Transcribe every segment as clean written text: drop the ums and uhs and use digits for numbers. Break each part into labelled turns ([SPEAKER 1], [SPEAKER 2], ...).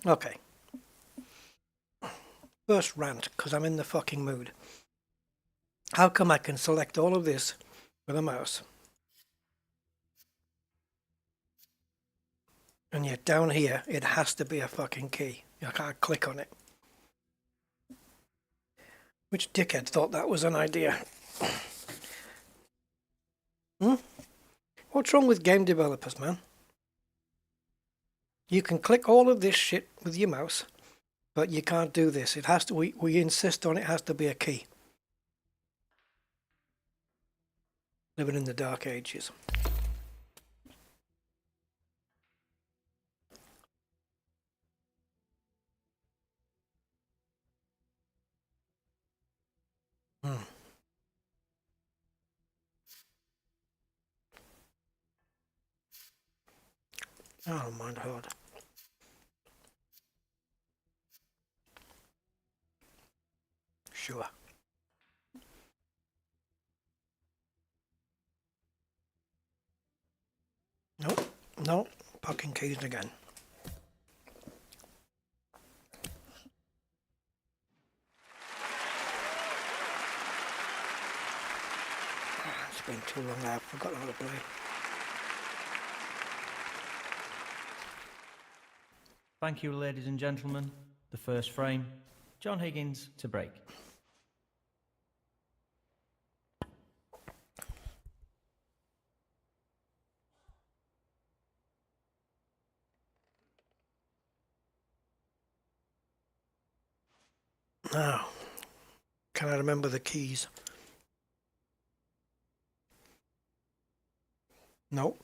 [SPEAKER 1] Okay. First rant, because I'm in the fucking mood. How come I can select all of this with a mouse? And yet down here, it has to be a fucking key. I can't click on it. Which dickhead thought that was an idea? What's wrong with game developers, man? You can click all of this shit with your mouse, but you can't do this. It has to. We insist on it has to be a key. Living in the dark ages. I don't mind hard. Sure. No, no, fucking keys again. It's been too long now, I've forgotten how to play.
[SPEAKER 2] Thank you, ladies and gentlemen. The first frame, John Higgins to break.
[SPEAKER 1] Now, can I remember the keys? Nope.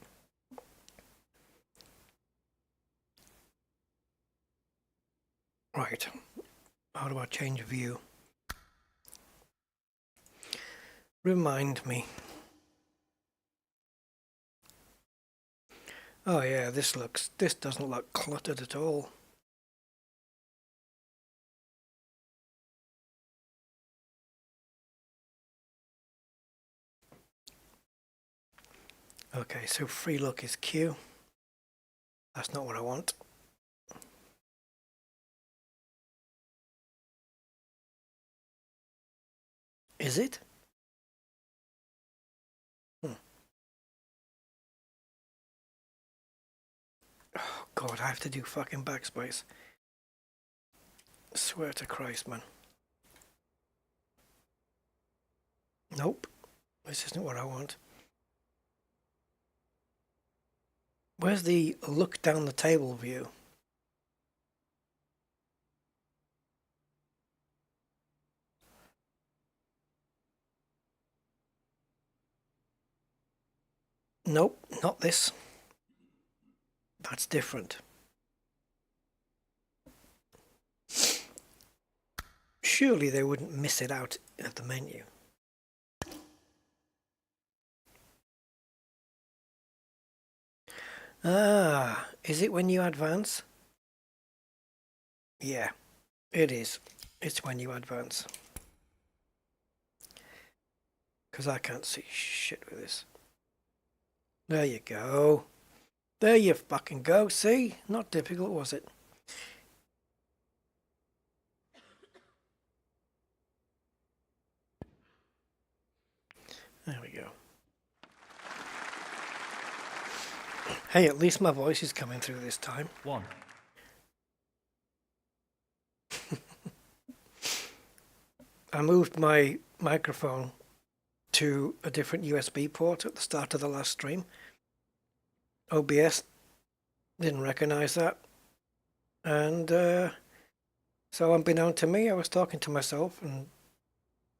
[SPEAKER 1] Right. How do I change view? Remind me. Oh yeah, this doesn't look cluttered at all. Okay, so free look is Q. That's not what I want. Is it? Oh God, I have to do fucking backspace. Swear to Christ, man. Nope. This isn't what I want. Where's the look down the table view? Nope, not this. That's different. Surely they wouldn't miss it out of the menu. Ah, is it when you advance? Yeah, it is. It's when you advance. Because I can't see shit with this. There you go. There you fucking go. See? Not difficult, was it? There we go. Hey, at least my voice is coming through this time.
[SPEAKER 2] One.
[SPEAKER 1] I moved my microphone to a different USB port at the start of the last stream. OBS didn't recognize that. And so unbeknown to me, I was talking to myself and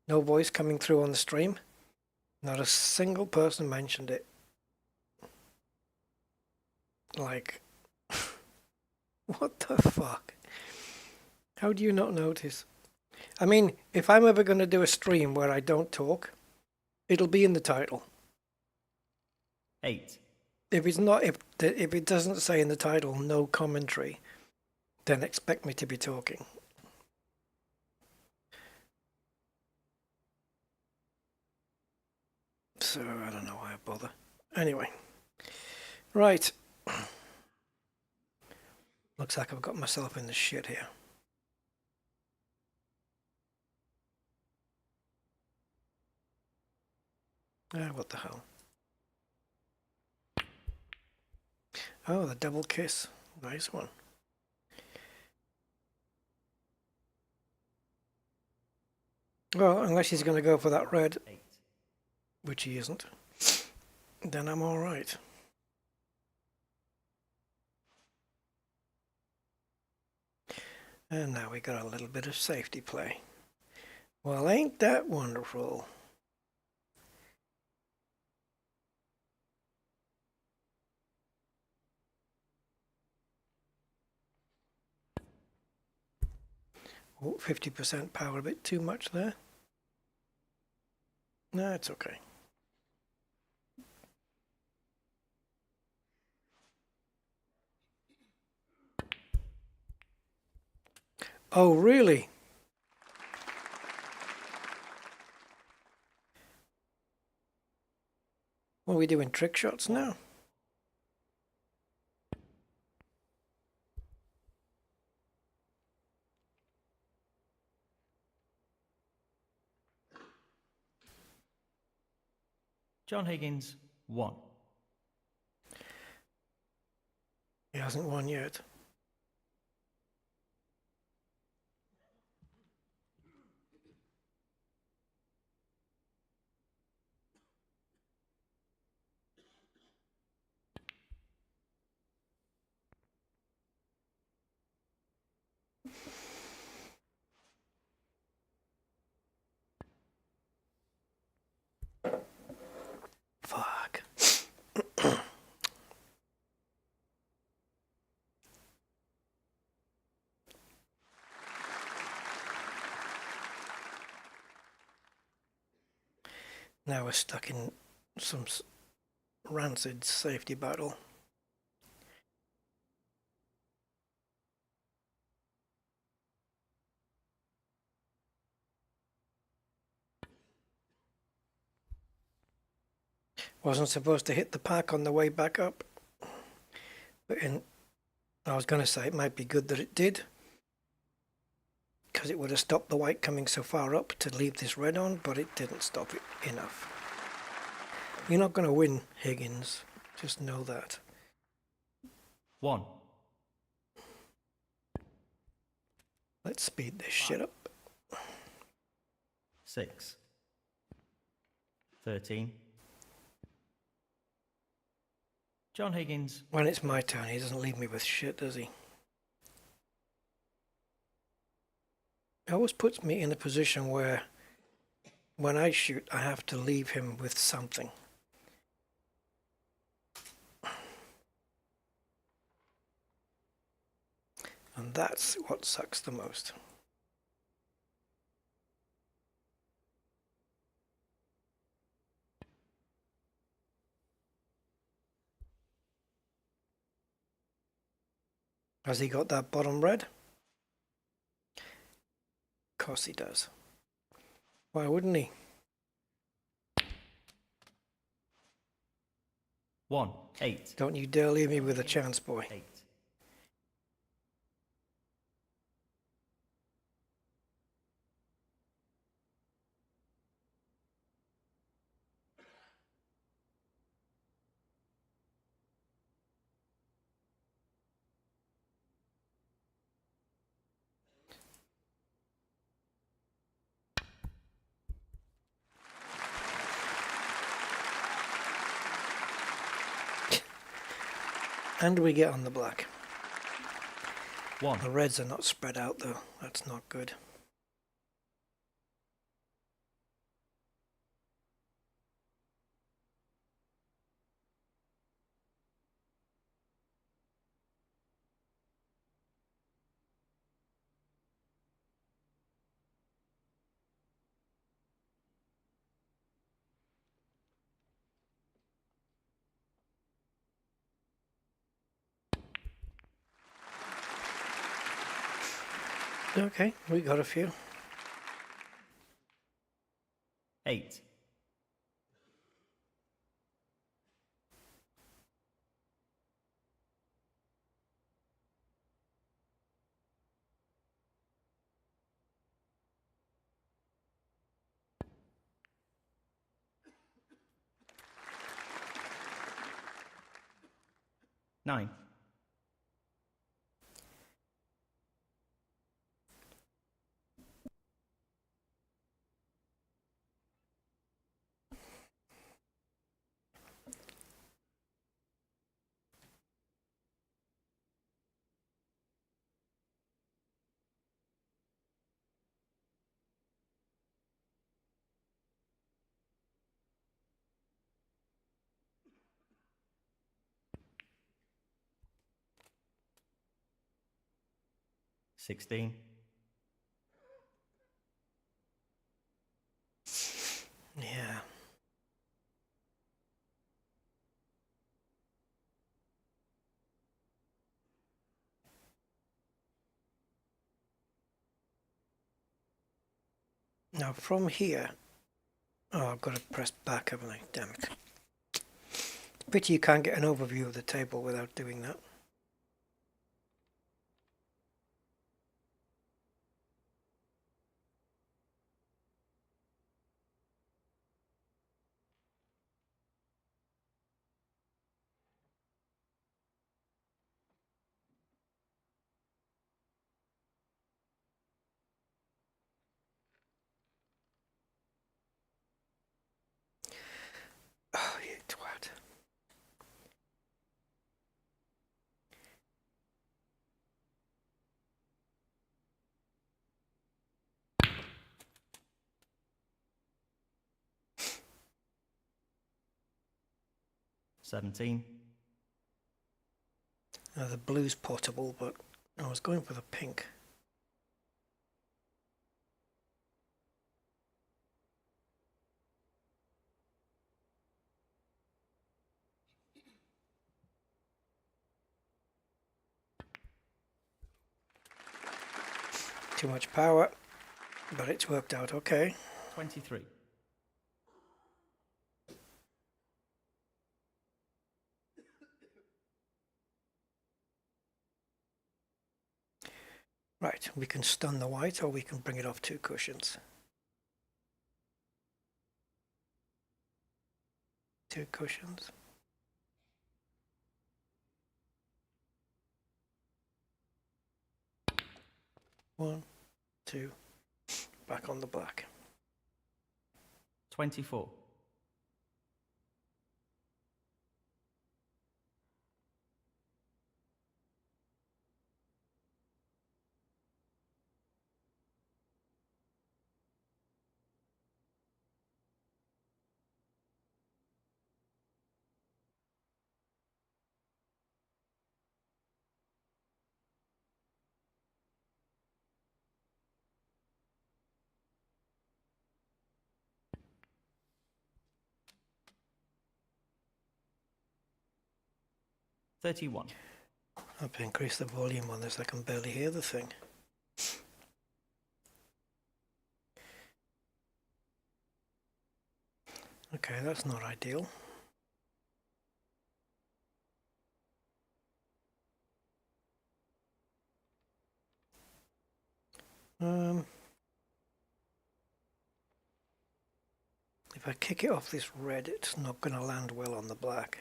[SPEAKER 1] no voice coming through on the stream. Not a single person mentioned it. Like, what the fuck? How do you not notice? I mean, if I'm ever going to do a stream where I don't talk, it'll be in the title.
[SPEAKER 2] 8.
[SPEAKER 1] If it's not, if it doesn't say in the title no commentary, then expect me to be talking. So I don't know why I bother. Anyway, right. Looks like I've got myself in the shit here. What the hell? Oh, the double kiss. Nice one. Well, unless he's going to go for that red,
[SPEAKER 2] 8.
[SPEAKER 1] which he isn't, then I'm all right. And now we got a little bit of safety play. Well, ain't that wonderful? Oh, 50% power, a bit too much there. No, it's okay. Oh, really? What are we doing, trick shots now?
[SPEAKER 2] John Higgins, 1.
[SPEAKER 1] He hasn't won yet. Fuck. Now we're stuck in some rancid safety battle. Wasn't supposed to hit the pack on the way back up. But I was going to say it might be good that it did, because it would have stopped the white coming so far up to leave this red on, but it didn't stop it enough. You're not going to win, Higgins. Just know that.
[SPEAKER 2] 1.
[SPEAKER 1] Let's speed this shit up.
[SPEAKER 2] 6. 13. John Higgins.
[SPEAKER 1] When it's my turn, he doesn't leave me with shit, does he? It always puts me in a position where when I shoot, I have to leave him with something. And that's what sucks the most. Has he got that bottom red? Of course he does. Why wouldn't he?
[SPEAKER 2] 1. 8.
[SPEAKER 1] Don't you dare leave me with a chance, boy.
[SPEAKER 2] 8.
[SPEAKER 1] And we get on the black.
[SPEAKER 2] 1.
[SPEAKER 1] The reds are not spread out though. That's not good. Okay, we got a few.
[SPEAKER 2] 8. 9. $16.
[SPEAKER 1] Yeah. Now from here, oh, I've got to press back, haven't I? Damn it. Pity you can't get an overview of the table without doing that. Oh, you twat.
[SPEAKER 2] $17.
[SPEAKER 1] Now the blue's portable, but I was going for the pink. Too much power, but it's worked out okay.
[SPEAKER 2] 23.
[SPEAKER 1] Right, we can stun the white or we can bring it off 2 cushions. 2 cushions. One, two, back on the black.
[SPEAKER 2] 24. $31.
[SPEAKER 1] I have to increase the volume on this, I can barely hear the thing. Okay, that's not ideal. If I kick it off this red, it's not going to land well on the black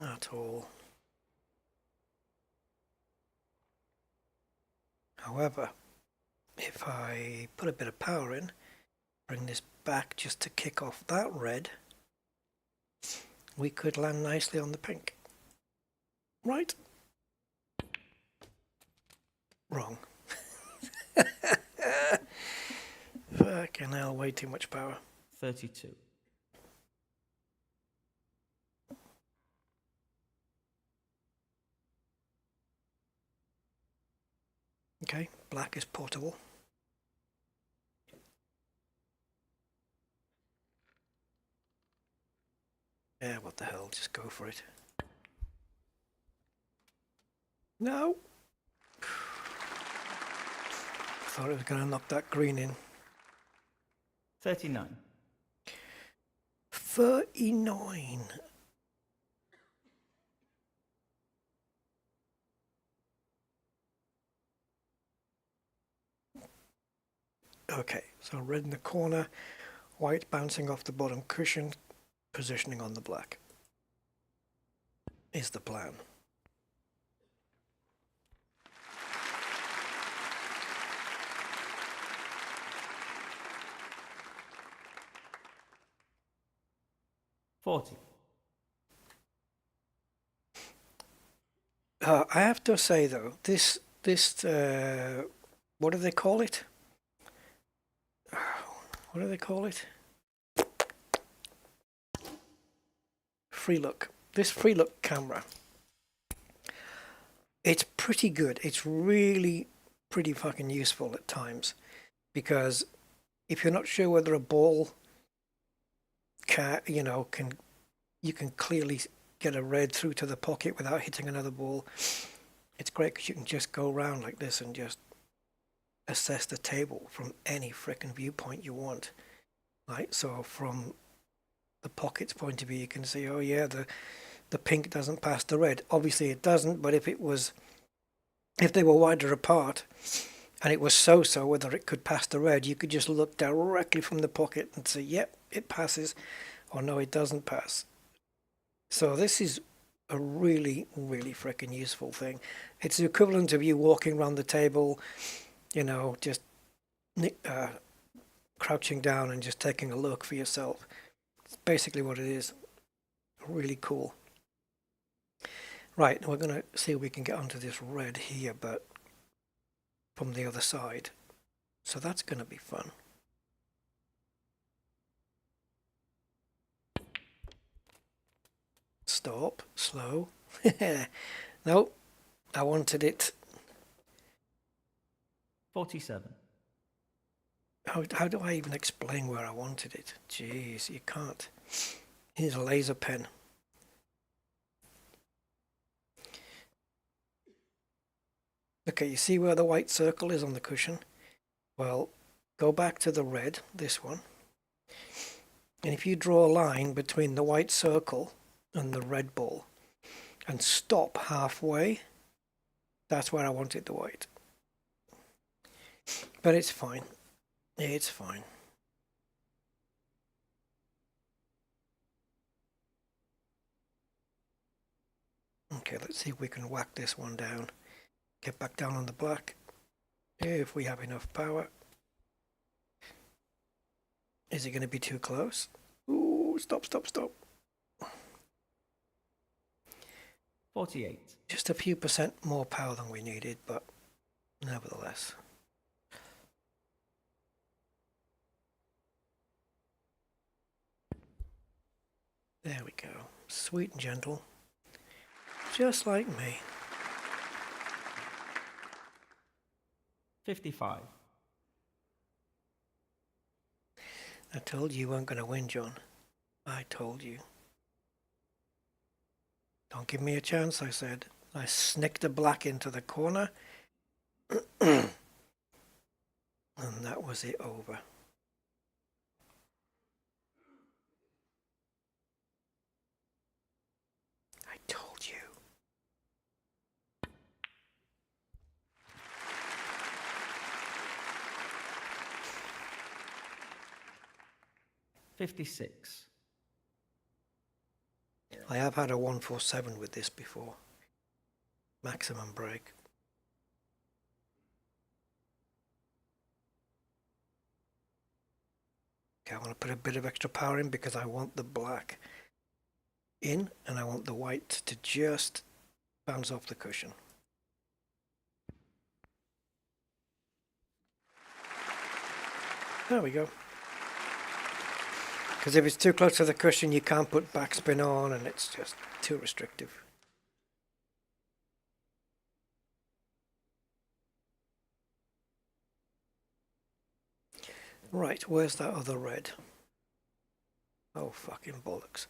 [SPEAKER 1] at all. However, if I put a bit of power in, bring this back just to kick off that red, we could land nicely on the pink. Right? Wrong. Fucking hell, way too much power.
[SPEAKER 2] 32.
[SPEAKER 1] Okay, black is portable. Yeah, what the hell, just go for it. No! Thought it was going to knock that green in.
[SPEAKER 2] 39.
[SPEAKER 1] 39. Okay, so red in the corner, white bouncing off the bottom cushion, positioning on the black. is the plan.
[SPEAKER 2] $40.
[SPEAKER 1] I have to say though, this what do they call it? What do they call it? Free look. This free look camera. It's pretty good. It's really pretty fucking useful at times, because if you're not sure whether a ball can you can clearly get a red through to the pocket without hitting another ball. It's great because you can just go around like this and just assess the table from any frickin' viewpoint you want. Right, so from the pocket's point of view, you can see, oh yeah, the pink doesn't pass the red. Obviously it doesn't, but if they were wider apart and it was so whether it could pass the red, you could just look directly from the pocket and say, yep, it passes, or no, it doesn't pass. So this is a really, really frickin' useful thing. It's the equivalent of you walking around the table, just crouching down and just taking a look for yourself. It's basically what it is. Really cool. Right, we're going to see if we can get onto this red here, but from the other side. So that's going to be fun. Stop, slow. No, I wanted it.
[SPEAKER 2] 47.
[SPEAKER 1] How do I even explain where I wanted it? Jeez, you can't. Here's a laser pen. Okay, you see where the white circle is on the cushion? Well, go back to the red, this one. And if you draw a line between the white circle and the red ball and stop halfway, that's where I wanted the white. But it's fine. It's fine. Okay, let's see if we can whack this one down. Get back down on the black. If we have enough power. Is it going to be too close? Ooh, stop.
[SPEAKER 2] 48.
[SPEAKER 1] Just a few percent more power than we needed, but nevertheless. There we go. Sweet and gentle. Just like me.
[SPEAKER 2] 55.
[SPEAKER 1] I told you weren't going to win, John. I told you. Don't give me a chance, I said. I snicked a black into the corner. And that was it over. I told you.
[SPEAKER 2] $56.
[SPEAKER 1] I have had a 147 with this before. Maximum break. Okay, I want to put a bit of extra power in because I want the black in and I want the white to just bounce off the cushion. There we go. Because if it's too close to the cushion, you can't put backspin on and it's just too restrictive. Right, where's that other red? Oh, fucking bollocks.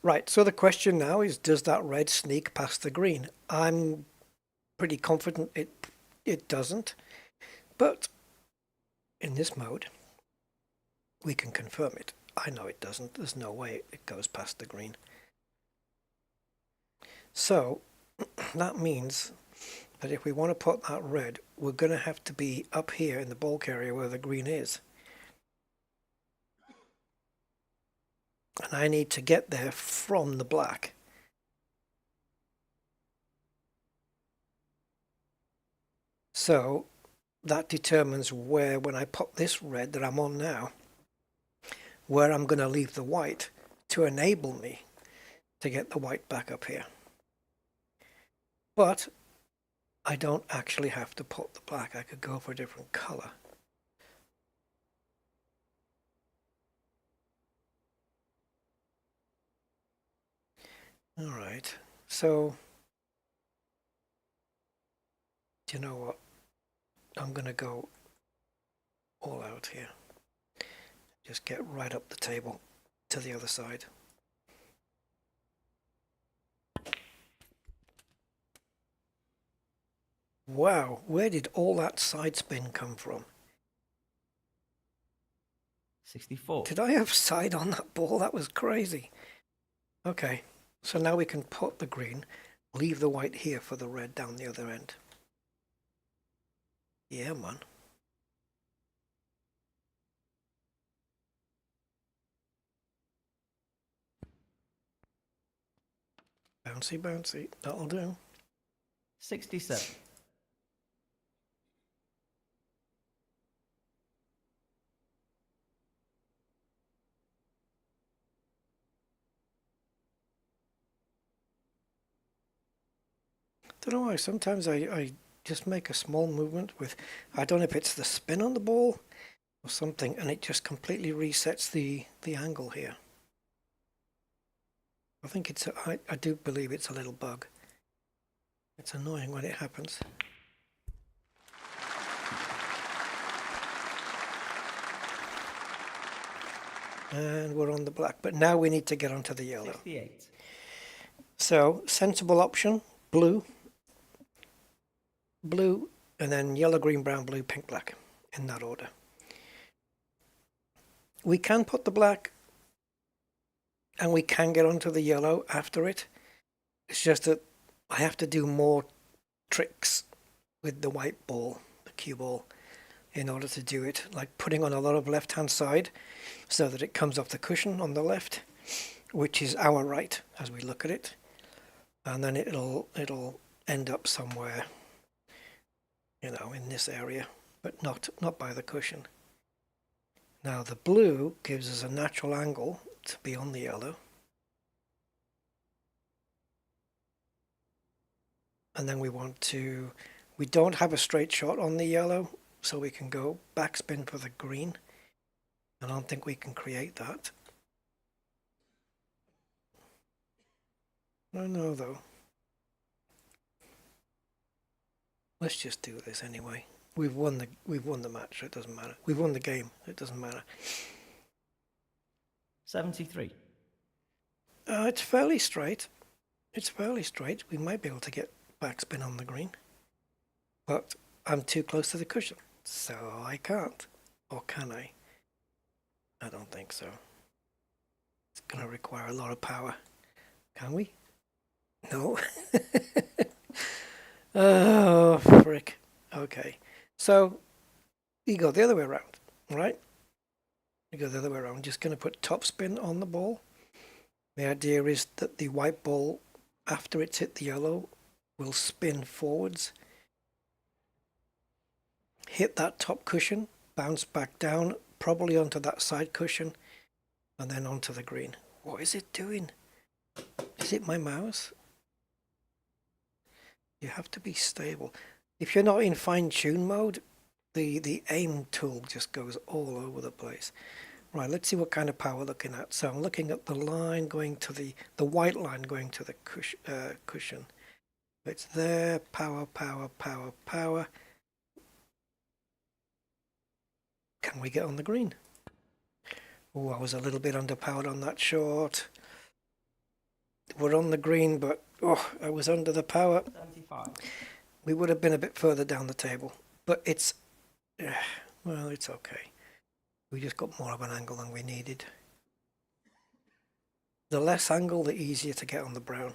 [SPEAKER 1] Right, so the question now is, does that red sneak past the green? I'm pretty confident it doesn't, but in this mode, we can confirm it. I know it doesn't. There's no way it goes past the green. So that means that if we want to put that red, we're going to have to be up here in the bulk area where the green is. and I need to get there from the black. So that determines where, when I pop this red that I'm on now, where I'm going to leave the white to enable me to get the white back up here. But I don't actually have to put the black. I could go for a different color. All right, so do you know what? I'm going to go all out here. Just get right up the table to the other side. Wow, where did all that side spin come from?
[SPEAKER 2] 64.
[SPEAKER 1] Did I have side on that ball? That was crazy. Okay, so now we can put the green, leave the white here for the red down the other end. Yeah, man. Bouncy, bouncy. That'll do.
[SPEAKER 2] 67.
[SPEAKER 1] Don't know why. Sometimes I just make a small movement with, I don't know if it's the spin on the ball or something, and it just completely resets the angle here. I think it's, I do believe it's a little bug. It's annoying when it happens. And we're on the black, but now we need to get onto the yellow.
[SPEAKER 2] 68.
[SPEAKER 1] So, sensible option, blue, blue, and then yellow, green, brown, blue, pink, black, in that order. We can put the black, and we can get onto the yellow after it. It's just that I have to do more tricks with the white ball, the cue ball, in order to do it, like putting on a lot of left-hand side so that it comes off the cushion on the left, which is our right as we look at it, and then it'll end up somewhere, you know, in this area, but not by the cushion. Now the blue gives us a natural angle to be on the yellow, and then we don't have a straight shot on the yellow, so we can go backspin for the green. I don't think we can create that. I don't know though. Let's just do this anyway. We've won the match, so it doesn't matter. We've won the game, it doesn't matter.
[SPEAKER 2] 73.
[SPEAKER 1] It's fairly straight. It's fairly straight. We might be able to get backspin on the green. But I'm too close to the cushion, so I can't. Or can I? I don't think so. It's going to require a lot of power. Can we? No. Oh, frick. Okay. So, you go the other way around, right? You go the other way around. Just going to put topspin on the ball. The idea is that the white ball, after it's hit the yellow, will spin forwards, hit that top cushion, bounce back down, probably onto that side cushion, and then onto the green. What is it doing? Is it my mouse? You have to be stable. If you're not in fine-tune mode, the aim tool just goes all over the place. Right, let's see what kind of power we're looking at. So I'm looking at the line going to the white line going to the cushion. It's there, power, power, power, power. Can we get on the green? Oh, I was a little bit underpowered on that shot. We're on the green, but oh, I was under the power.
[SPEAKER 2] 75.
[SPEAKER 1] We would have been a bit further down the table, but it's, well, it's okay. We just got more of an angle than we needed. The less angle, the easier to get on the brown.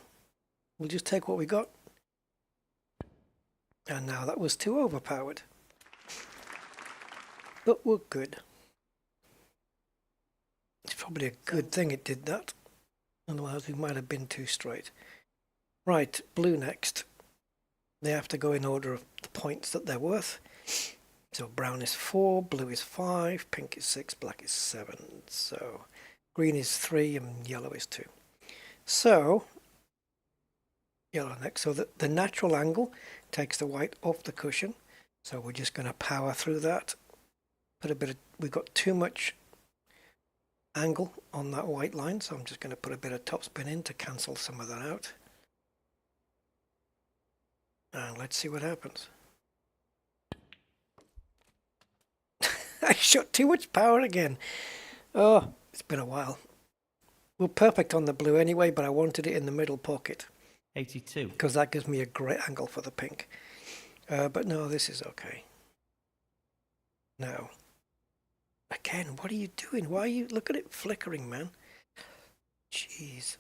[SPEAKER 1] We'll just take what we got. And now that was too overpowered. But we're good. Probably a good thing it did that. Otherwise we might have been too straight. Right, blue next. They have to go in order of the points that they're worth. So brown is 4, blue is 5, pink is 6, black is 7. So green is 3 and yellow is 2. So yellow next. So the natural angle takes the white off the cushion. So we're just going to power through that. We've got too much angle on that white line, so I'm just going to put a bit of topspin in to cancel some of that out. And let's see what happens. I shot too much power again. Oh, it's been a while. We're perfect on the blue anyway, but I wanted it in the middle pocket.
[SPEAKER 2] 82.
[SPEAKER 1] Because that gives me a great angle for the pink. But no, this is okay. Now, again, what are you doing? Why are you... Look at it flickering, man. Jeez.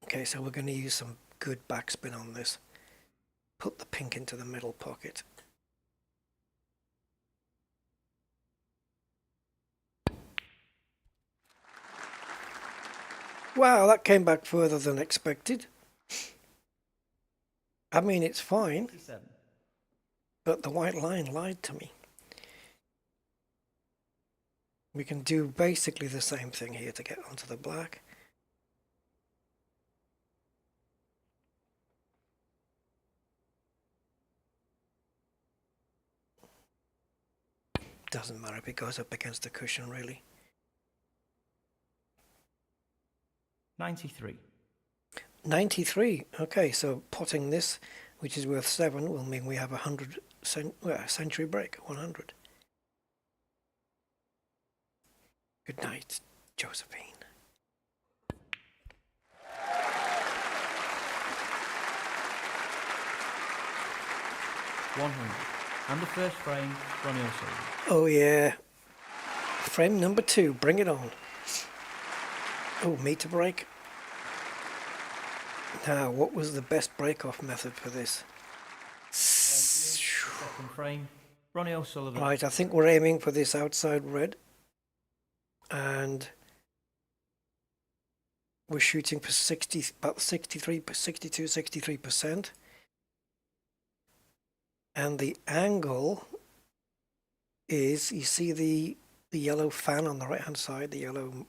[SPEAKER 1] Okay, so we're going to use some good backspin on this. Put the pink into the middle pocket. Wow, that came back further than expected. I mean, it's fine,
[SPEAKER 2] 87.
[SPEAKER 1] but the white line lied to me. We can do basically the same thing here to get onto the black. Doesn't matter if it goes up against the cushion, really.
[SPEAKER 2] 93.
[SPEAKER 1] 93. Okay, so potting this, which is worth 7, will mean we have a century break, 100. Good night, Josephine.
[SPEAKER 2] And the first frame, Ronnie O'Sullivan.
[SPEAKER 1] Oh yeah. Frame number 2, bring it on. Oh, meter break. Now, what was the best break-off method for this?
[SPEAKER 2] Second frame, Ronnie O'Sullivan.
[SPEAKER 1] Right, I think we're aiming for this outside red. And we're shooting for about 63%. And the angle is, you see the yellow fan on the right hand side, the yellow,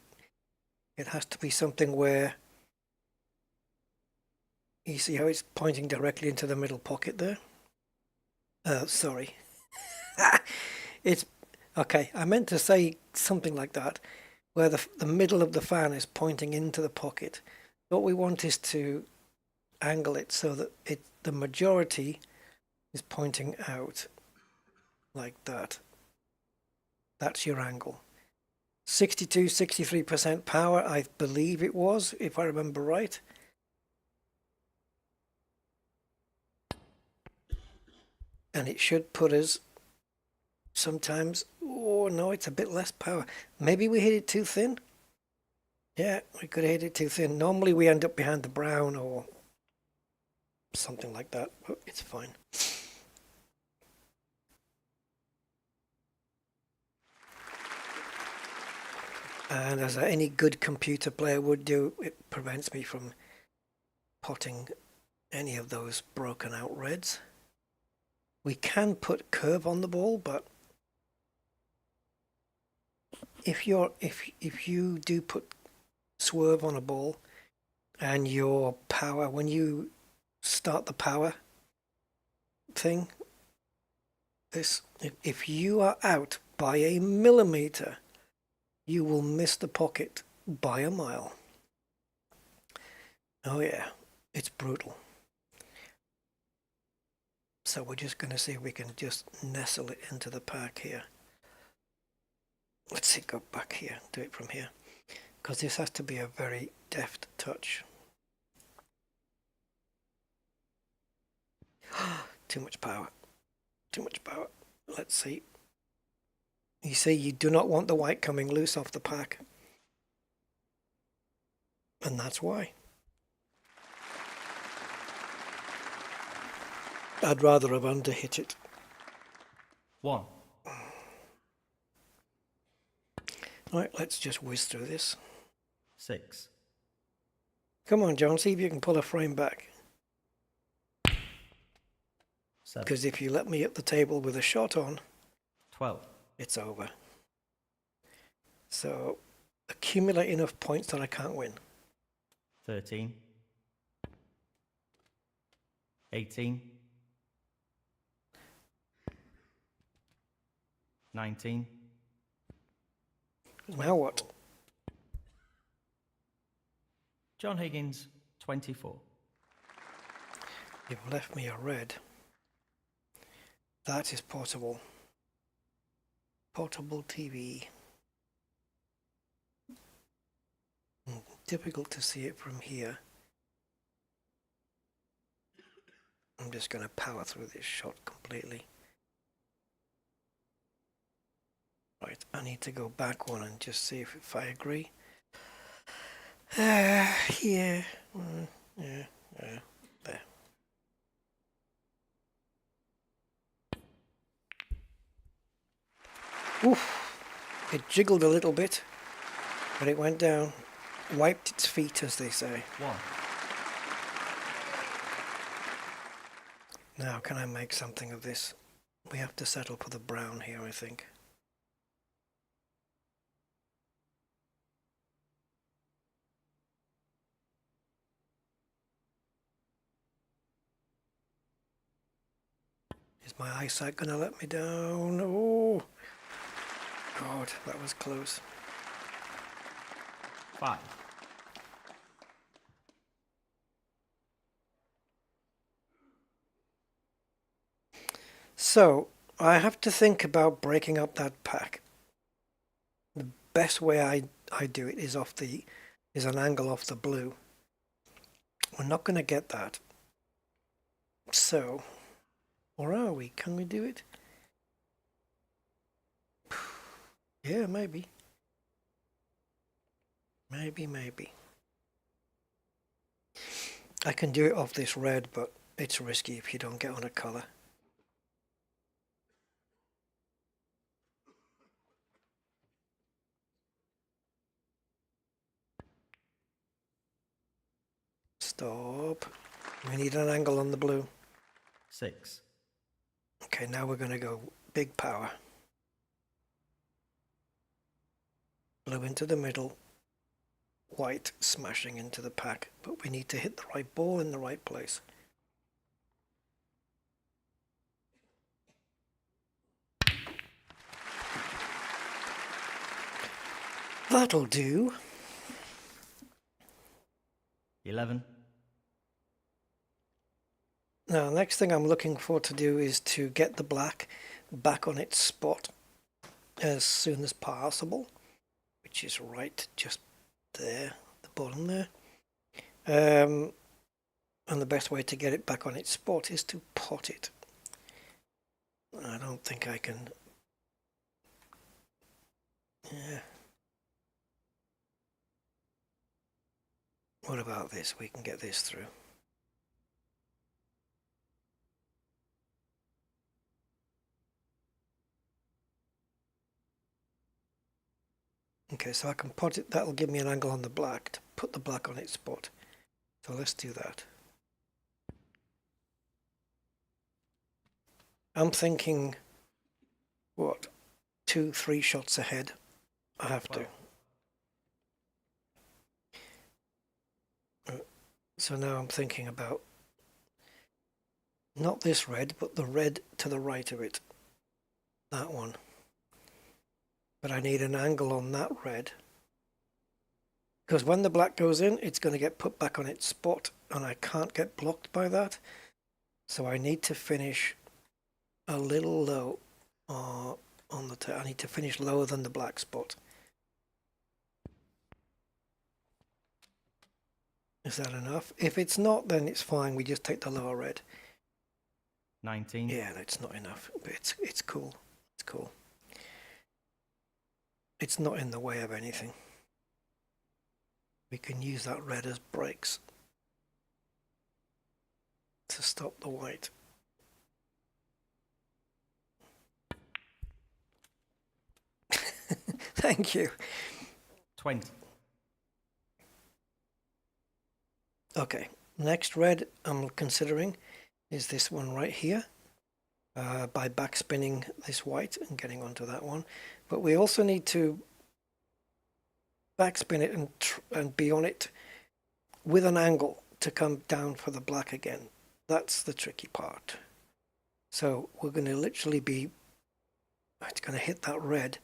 [SPEAKER 1] it has to be something where you see how it's pointing directly into the middle pocket there. Sorry. It's okay, I meant to say something like that, where the middle of the fan is pointing into the pocket. What we want is to angle it so that the majority is pointing out like that. That's your angle. 63% power, I believe it was, if I remember right. And it should put us sometimes, oh no, it's a bit less power. Maybe we hit it too thin. Yeah, we could have hit it too thin. Normally we end up behind the brown or something like that, but it's fine. And as any good computer player would do, it prevents me from potting any of those broken out reds. We can put curve on the ball, but if you do put swerve on a ball and your power, when you start the power thing, if you are out by a millimeter, you will miss the pocket by a mile. Oh yeah, it's brutal. So we're just going to see if we can just nestle it into the pack here. Let's see, go back here, do it from here. Because this has to be a very deft touch. Too much power. Too much power. Let's see. You see, you do not want the white coming loose off the pack. And that's why. I'd rather have underhit it.
[SPEAKER 2] 1.
[SPEAKER 1] Right, let's just whiz through this.
[SPEAKER 2] 6,
[SPEAKER 1] Come on, John, see if you can pull a frame back.
[SPEAKER 2] 7,
[SPEAKER 1] Because if you let me at the table with a shot on,
[SPEAKER 2] 12,
[SPEAKER 1] it's over. So accumulate enough points that I can't win.
[SPEAKER 2] 13, 18, 19,
[SPEAKER 1] Now what?
[SPEAKER 2] John Higgins, 24.
[SPEAKER 1] You've left me a red. That is portable. Portable TV. Difficult to see it from here. I'm just going to power through this shot completely. Right, I need to go back one and just see if I agree. Yeah, yeah, there. Oof, it jiggled a little bit, but it went down. Wiped its feet, as they say.
[SPEAKER 2] 1,
[SPEAKER 1] Now, can I make something of this? We have to settle for the brown here, I think. Is my eyesight going to let me down? Oh, God, that was close.
[SPEAKER 2] 5,
[SPEAKER 1] So, I have to think about breaking up that pack. The best way I do it is is an angle off the blue. We're not going to get that. So, or are we? Can we do it? Yeah, maybe. Maybe. I can do it off this red, but it's risky if you don't get on a colour. Stop. We need an angle on the blue.
[SPEAKER 2] 6,
[SPEAKER 1] Okay, now we're going to go big power. Blue into the middle. White smashing into the pack. But we need to hit the right ball in the right place. That'll do.
[SPEAKER 2] 11,
[SPEAKER 1] Now, the next thing I'm looking for to do is to get the black back on its spot as soon as possible, which is right just there, the bottom there. And the best way to get it back on its spot is to pot it. I don't think I can. Yeah. What about this? We can get this through. Okay, so I can pot it. That'll give me an angle on the black to put the black on its spot. So let's do that. I'm thinking, what, 2-3 shots ahead. I have to. So now I'm thinking about not this red, but the red to the right of it. That one. But I need an angle on that red. Because when the black goes in, it's going to get put back on its spot, and I can't get blocked by that. So I need to finish a little low on the I need to finish lower than the black spot. Is that enough? If it's not, then it's fine. We just take the lower red.
[SPEAKER 2] 19,
[SPEAKER 1] Yeah, that's not enough. But it's cool. It's cool. It's not in the way of anything. We can use that red as brakes to stop the white. Thank you.
[SPEAKER 2] 20.
[SPEAKER 1] Okay, next red I'm considering is this one right here. By backspinning this white and getting onto that one. But we also need to backspin it and be on it with an angle to come down for the black again. That's the tricky part. So we're going to literally it's going to hit that red,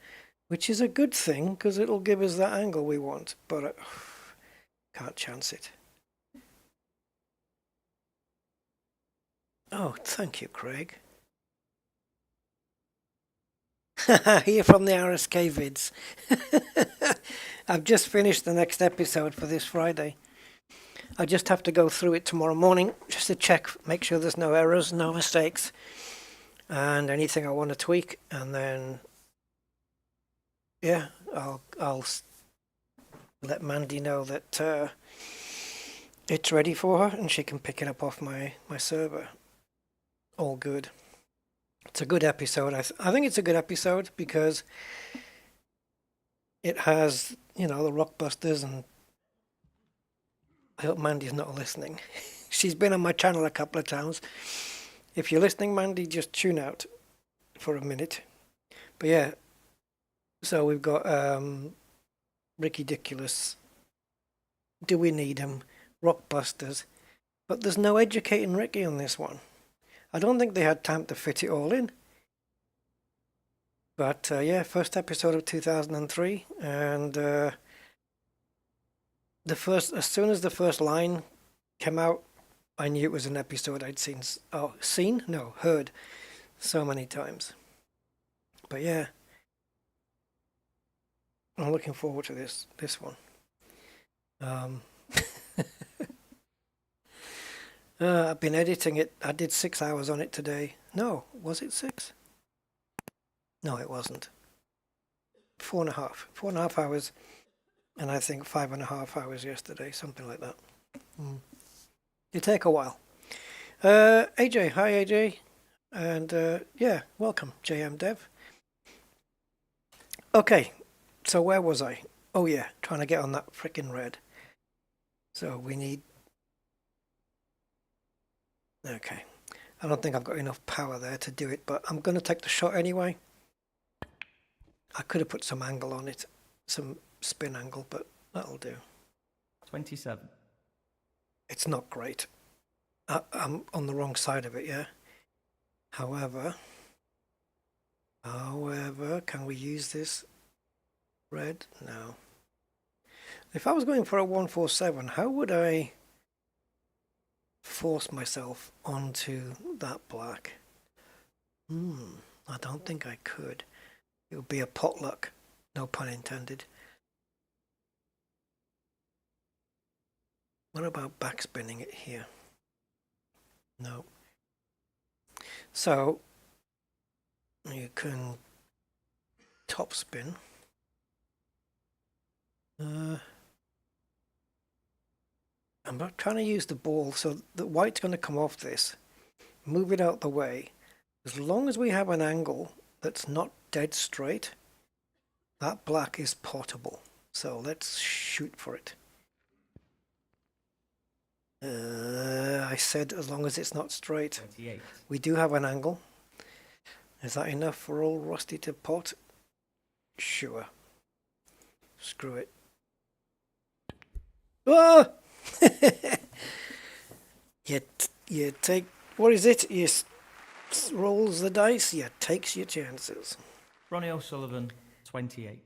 [SPEAKER 1] which is a good thing because it'll give us that angle we want, but I can't chance it. Oh, thank you, Craig. Here from the RSK vids. I've just finished the next episode for this Friday. I just have to go through it tomorrow morning just to check, make sure there's no errors, no mistakes, and anything I want to tweak. And then, yeah, I'll let Mandy know that it's ready for her and she can pick it up off my server. All good. It's a good episode. I think it's a good episode because it has, the Rockbusters, and I hope Mandy's not listening. She's been on my channel a couple of times. If you're listening, Mandy, just tune out for a minute. But yeah, so we've got Ricky Diculous, Do We Need Him, Rockbusters, but there's no educating Ricky on this one. I don't think they had time to fit it all in. But yeah, first episode of 2003, and as soon as the first line came out, I knew it was an episode I'd heard so many times. But yeah, I'm looking forward to this one. I've been editing it. I did 6 hours on it today. No, was it 6? No, it wasn't. 4.5. 4.5 hours, and I think 5.5 hours yesterday, something like that. It take a while. AJ, hi AJ, and yeah, welcome JM Dev. Okay, so where was I? Oh yeah, trying to get on that frickin' red. So we need. Okay, I don't think I've got enough power there to do it, but I'm going to take the shot anyway. I could have put some angle on it, some spin angle, but that'll do.
[SPEAKER 2] 27.
[SPEAKER 1] It's not great. I'm on the wrong side of it, yeah. However, can we use this red? No. If I was going for a 147, how would I force myself onto that black? I don't think I could. It would be a potluck, no pun intended. What about backspinning it here? No. So you can top spin. I'm not trying to use the ball, so the white's going to come off this. Move it out the way. As long as we have an angle that's not dead straight, that black is potable. So let's shoot for it. I said as long as it's not straight.
[SPEAKER 2] 28.
[SPEAKER 1] We do have an angle. Is that enough for old Rusty to pot? Sure. Screw it. Oh! you take, what is it? You rolls the dice, you takes your chances.
[SPEAKER 2] Ronnie O'Sullivan, 28.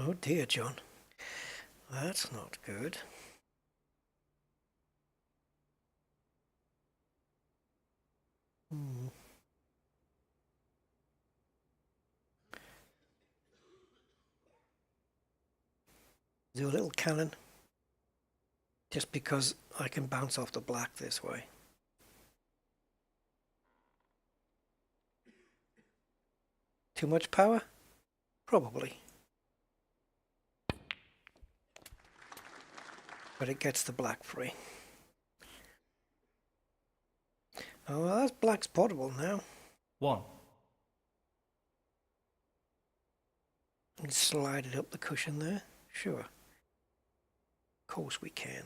[SPEAKER 1] Oh dear, John. That's not good. Do a little cannon. Just because I can bounce off the black this way. Too much power? Probably. but it gets the black free. Oh, well, that's black's potable now.
[SPEAKER 2] 1.
[SPEAKER 1] And slide it up the cushion there. Sure. Of course we can.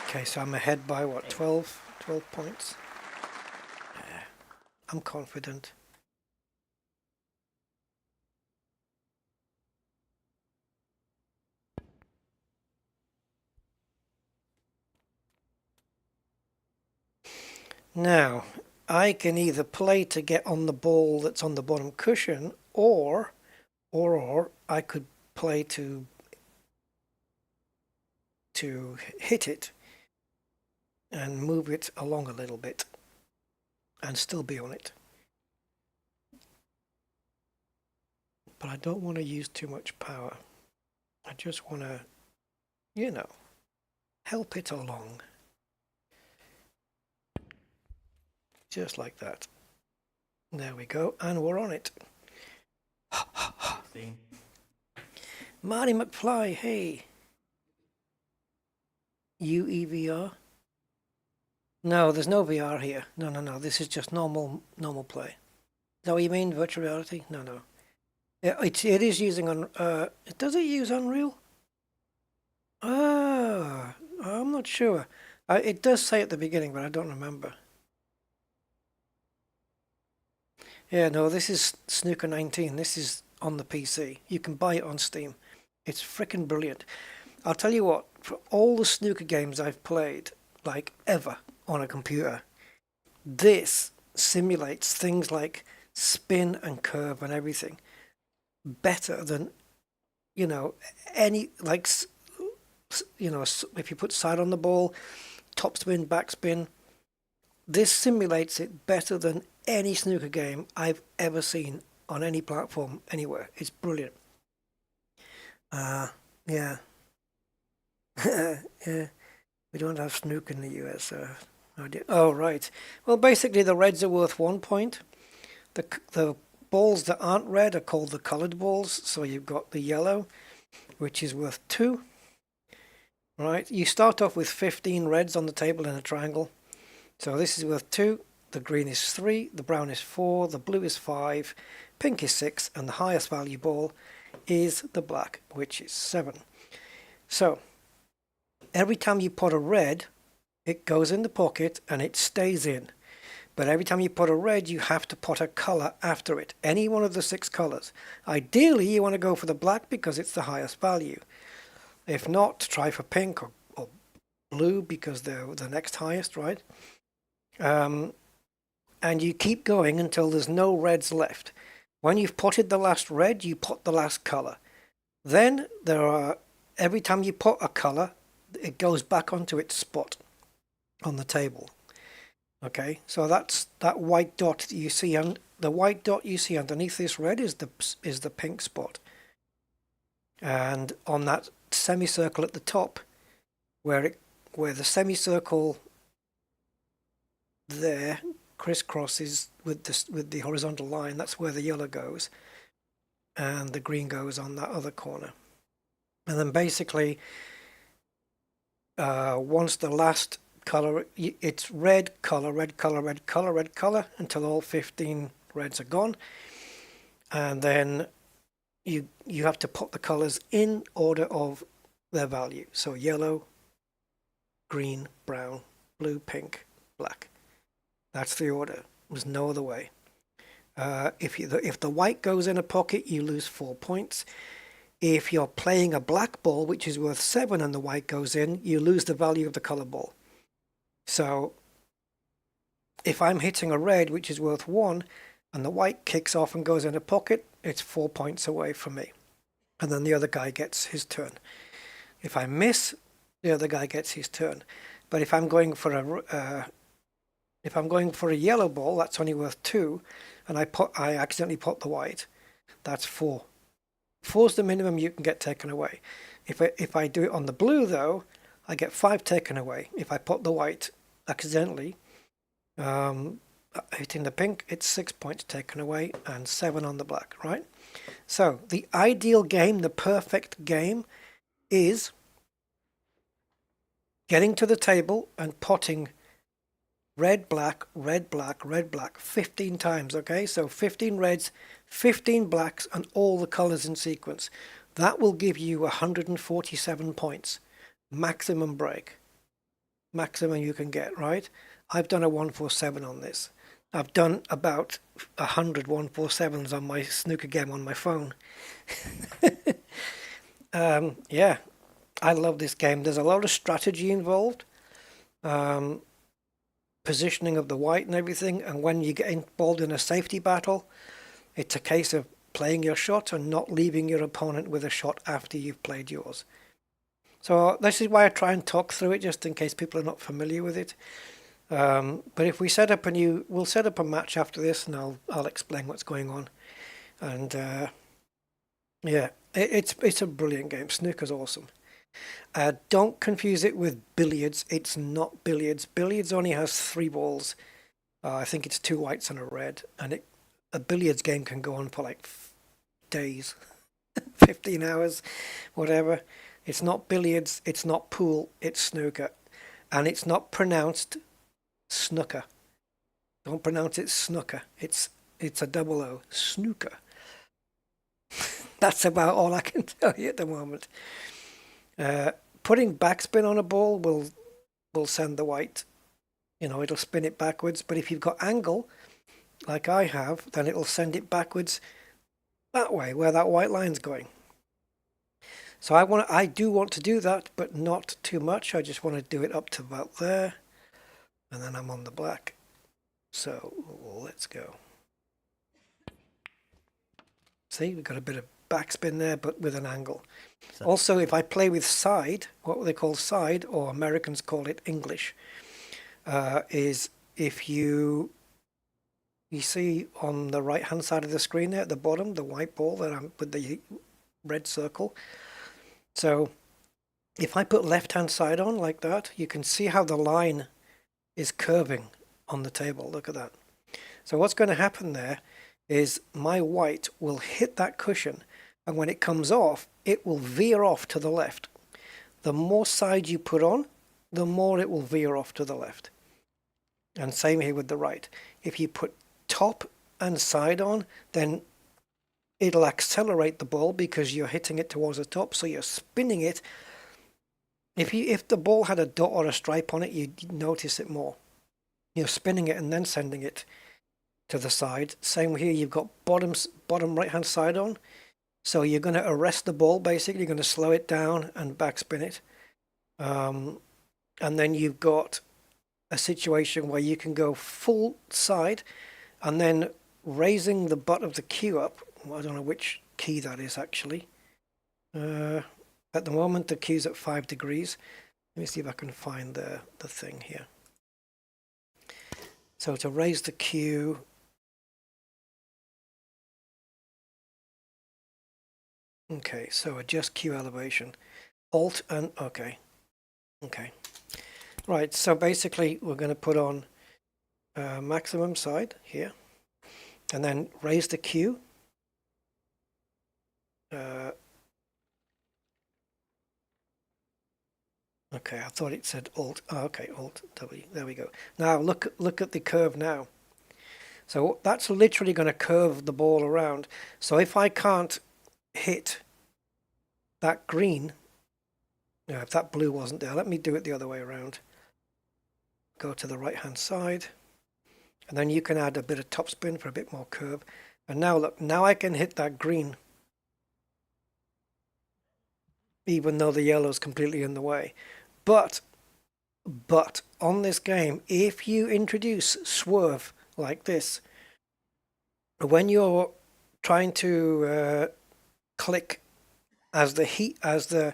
[SPEAKER 1] Okay, so I'm ahead by what, 12 points? Yeah, I'm confident. Now, I can either play to get on the ball that's on the bottom cushion, or I could play to hit it and move it along a little bit and still be on it. But I don't want to use too much power. I just want to, you know, help it along. Just like that. There we go, and we're on it.
[SPEAKER 2] 16.
[SPEAKER 1] Marty McFly, hey. UEVR? No, there's no VR here. No. This is just normal play. Is that what you mean? Virtual reality? No. Yeah, it is using does it use Unreal? I'm not sure. It does say at the beginning, but I don't remember. Yeah, no, this is Snooker 19. This is on the PC. You can buy it on Steam. It's freaking brilliant. I'll tell you what, for all the snooker games I've played, like ever, on a computer, this simulates things like spin and curve and everything better than, you know, any, like, you know, if you put side on the ball, topspin, backspin, this simulates it better than any snooker game I've ever seen on any platform anywhere. It's brilliant. Yeah. Yeah, we don't have snooker in the US. Oh, right. Well, basically, the reds are worth 1 point. The balls that aren't red are called the colored balls. So you've got the yellow, which is worth 2. Right. You start off with 15 reds on the table in a triangle. So this is worth 2. The green is 3. The brown is 4. The blue is 5. Pink is 6. And the highest value ball is the black, which is 7. So every time you put a red, it goes in the pocket and it stays in. But every time you put a red, you have to put a color after it. Any one of the 6 colors. Ideally, you want to go for the black because it's the highest value. If not, try for pink or blue because they're the next highest, right? And you keep going until there's no reds left. When you've potted the last red, you pot the last color. Then every time you put a color, it goes back onto its spot on the table. Okay, so that's that white dot that you see, and the white dot you see underneath this red is the pink spot. And on that semicircle at the top, where the semicircle there crisscrosses with the horizontal line, that's where the yellow goes, and the green goes on that other corner. And then basically, once the last color, it's red color until all 15 reds are gone, and then you have to put the colors in order of their value. So yellow, green, brown, blue, pink, black. That's the order. There's no other way. If the white goes in a pocket, you lose 4 points. If you're playing a black ball, which is worth 7, and the white goes in, you lose the value of the color ball. So if I'm hitting a red, which is worth 1, and the white kicks off and goes in a pocket, it's 4 points away from me. And then the other guy gets his turn. If I miss, the other guy gets his turn. But if I'm going for a yellow ball, that's only worth 2, and I accidentally put the white, that's 4. 4's the minimum you can get taken away. If I do it on the blue though, I get 5 taken away. If I put the white accidentally, hitting the pink, it's 6 points taken away and 7 on the black, right? So the ideal game, the perfect game, is getting to the table and potting red, black, red, black, red, black 15 times, okay? So 15 reds, 15 blacks, and all the colors in sequence. That will give you 147 points. Maximum break. Maximum you can get, right? I've done a 147 on this. I've done about 100 147s on my snooker game on my phone. Yeah, I love this game. There's a lot of strategy involved. Positioning of the white and everything, and when you get involved in a safety battle, it's a case of playing your shot and not leaving your opponent with a shot after you've played yours. So this is why I try and talk through it, just in case people are not familiar with it. But if we set up we'll set up a match after this, and I'll explain what's going on. And yeah, it's a brilliant game. Snooker's awesome. Don't confuse it with billiards. It's not billiards. Billiards only has 3 balls. I think it's 2 whites and a red, and a billiards game can go on for like days, 15 hours, whatever. It's not billiards. It's not pool. It's snooker, and it's not pronounced snooker. Don't pronounce it snooker. It's a double O. Snooker. That's about all I can tell you at the moment. Putting backspin on a ball will send the white. It'll spin it backwards. But if you've got angle, like I have, then it'll send it backwards that way, where that white line's going. So I do want to do that, but not too much. I just want to do it up to about there, and then I'm on the black. So let's go. See, we've got a bit of backspin there, but with an angle. So, also, if I play with side, what they call side, or Americans call it English, is if you see on the right hand side of the screen there at the bottom, the white ball that I'm with the red circle. So if I put left hand side on like that, you can see how the line is curving on the table. Look at that. So what's going to happen there is my white will hit that cushion, and when it comes off, it will veer off to the left. The more side you put on, the more it will veer off to the left. And same here with the right. If you put top and side on, then it'll accelerate the ball because you're hitting it towards the top, so you're spinning it. If the ball had a dot or a stripe on it, you'd notice it more. You're spinning it and then sending it to the side. Same here, you've got bottom right hand side on. So you're going to arrest the ball, basically. You're going to slow it down and backspin it. And then you've got a situation where you can go full side and then raising the butt of the cue up. Well, I don't know which key that is, actually. At the moment, the cue's at 5 degrees. Let me see if I can find the thing here. So to raise the cue, okay, so adjust cue elevation. Alt and okay. Right, so basically we're going to put on maximum side here, and then raise the cue. Okay, I thought it said Alt. Oh, okay, Alt W. There we go. Now look at the curve now. So that's literally going to curve the ball around. So if I can't hit that green, if that blue wasn't there, let me do it the other way around. Go to the right hand side, and then you can add a bit of topspin for a bit more curve. And now look, now I can hit that green, even though the yellow is completely in the way. But on this game, if you introduce swerve like this, when you're trying to click as the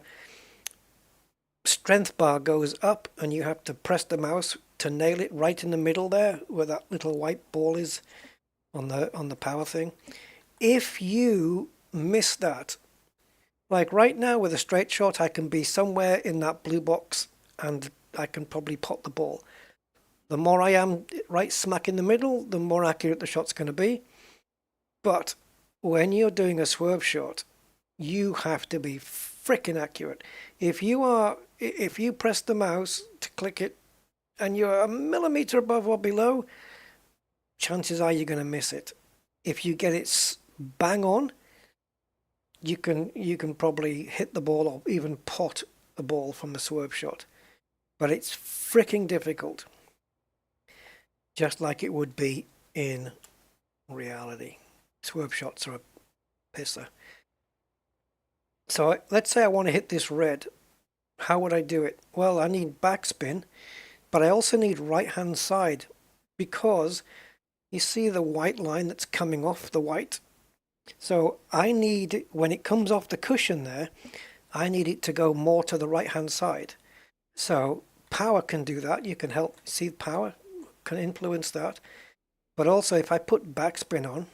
[SPEAKER 1] strength bar goes up, and you have to press the mouse to nail it right in the middle there where that little white ball is on the power thing. If you miss that, like right now with a straight shot, I can be somewhere in that blue box and I can probably pot the ball. The more I am right smack in the middle, the more accurate the shot's going to be. But when you're doing a swerve shot, you have to be freaking accurate. If you press the mouse to click it and you're a millimeter above or below, chances are you're going to miss it. If you get it bang on, you can probably hit the ball or even pot a ball from a swerve shot. But it's freaking difficult. Just like it would be in reality. Swerve shots are a pisser. So let's say I want to hit this red. How would I do it? Well, I need backspin, but I also need right hand side, because you see the white line that's coming off the white. So I need, when it comes off the cushion there, I need it to go more to the right hand side. So power can do that. You can help see power can influence that. But also if I put backspin on,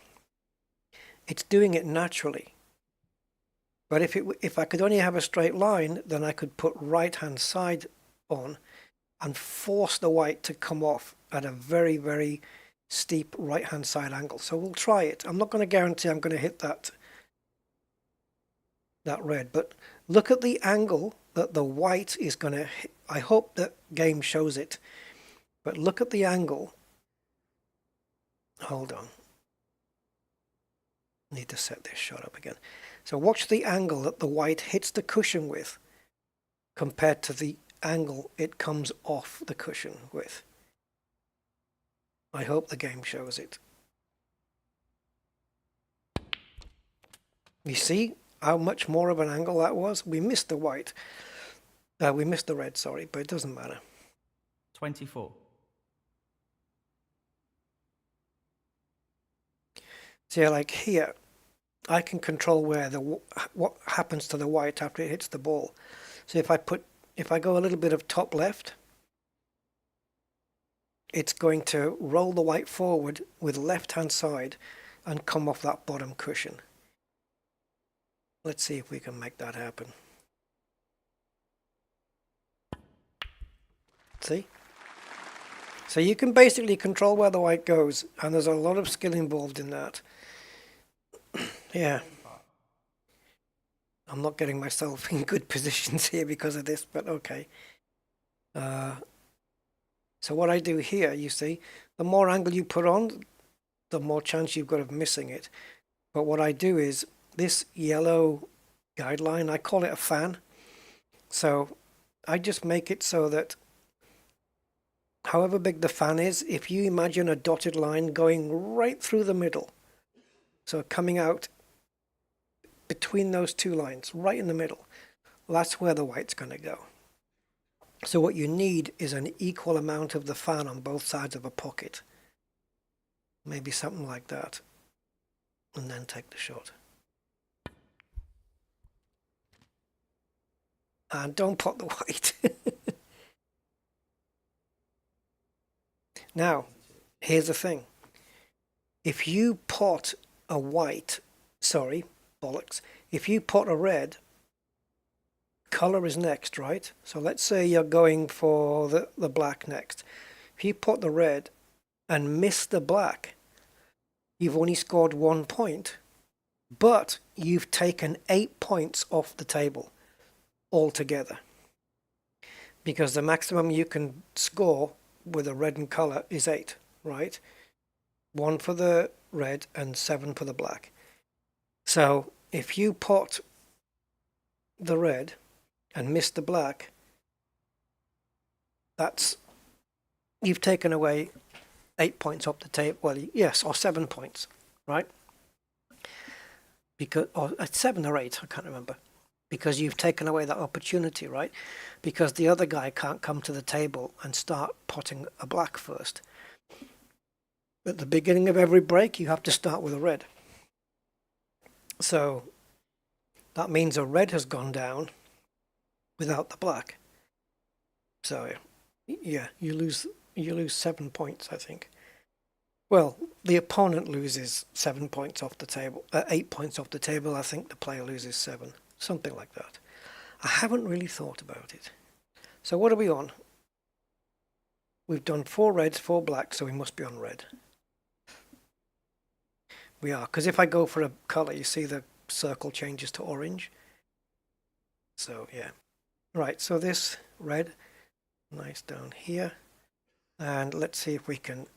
[SPEAKER 1] it's doing it naturally. But if I could only have a straight line, then I could put right hand side on and force the white to come off at a very, very steep right hand side angle. So we'll try it. I'm not going to guarantee I'm going to hit that red, but look at the angle that the white is going to hit. I hope that game shows it, but look at the angle. Hold on. Need to set this shot up again. So watch the angle that the white hits the cushion with compared to the angle it comes off the cushion with. I hope the game shows it. You see how much more of an angle that was? We missed the white. We missed the red, sorry, but it doesn't matter.
[SPEAKER 2] 24.
[SPEAKER 1] See, like here, I can control where what happens to the white after it hits the ball. So if I go a little bit of top left, it's going to roll the white forward with left hand side and come off that bottom cushion. Let's see if we can make that happen. See? So you can basically control where the white goes, and there's a lot of skill involved in that. Yeah. I'm not getting myself in good positions here because of this, but okay. So what I do here, you see, the more angle you put on, the more chance you've got of missing it. But what I do is, this yellow guideline, I call it a fan. So I just make it so that however big the fan is, if you imagine a dotted line going right through the middle, so coming out between those two lines, right in the middle, that's where the white's going to go. So what you need is an equal amount of the fan on both sides of a pocket. Maybe something like that. And then take the shot. And don't pot the white. Now, here's the thing. If you pot a white, sorry, bollocks. If you pot a red, color is next, right? So let's say you're going for the black next. If you pot the red and miss the black, you've only scored 1 point, but you've taken 8 points off the table altogether. Because the maximum you can score with a red and color is 8, right? 1 for the red and 7 for the black. So if you pot the red and miss the black, you've taken away 8 points off the table. Well, yes, or 7 points, right? Because, or 7 or 8, I can't remember. Because you've taken away that opportunity, right? Because the other guy can't come to the table and start potting a black first. At the beginning of every break, you have to start with a red. So that means a red has gone down without the black. So yeah, you lose 7 points, I think. Well, the opponent loses 7 points off the table, 8 points off the table. I think the player loses 7, something like that. I haven't really thought about it. So what are we on? We've done 4 reds, 4 blacks, so we must be on red. We are, because if I go for a color, you see the circle changes to orange. So yeah. Right, so this red, nice down here. And let's see if we can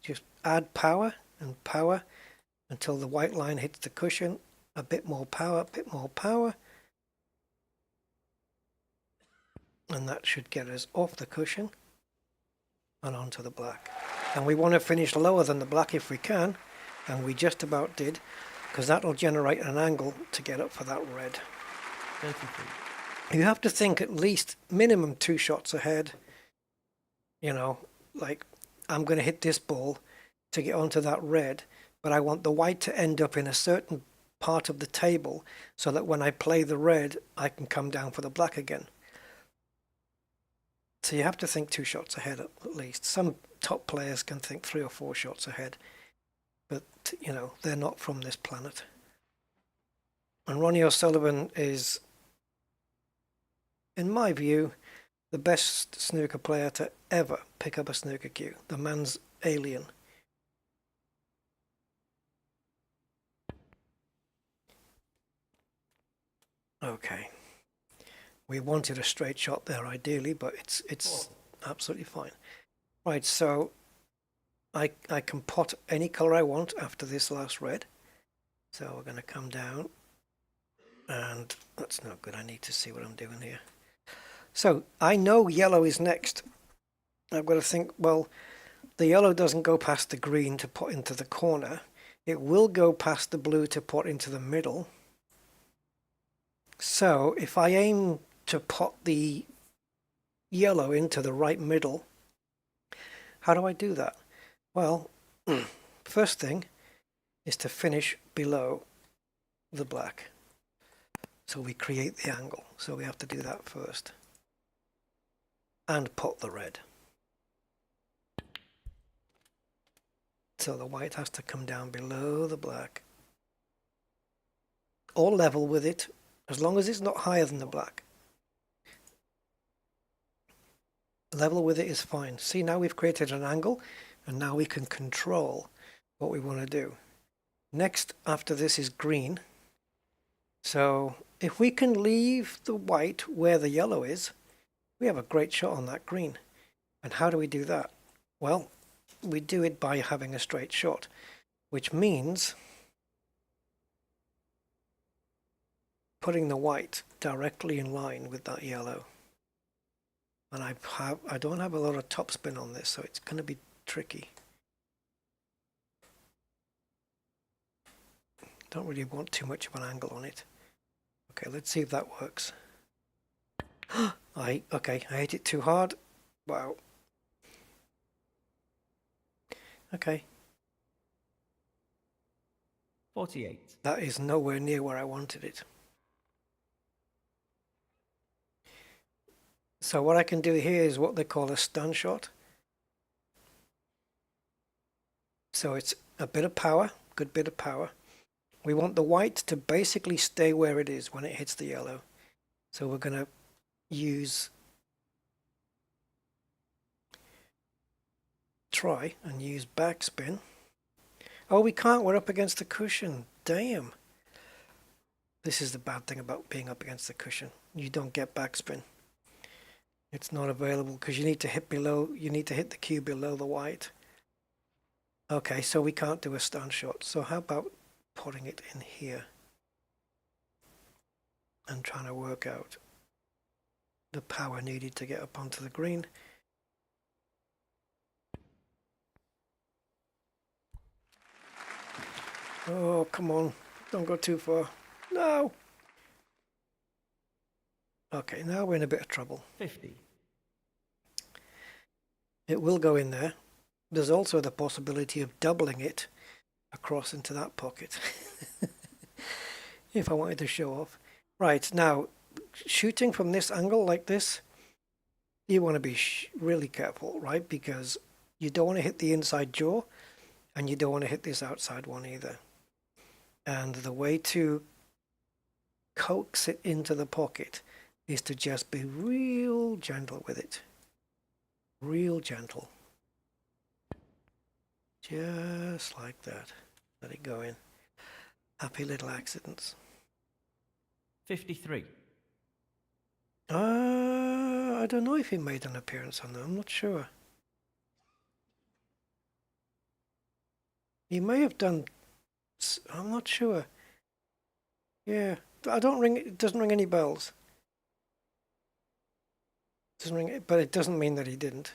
[SPEAKER 1] just add power and power until the white line hits the cushion. A bit more power, a bit more power. And that should get us off the cushion and onto the black. And we want to finish lower than the black if we can, and we just about did, because that'll generate an angle to get up for that red.
[SPEAKER 2] 30 feet.
[SPEAKER 1] You have to think at least minimum 2 shots ahead. You know, like I'm going to hit this ball to get onto that red, but I want the white to end up in a certain part of the table so that when I play the red, I can come down for the black again. So you have to think 2 shots ahead at least. Some top players can think 3 or 4 shots ahead, but you know, they're not from this planet. And Ronnie O'Sullivan is, in my view, the best snooker player to ever pick up a snooker cue. The man's alien. Okay. We wanted a straight shot there ideally, but it's absolutely fine. Right, so I can pot any color I want after this last red. So we're going to come down, and that's not good. I need to see what I'm doing here. So I know yellow is next. I've got to think, well, the yellow doesn't go past the green to pot into the corner. It will go past the blue to pot into the middle. So if I aim to pot the yellow into the right middle, how do I do that? Well, first thing is to finish below the black. So we create the angle. So we have to do that first. And pot the red. So the white has to come down below the black. Or level with it, as long as it's not higher than the black. Level with it is fine. See, now we've created an angle, and now we can control what we want to do. Next, after this is green. So if we can leave the white where the yellow is, we have a great shot on that green. And how do we do that? Well, we do it by having a straight shot, which means putting the white directly in line with that yellow. And I don't have a lot of topspin on this, so it's going to be tricky. Don't really want too much of an angle on it. Okay, let's see if that works. Okay, I hit it too hard. Wow. Okay.
[SPEAKER 2] 48.
[SPEAKER 1] That is nowhere near where I wanted it. So what I can do here is what they call a stun shot. So it's a bit of power, good bit of power. We want the white to basically stay where it is when it hits the yellow. So we're going to try and use backspin. Oh, we can't, we're up against the cushion. Damn. This is the bad thing about being up against the cushion. You don't get backspin. It's not available because you need to hit the cue below the white. Okay, so we can't do a stun shot. So how about putting it in here and trying to work out the power needed to get up onto the green. Oh, come on. Don't go too far. No. Okay, now we're in a bit of trouble.
[SPEAKER 2] 50.
[SPEAKER 1] It will go in there. There's also the possibility of doubling it across into that pocket. If I wanted to show off. Right, now, shooting from this angle like this, you want to be really careful, right? Because you don't want to hit the inside jaw, and you don't want to hit this outside one either. And the way to coax it into the pocket is to just be real gentle with it. Real gentle. Just like that. Let it go in. Happy little accidents.
[SPEAKER 2] 53.
[SPEAKER 1] I don't know if he made an appearance on that. I'm not sure. He may have done. I'm not sure. Yeah, I don't ring. It doesn't ring any bells. Doesn't ring. But it doesn't mean that he didn't.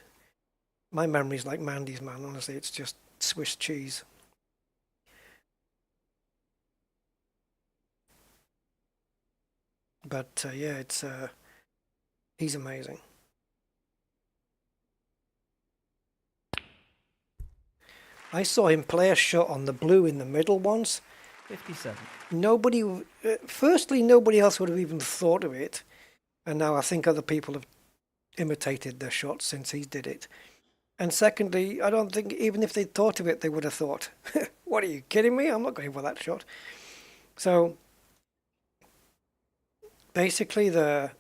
[SPEAKER 1] My memory's like Mandy's, man. Honestly, it's just Swiss cheese. But yeah, it's he's amazing. I saw him play a shot on the blue in the middle once.
[SPEAKER 2] 57.
[SPEAKER 1] Firstly, nobody else would have even thought of it, and now I think other people have imitated their shots since he did it. And secondly, I don't think even if they'd thought of it, they would have thought, "What are you kidding me? I'm not going for that shot." So basically, the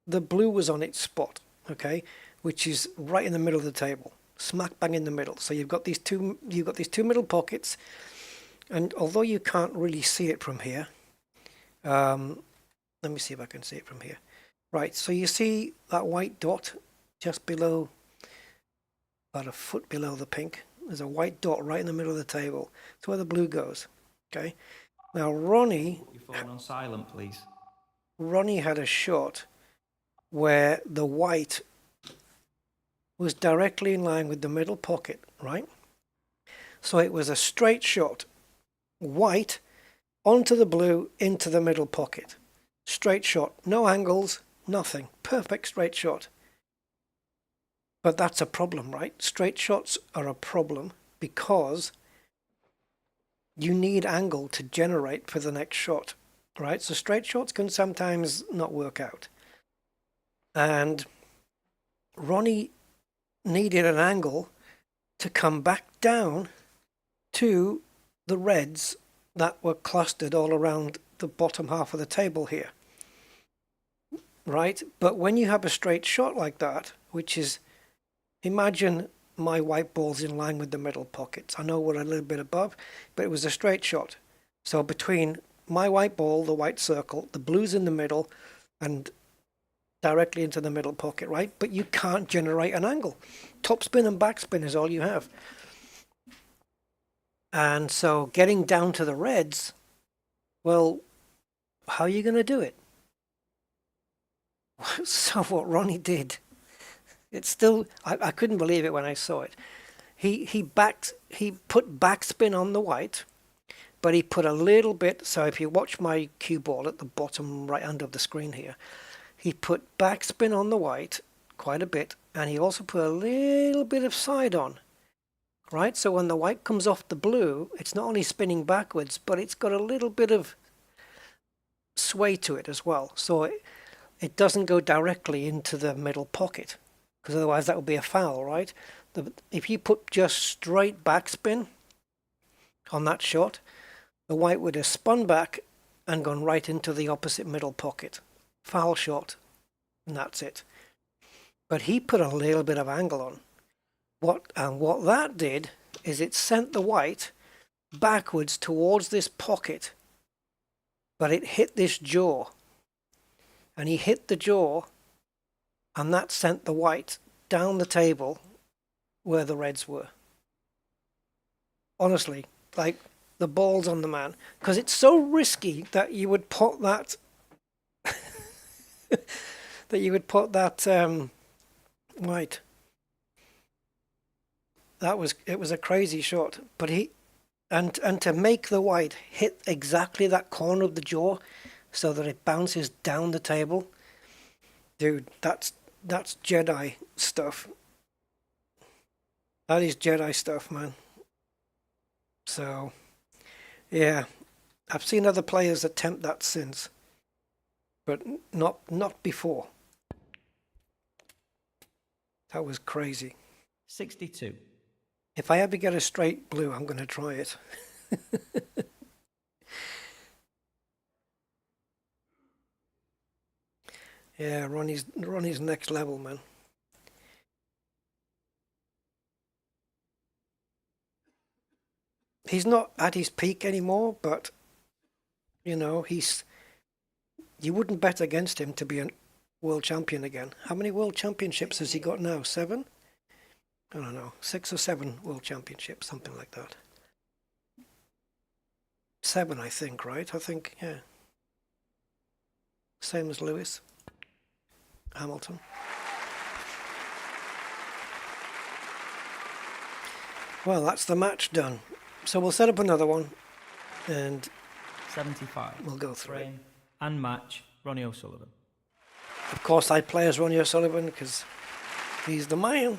[SPEAKER 1] blue was on its spot, okay, which is right in the middle of the table, smack bang in the middle. So you've got these two middle pockets, and although you can't really see it from here, let me see if I can see it from here. Right, so you see that white dot just below, about a foot below the pink. There's a white dot right in the middle of the table. That's where the blue goes. Okay. Now Ronnie.
[SPEAKER 2] Put your phone on silent, please.
[SPEAKER 1] Ronnie had a shot where the white was directly in line with the middle pocket, right? So it was a straight shot, white onto the blue into the middle pocket. Straight shot, no angles, nothing. Perfect straight shot. But that's a problem, right? Straight shots are a problem because you need angle to generate for the next shot, right? So straight shots can sometimes not work out. And Ronnie needed an angle to come back down to the reds that were clustered all around the bottom half of the table here, right? But when you have a straight shot like that, which is, imagine my white ball's in line with the middle pockets. I know we're a little bit above, but it was a straight shot. So between my white ball, the white circle, the blue's in the middle, and directly into the middle pocket, right? But you can't generate an angle. Topspin and backspin is all you have. And so getting down to the reds, well, how are you going to do it? So what Ronnie did, it's still, I couldn't believe it when I saw it. He put backspin on the white, but he put a little bit, so if you watch my cue ball at the bottom right hand of the screen here, he put backspin on the white quite a bit, and he also put a little bit of side on, right? So when the white comes off the blue, it's not only spinning backwards, but it's got a little bit of sway to it as well. So it doesn't go directly into the middle pocket, because otherwise that would be a foul, right? If you put just straight backspin on that shot, the white would have spun back and gone right into the opposite middle pocket. Foul shot, and that's it. But he put a little bit of angle on. What that did is it sent the white backwards towards this pocket, but it hit this jaw. And he hit the jaw, and that sent the white down the table where the reds were. Honestly, like the balls on the man, because it's so risky that you would put that white. It was a crazy shot, but and to make the white hit exactly that corner of the jaw so that it bounces down the table, dude, that's Jedi stuff. That is Jedi stuff, man. So yeah, I've seen other players attempt that since, but not before. That was crazy.
[SPEAKER 2] 62.
[SPEAKER 1] If I ever get a straight blue, I'm going to try it. Yeah, Ronnie's next level, man. He's not at his peak anymore, but you know, you wouldn't bet against him to be a world champion again. How many world championships has he got now? 7? I don't know, 6 or 7 world championships, something like that. 7, I think, right? I think, yeah. Same as Lewis Hamilton. Well, that's the match done. So we'll set up another one and
[SPEAKER 2] 75.
[SPEAKER 1] we'll go through it.
[SPEAKER 2] Frame and match, Ronnie O'Sullivan.
[SPEAKER 1] Of course, I play as Ronnie O'Sullivan because he's the man.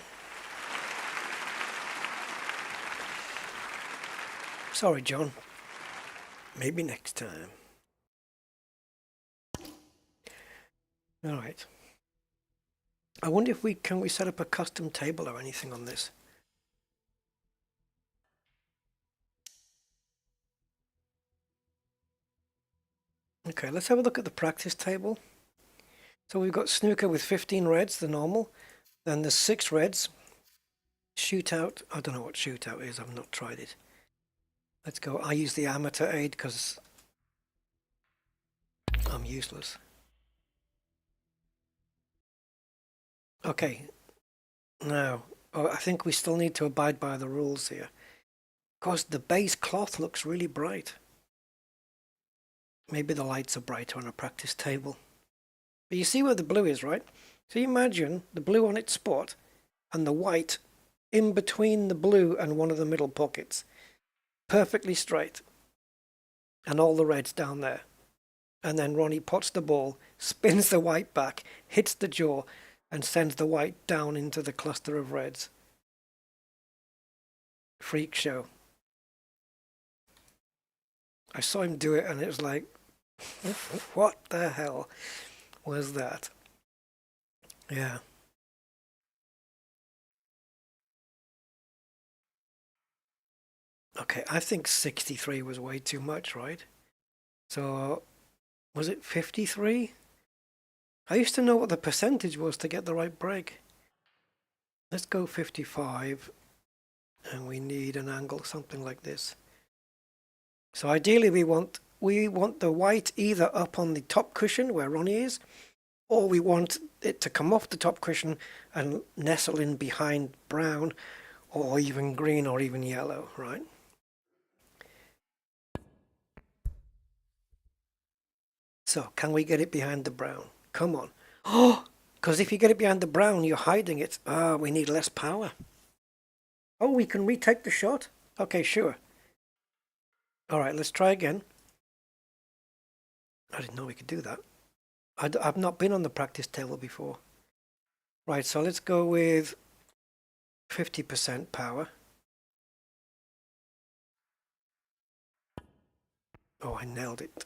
[SPEAKER 1] Sorry, John. Maybe next time. All right. I wonder if can we set up a custom table or anything on this? Okay, let's have a look at the practice table. So we've got snooker with 15 reds, the normal. Then there's 6 reds. Shootout, I don't know what shootout is, I've not tried it. Let's go, I use the amateur aid because I'm useless. Okay, now, I think we still need to abide by the rules here. Of course, the base cloth looks really bright. Maybe the lights are brighter on a practice table. But you see where the blue is, right? So you imagine the blue on its spot and the white in between the blue and one of the middle pockets. Perfectly straight. And all the reds down there. And then Ronnie pots the ball, spins the white back, hits the jaw, and sends the white down into the cluster of reds. Freak show. I saw him do it and it was like, what the hell was that? Yeah. Okay, I think 63 was way too much, right? So, was it 53? I used to know what the percentage was to get the right break. Let's go 55, and we need an angle, something like this. So ideally we want the white either up on the top cushion where Ronnie is, or we want it to come off the top cushion and nestle in behind brown, or even green, or even yellow, right? So, can we get it behind the brown? Come on. Oh, because if you get it behind the brown, you're hiding it. Ah, we need less power. Oh, we can retake the shot? Okay, sure. All right, let's try again. I didn't know we could do that. I've not been on the practice table before. Right, so let's go with 50% power. Oh, I nailed it.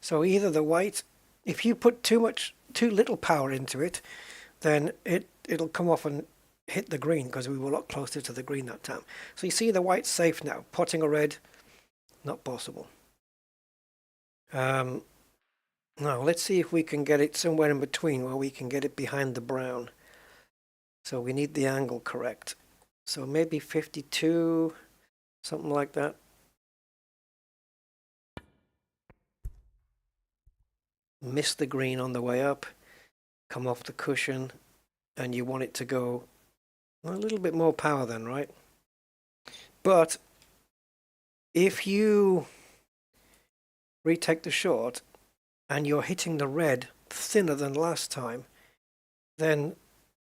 [SPEAKER 1] So either the white, if you put too little power into it, then it'll come off and hit the green because we were a lot closer to the green that time. So you see the white's safe now. Potting a red, not possible. Now let's see if we can get it somewhere in between where we can get it behind the brown. So we need the angle correct. So maybe 52, something like that. Miss the green on the way up, come off the cushion, and you want it to go a little bit more power then, right? But if you retake the shot and you're hitting the red thinner than last time, then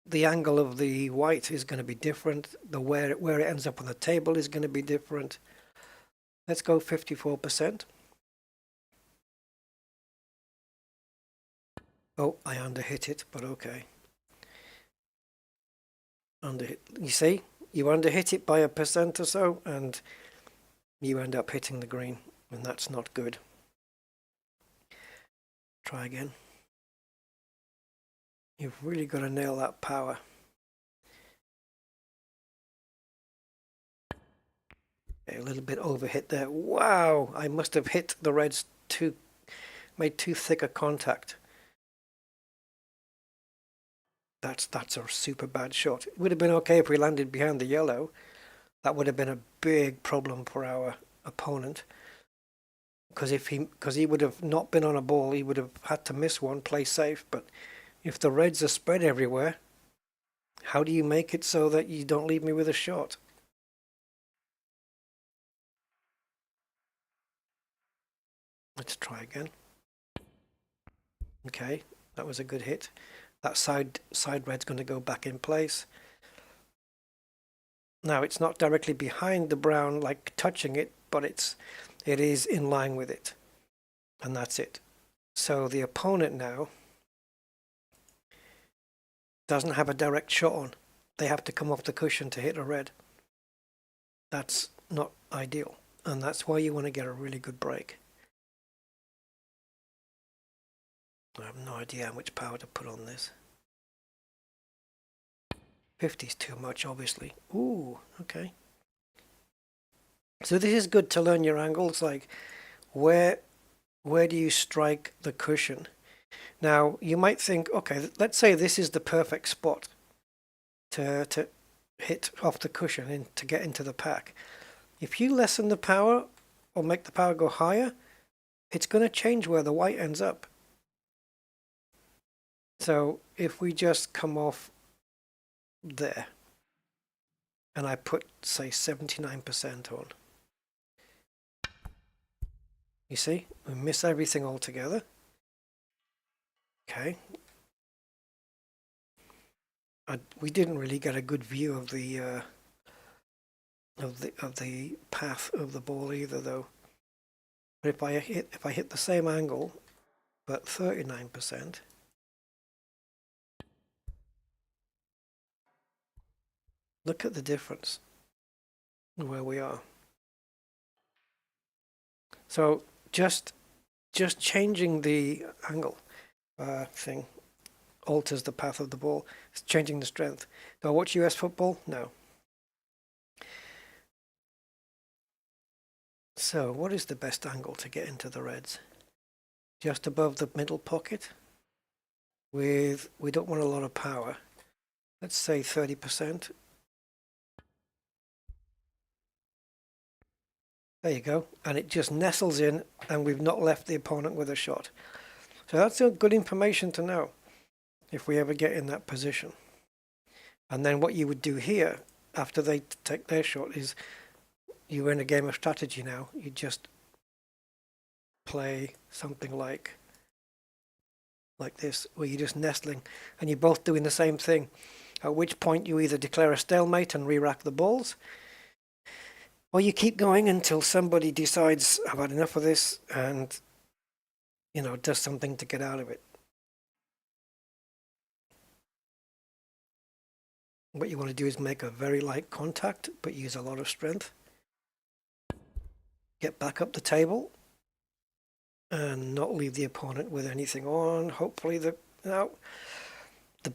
[SPEAKER 1] the angle of the white is going to be different. Where it ends up on the table is going to be different. Let's go 54%. Oh, I underhit it, but okay. Underhit. You see, you underhit it by a percent or so, and you end up hitting the green, and that's not good. Try again. You've really got to nail that power. Okay, a little bit overhit there. Wow, I must have hit the reds made too thick a contact. That's a super bad shot. It would have been okay if we landed behind the yellow. That would have been a big problem for our opponent. Because he would have not been on a ball, he would have had to miss one, play safe. But if the reds are spread everywhere, how do you make it so that you don't leave me with a shot? Let's try again. Okay, that was a good hit. That side red's going to go back in place. Now it's not directly behind the brown, like touching it, but it is in line with it. And that's it. So the opponent now doesn't have a direct shot on. They have to come off the cushion to hit a red. That's not ideal. And that's why you want to get a really good break. I have no idea how much power to put on this. 50 is too much, obviously. Ooh, okay. So this is good to learn your angles, like where do you strike the cushion? Now, you might think, okay, let's say this is the perfect spot to hit off the cushion and to get into the pack. If you lessen the power or make the power go higher, it's going to change where the white ends up. So if we just come off there and I put, say, 79% on, you see, we miss everything altogether. Okay. We didn't really get a good view of the path of the ball either, though. But if I hit the same angle, but 39%, look at the difference where we are. So just changing the angle thing alters the path of the ball. It's changing the strength. Do I watch US football? No. So what is the best angle to get into the reds? Just above the middle pocket. We don't want a lot of power. Let's say 30%. There you go. And it just nestles in and we've not left the opponent with a shot. So that's good information to know if we ever get in that position. And then what you would do here after they take their shot is you're in a game of strategy now. You just play something like this, where you're just nestling and you're both doing the same thing. At which point you either declare a stalemate and re-rack the balls, or you keep going until somebody decides, I've had enough of this, and does something to get out of it. What you want to do is make a very light contact, but use a lot of strength. Get back up the table and not leave the opponent with anything on. Hopefully the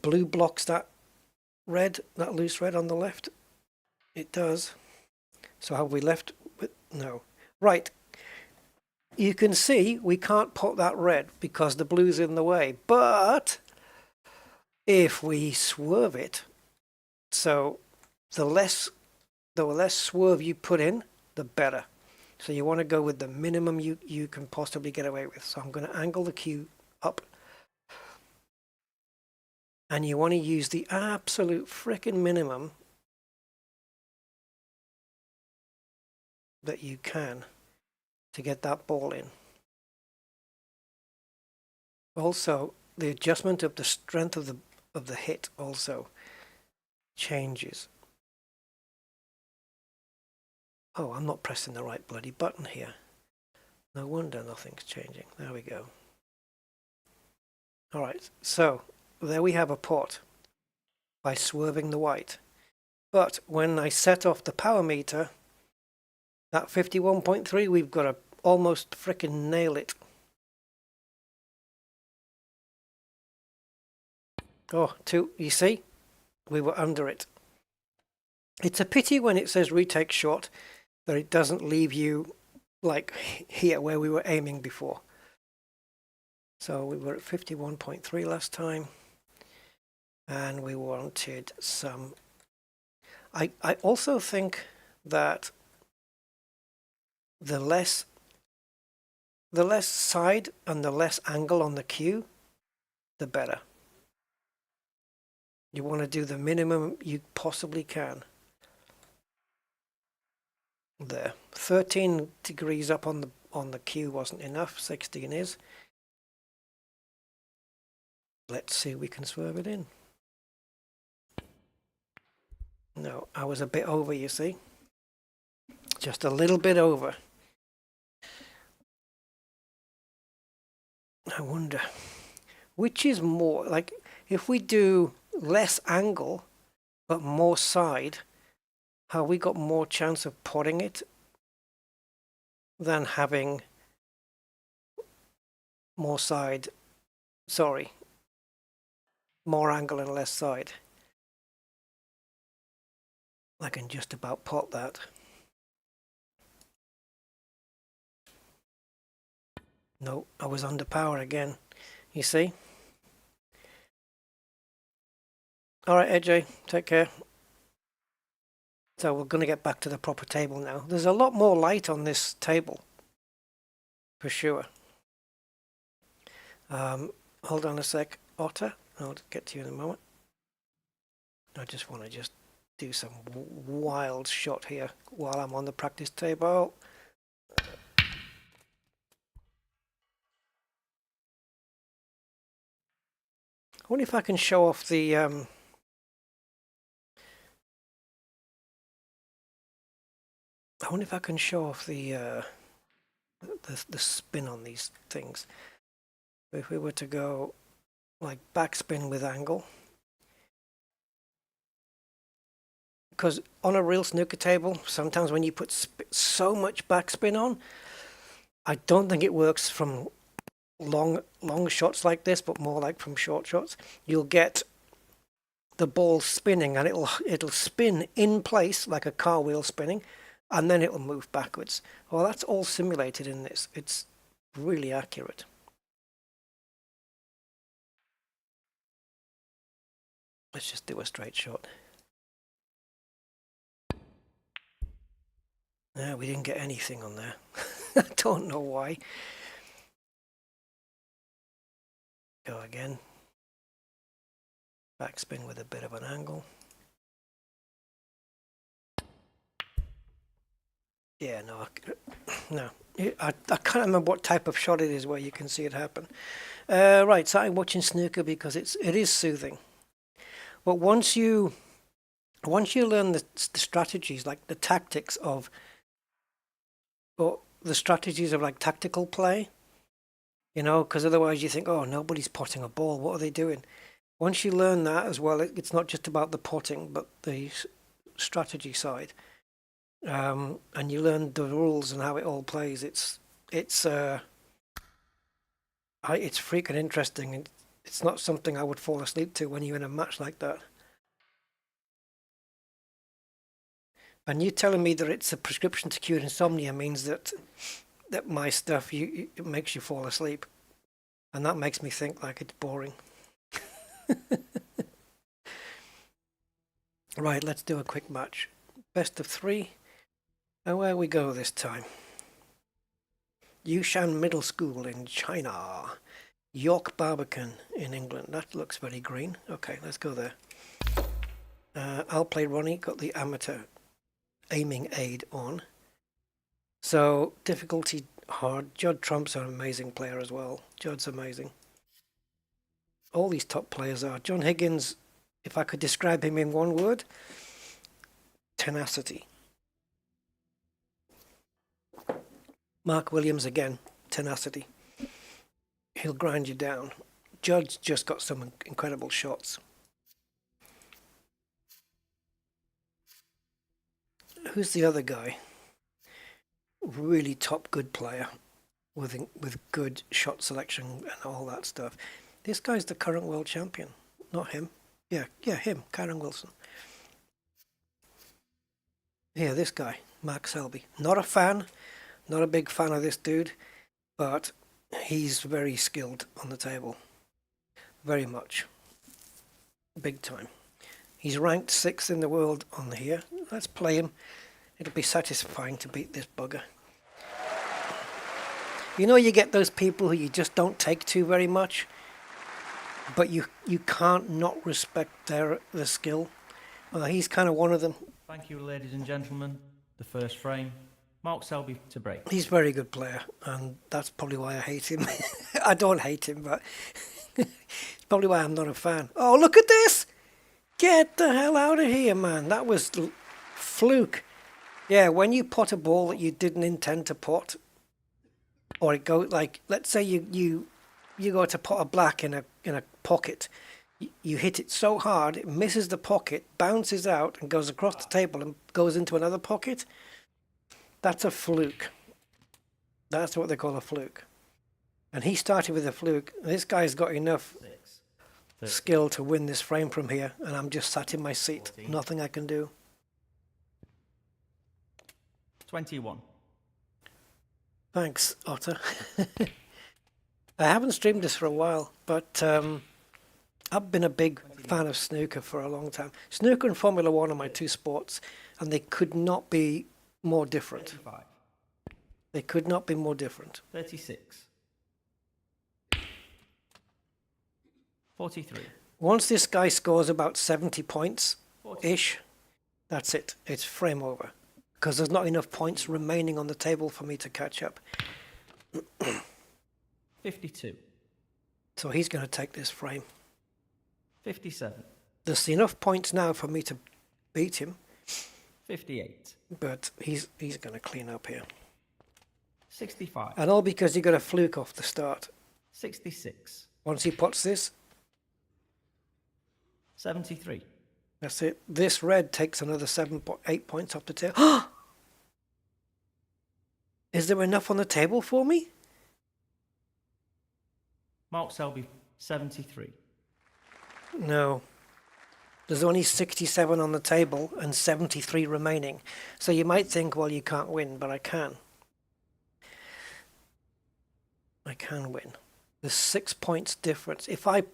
[SPEAKER 1] blue blocks that red, that loose red on the left. It does. So have we left with, no. Right. You can see we can't put that red because the blue's in the way. But if we swerve it, so the less swerve you put in, the better. So you want to go with the minimum you can possibly get away with. So I'm going to angle the cue up. And you want to use the absolute frickin' minimum that you can to get that ball in. Also, the adjustment of the strength of the hit also changes. Oh, I'm not pressing the right bloody button here. No wonder nothing's changing. There we go. All right, so there we have a pot by swerving the white. But when I set off the power meter, that 51.3, we've got to almost frickin' nail it. Oh, you see? We were under it. It's a pity when it says retake shot that it doesn't leave you like here where we were aiming before. So we were at 51.3 last time. And we wanted some... I also think that the less side and the less angle on the cue, the better. You want to do the minimum you possibly can. There, 13 degrees up on the cue wasn't enough. 16 is. Let's see if we can swerve it in. No, I was a bit over, you see. Just a little bit over. I wonder, which is more, like, if we do less angle, but more side, have we got more chance of potting it than having more side, sorry, more angle and less side? I can just about pot that. No, I was under power again, you see? All right, AJ, take care. So we're going to get back to the proper table now. There's a lot more light on this table, for sure. Hold on a sec, Otter. I'll get to you in a moment. I just want to do some wild shot here while I'm on the practice table. I wonder if I can show off the I wonder if I can show off the spin on these things. If we were to go like backspin with angle, because on a real snooker table, sometimes when you put so much backspin on, I don't think it works from long shots like this, but more like from short shots. You'll get the ball spinning, and it'll spin in place like a car wheel spinning, and then it'll move backwards. Well, that's all simulated in this. It's really accurate. Let's just do a straight shot. No, we didn't get anything on there. I don't know why. Go again. Backspin with a bit of an angle. Yeah, no. I can't remember what type of shot it is where you can see it happen. Right, so I'm watching snooker because it is soothing. But once you learn the strategies, like the tactics of, or the strategies of like tactical play, you know, because otherwise you think, oh, nobody's potting a ball. What are they doing? Once you learn that as well, it's not just about the potting, but the strategy side. And you learn the rules and how it all plays. It's freaking interesting, and it's not something I would fall asleep to when you're in a match like that. And you telling me that it's a prescription to cure insomnia means that my stuff it makes you fall asleep, and that makes me think like it's boring. Right, let's do a quick match. Best of 3. And where we go this time? Yushan Middle School in China. York Barbican in England. That looks very green. Okay, let's go there. I'll play Ronnie. Got the amateur aiming aid on. So difficulty hard. Judd Trump's an amazing player as well. Judd's amazing. All these top players are. John Higgins, if I could describe him in one word, tenacity. Mark Williams again, tenacity. He'll grind you down. Judd's just got some incredible shots. Who's the other guy? Really top good player with good shot selection and all that stuff. This guy's the current world champion, not him. Yeah, him, Karen Wilson. Yeah, this guy, Mark Selby. Not a big fan of this dude, but he's very skilled on the table. Very much. big time. He's ranked 6th in the world on here. Let's play him. It'll be satisfying to beat this bugger. You know, you get those people who you just don't take to very much, but you can't not respect their skill. Well, he's kind of one of them.
[SPEAKER 2] Thank you, ladies and gentlemen. The first frame. Mark Selby to break.
[SPEAKER 1] He's a very good player, and that's probably why I hate him. I don't hate him, but it's probably why I'm not a fan. Oh, look at this! Get the hell out of here, man. That was fluke. Yeah, when you pot a ball that you didn't intend to pot, or it goes like, let's say you go to pot a black in a pocket, you hit it so hard it misses the pocket, bounces out and goes across the table and goes into another pocket. That's a fluke. That's what they call a fluke. And he started with a fluke. This guy's got enough skill to win this frame from here, and I'm just sat in my seat.
[SPEAKER 2] 14.
[SPEAKER 1] Nothing I can do.
[SPEAKER 2] 21.
[SPEAKER 1] Thanks, Otter. I haven't streamed this for a while, but I've been a big fan of snooker for a long time. Snooker and Formula One are my two sports, and they could not be more different.
[SPEAKER 2] 35.
[SPEAKER 1] They could not be more different.
[SPEAKER 2] 36. 43.
[SPEAKER 1] Once this guy scores about 70 points-ish, that's it. It's frame over. Because there's not enough points remaining on the table for me to catch up.
[SPEAKER 2] 52.
[SPEAKER 1] So he's going to take this frame.
[SPEAKER 2] 57.
[SPEAKER 1] There's enough points now for me to beat him,
[SPEAKER 2] 58.
[SPEAKER 1] but he's going to clean up here.
[SPEAKER 2] 65.
[SPEAKER 1] And all because he got a fluke off the start.
[SPEAKER 2] 66.
[SPEAKER 1] Once he pots this,
[SPEAKER 2] 73.
[SPEAKER 1] that's it. This red takes another 8 points off the table. Is there enough on the table for me?
[SPEAKER 2] Mark Selby, 73.
[SPEAKER 1] No. There's only 67 on the table and 73 remaining. So you might think, well, you can't win, but I can. I can win. There's 6 points difference. If I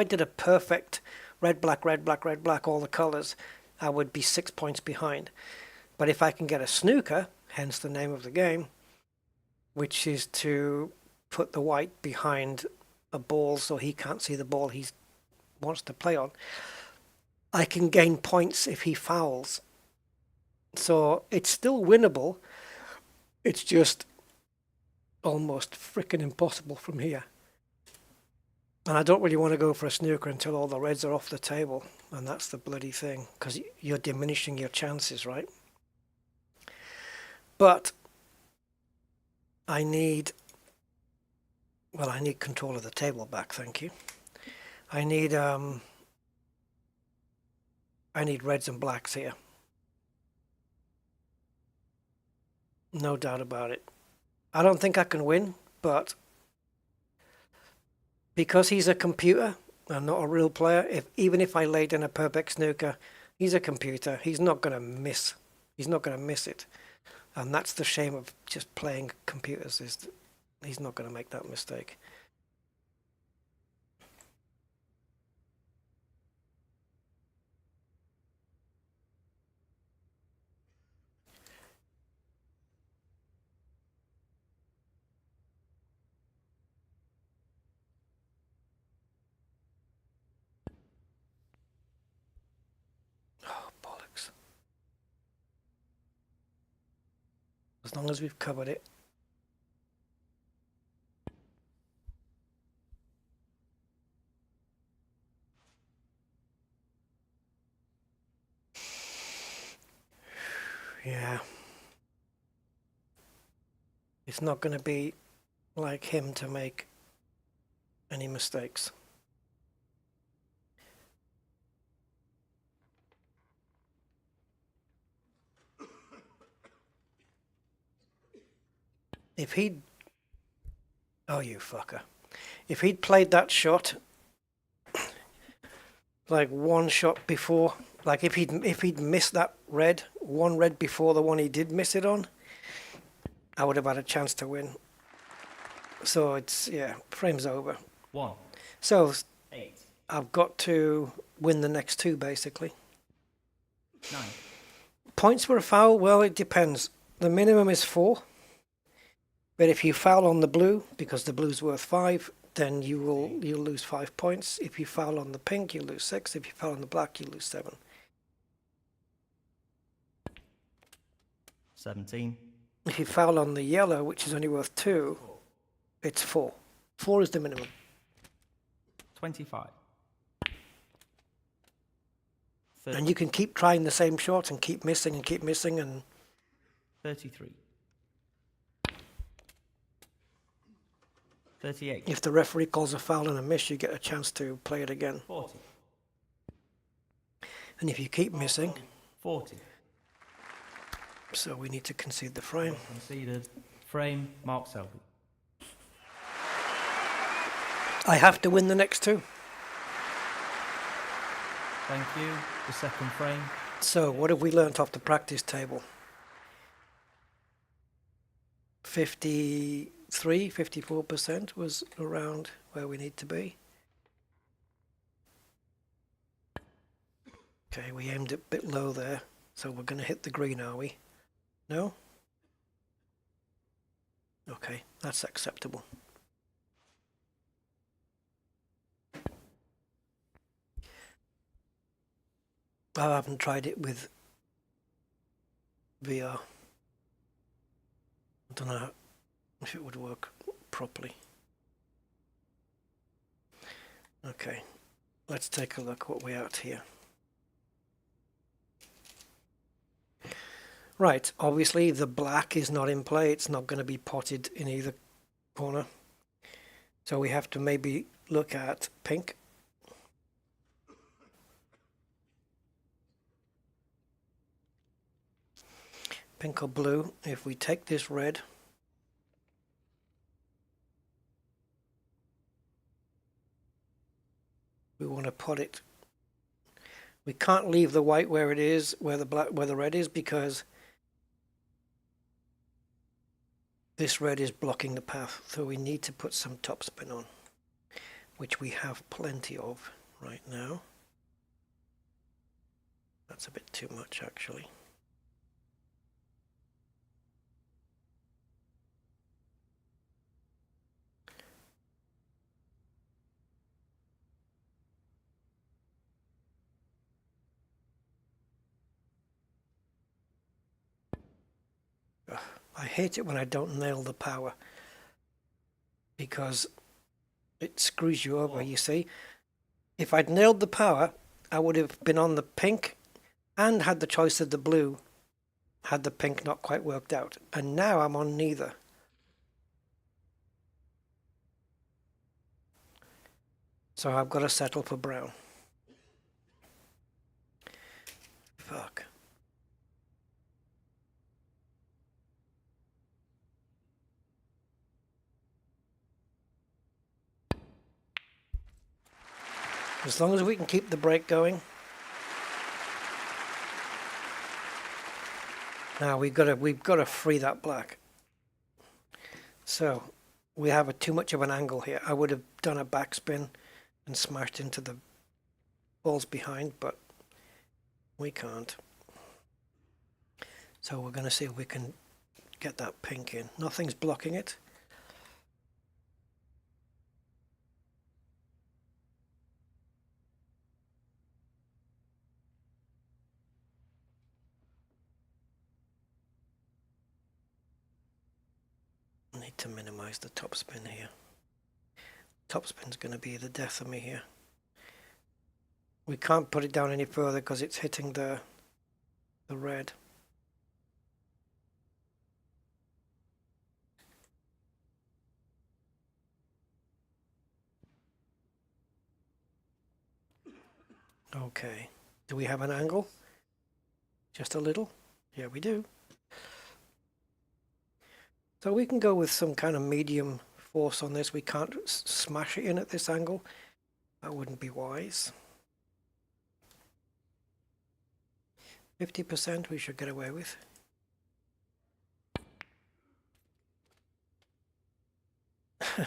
[SPEAKER 1] did a perfect red, black, red, black, red, black, all the colours, I would be 6 points behind. But if I can get a snooker, hence the name of the game, which is to put the white behind a ball so he can't see the ball he wants to play on, I can gain points if he fouls. So it's still winnable. It's just almost frickin' impossible from here. And I don't really want to go for a snooker until all the reds are off the table. And that's the bloody thing, because you're diminishing your chances, right? But I need control of the table back, thank you. I need reds and blacks here. No doubt about it. I don't think I can win, but because he's a computer and not a real player, even if I laid in a perfect snooker, he's a computer. He's not going to miss. He's not going to miss it. And that's the shame of just playing computers, is that he's not going to make that mistake. Oh, bollocks. As long as we've covered it. Yeah. It's not going to be like him to make any mistakes. If he'd... Oh, you fucker. If he'd played that shot like one shot before, like if he'd missed that red, one red before the one he did miss it on, I would have had a chance to win. So it's, yeah, frame's over.
[SPEAKER 2] 1.
[SPEAKER 1] So
[SPEAKER 2] 8.
[SPEAKER 1] I've got to win the next two, basically.
[SPEAKER 2] 9.
[SPEAKER 1] Points for a foul? Well, it depends. The minimum is 4. But if you foul on the blue, because the blue's worth 5, then you'll lose 5 points. If you foul on the pink, you lose 6. If you foul on the black, you lose 7.
[SPEAKER 2] 17.
[SPEAKER 1] If you foul on the yellow, which is only worth 2, it's 4. 4 is the minimum.
[SPEAKER 2] 25.
[SPEAKER 1] And you can keep trying the same shot and keep missing and
[SPEAKER 2] 33. 38.
[SPEAKER 1] if the referee calls a foul and a miss, you get a chance to play it again.
[SPEAKER 2] 40.
[SPEAKER 1] And if you keep missing,
[SPEAKER 2] 40.
[SPEAKER 1] so we need to concede the frame.
[SPEAKER 2] Conceded. Frame, Mark Selby.
[SPEAKER 1] I have to win the next two.
[SPEAKER 2] Thank you. The second frame.
[SPEAKER 1] So what have we learnt off the practice table? 54% was around where we need to be. Okay, we aimed it a bit low there, so we're going to hit the green, are we? No? Okay, that's acceptable. I haven't tried it with VR. I don't know if it would work properly. Okay, let's take a look what we're at here. Right, obviously the black is not in play. It's not going to be potted in either corner. So we have to maybe look at pink. Pink or blue. If we take this red, we want to pot it. We can't leave the white where it is, where the red is, because this red is blocking the path. So we need to put some topspin on, which we have plenty of right now. That's a bit too much, actually. I hate it when I don't nail the power, because it screws you over, you see. If I'd nailed the power, I would have been on the pink and had the choice of the blue, had the pink not quite worked out. And now I'm on neither. So I've got to settle for brown. Fuck. As long as we can keep the break going. Now we've got to free that black. So we have too much of an angle here. I would have done a backspin and smashed into the balls behind, but we can't. So we're going to see if we can get that pink in. Nothing's blocking it. I need to minimize the topspin here. Topspin's going to be the death of me here. We can't put it down any further because it's hitting the red. Okay. Do we have an angle? Just a little? Yeah, we do. So we can go with some kind of medium force on this. We can't smash it in at this angle. That wouldn't be wise. 50% we should get away with.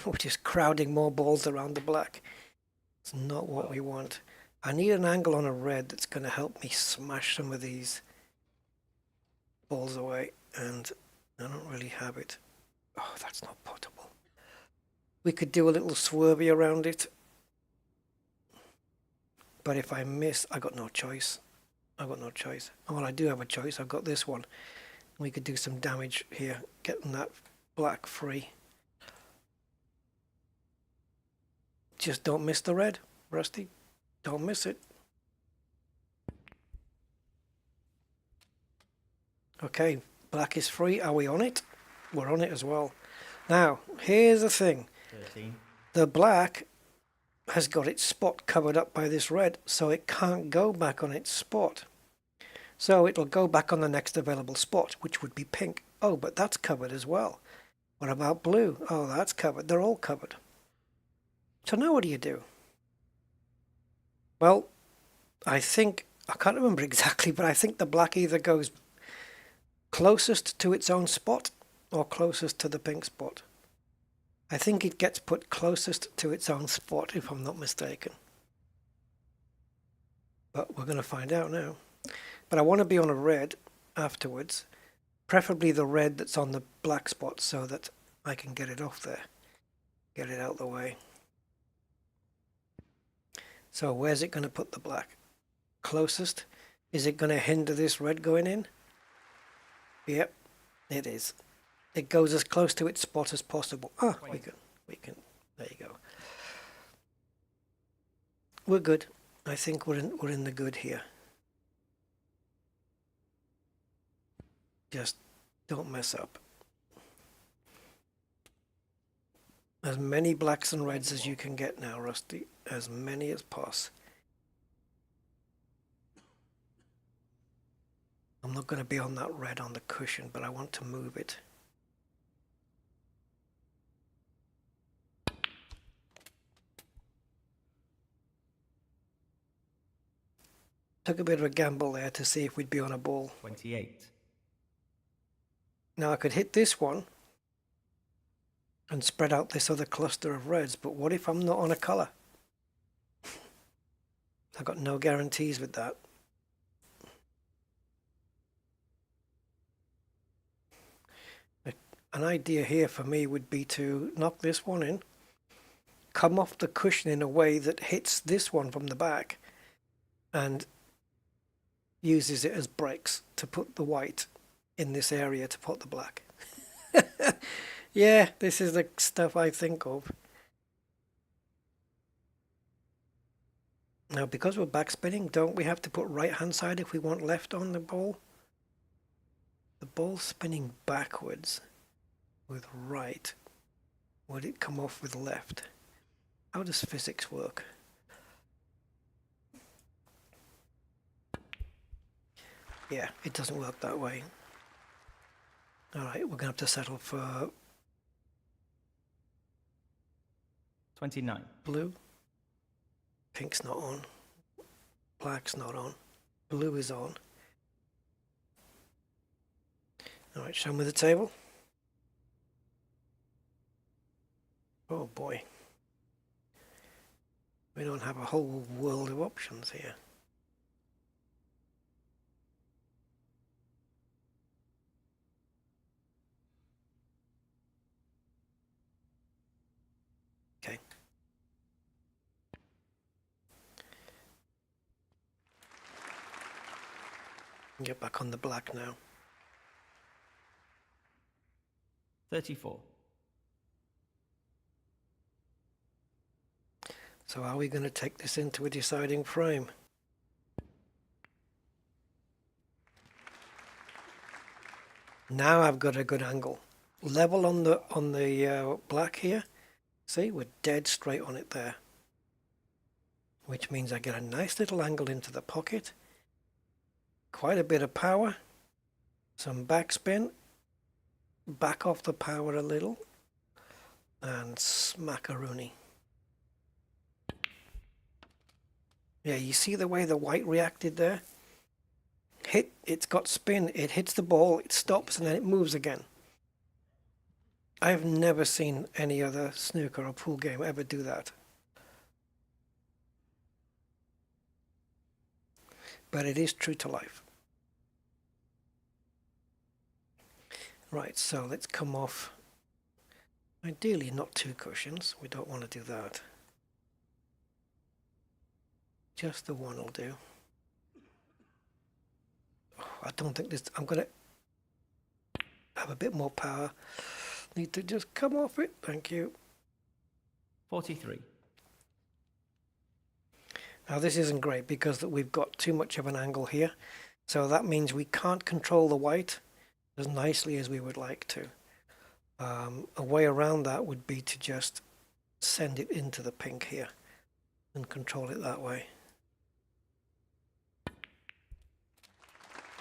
[SPEAKER 1] We're just crowding more balls around the black. It's not what we want. I need an angle on a red that's going to help me smash some of these balls away, and I don't really have it. Oh, that's not potable. We could do a little swervy around it, but if I miss, I got no choice. I've got no choice. Well, I do have a choice. I've got this one. We could do some damage here, getting that black free. Just don't miss the red, Rusty. Don't miss it. Okay, black is free. Are we on it? We're on it as well. Now, here's the thing.
[SPEAKER 2] 13.
[SPEAKER 1] The black has got its spot covered up by this red, so it can't go back on its spot. So it'll go back on the next available spot, which would be pink. Oh, but that's covered as well. What about blue? Oh, that's covered. They're all covered. So now what do you do? Well, I can't remember exactly, but I think the black either goes closest to its own spot or closest to the pink spot. I think it gets put closest to its own spot, if I'm not mistaken. But we're going to find out now. But I want to be on a red afterwards, preferably the red that's on the black spot so that I can get it off there, get it out of the way. So where's it going to put the black? Closest? Is it going to hinder this red going in? Yep, it is. It goes as close to its spot as possible. Ah, we can, there you go. We're good. I think we're in the good here. Just don't mess up. As many blacks and reds as you can get now, Rusty. As many as possible. I'm not going to be on that red on the cushion, but I want to move it. Took a bit of a gamble there to see if we'd be on a ball.
[SPEAKER 2] 28.
[SPEAKER 1] Now I could hit this one and spread out this other cluster of reds, but what if I'm not on a colour? I've got no guarantees with that. An idea here for me would be to knock this one in, come off the cushion in a way that hits this one from the back and uses it as brakes to put the white in this area to put the black. Yeah, this is the stuff I think of. Now, because we're backspinning, don't we have to put right hand side if we want left on the ball? The ball's spinning backwards with right. Would it come off with left? How does physics work? Yeah, it doesn't work that way. Alright, we're going to have to settle for
[SPEAKER 2] 29.
[SPEAKER 1] blue. Pink's not on. Black's not on. Blue is on. Alright, show me the table. Oh boy. We don't have a whole world of options here. Okay. Get back on the black now.
[SPEAKER 2] 34.
[SPEAKER 1] So are we going to take this into a deciding frame? Now I've got a good angle. Level on the black here. See, we're dead straight on it there. Which means I get a nice little angle into the pocket. Quite a bit of power. Some backspin. Back off the power a little. And smackaroonie. Yeah, you see the way the white reacted there? It's got spin, it hits the ball, it stops, and then it moves again. I've never seen any other snooker or pool game ever do that. but it is true to life. Right, so let's come off. Ideally not 2 cushions, we don't want to do that. Just the one will do. Oh, I don't think this, I'm going to have a bit more power. Need to just come off it, thank you.
[SPEAKER 2] 43.
[SPEAKER 1] Now this isn't great because we've got too much of an angle here. So that means we can't control the white as nicely as we would like to. A way around that would be to just send it into the pink here and control it that way.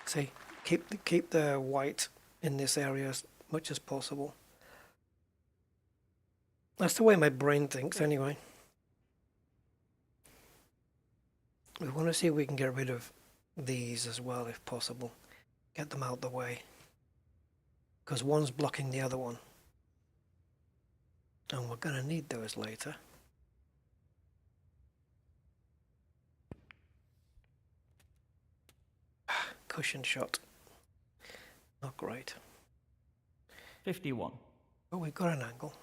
[SPEAKER 1] See, keep the white in this area as much as possible. That's the way my brain thinks anyway. We want to see if we can get rid of these as well if possible. Get them out the way. Because one's blocking the other one. And we're going to need those later. Cushion shot. Not great.
[SPEAKER 2] 51.
[SPEAKER 1] But we've got an angle.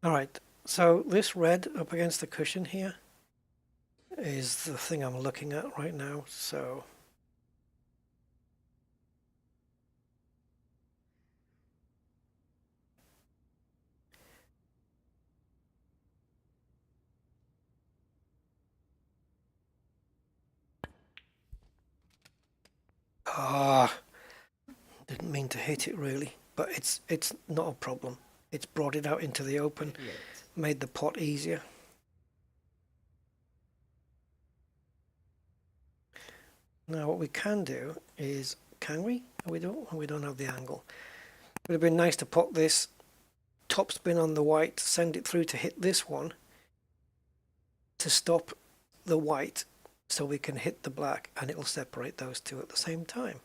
[SPEAKER 1] Alright, so this red up against the cushion here is the thing I'm looking at right now, so didn't mean to hit it really, but it's not a problem. It's brought it out into the open, made the pot easier. Now what we can do is, can we? We don't have the angle. It would have been nice to put this top spin on the white, send it through to hit this one to stop the white so we can hit the black and it'll separate those two at the same time.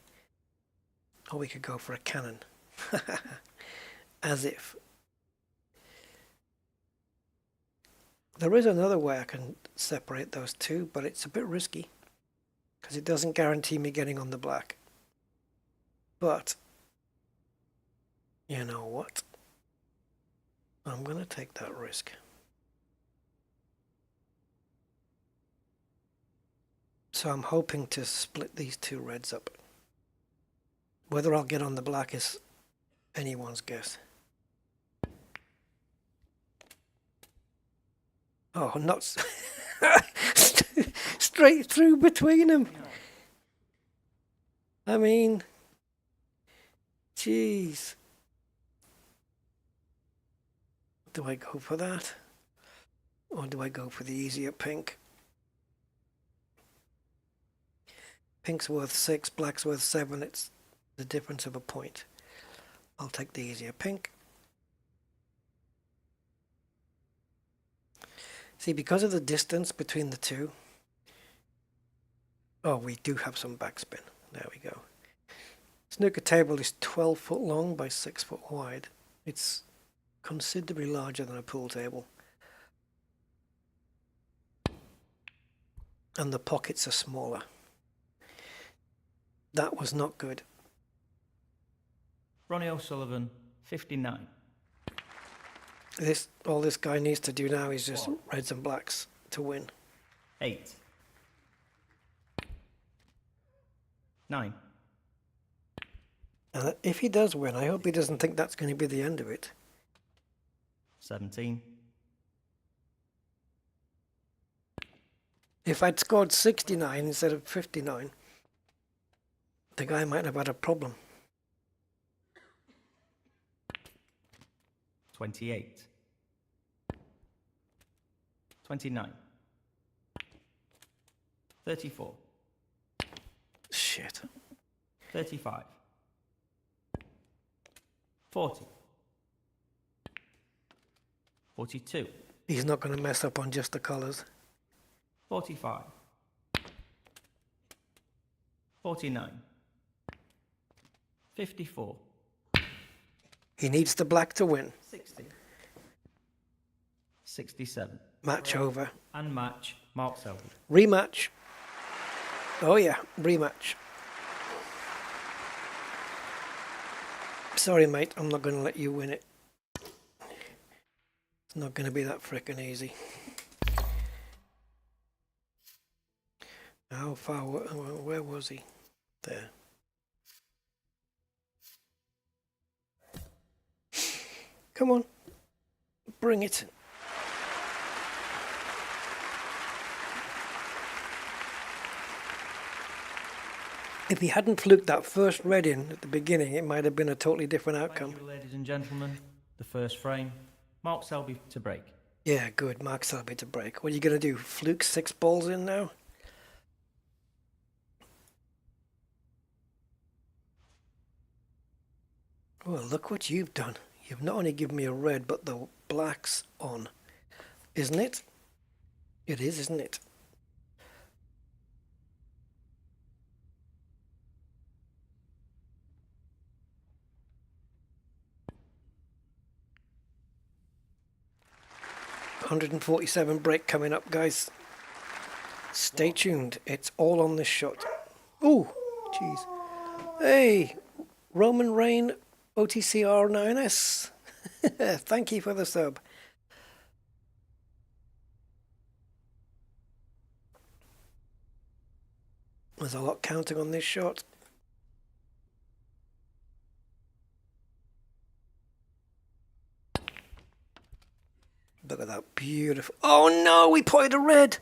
[SPEAKER 1] Or we could go for a cannon. As if. There is another way I can separate those two, but it's a bit risky because it doesn't guarantee me getting on the black. But you know what? I'm going to take that risk. So I'm hoping to split these two reds up. Whether I'll get on the black is anyone's guess. Oh, not straight through between them. I mean, jeez. Do I go for that? Or do I go for the easier pink? Pink's worth 6, black's worth 7. It's the difference of a point. I'll take the easier pink. See, because of the distance between the two. Oh, we do have some backspin. There we go. Snooker table is 12 foot long by 6 foot wide. It's considerably larger than a pool table. And the pockets are smaller. That was not good.
[SPEAKER 2] Ronnie O'Sullivan, 59.
[SPEAKER 1] All this guy needs to do now is just reds and blacks to win.
[SPEAKER 2] 8. 9.
[SPEAKER 1] And if he does win, I hope he doesn't think that's going to be the end of it.
[SPEAKER 2] 17.
[SPEAKER 1] If I'd scored 69 instead of 59, the guy might have had a problem.
[SPEAKER 2] 28. 29. 34.
[SPEAKER 1] Shit.
[SPEAKER 2] 35. 40. 42.
[SPEAKER 1] He's not going to mess up on just the colours.
[SPEAKER 2] 45. 49. 54.
[SPEAKER 1] He needs the black to win.
[SPEAKER 2] 60. 67.
[SPEAKER 1] Match over.
[SPEAKER 2] And match, Mark Selby.
[SPEAKER 1] Rematch. Oh yeah, rematch. Sorry, mate, I'm not going to let you win it. It's not going to be that frickin' easy. How far, where was he? There. Come on, bring it. If he hadn't fluked that first red in at the beginning, it might have been a totally different outcome.
[SPEAKER 2] Thank you, ladies and gentlemen. The first frame, Mark Selby to break.
[SPEAKER 1] Yeah, good. Mark Selby to break. What are you going to do? Fluke 6 balls in now? Well, look what you've done. You've not only given me a red, but the black's on. Isn't it? It is, isn't it? $147 break coming up, guys. Stay tuned. It's all on this shot. Oh, jeez. Hey, Roman Reign OTCR9S. Thank you for the sub. There's a lot counting on this shot. Look at that beautiful. Oh no, we played a red.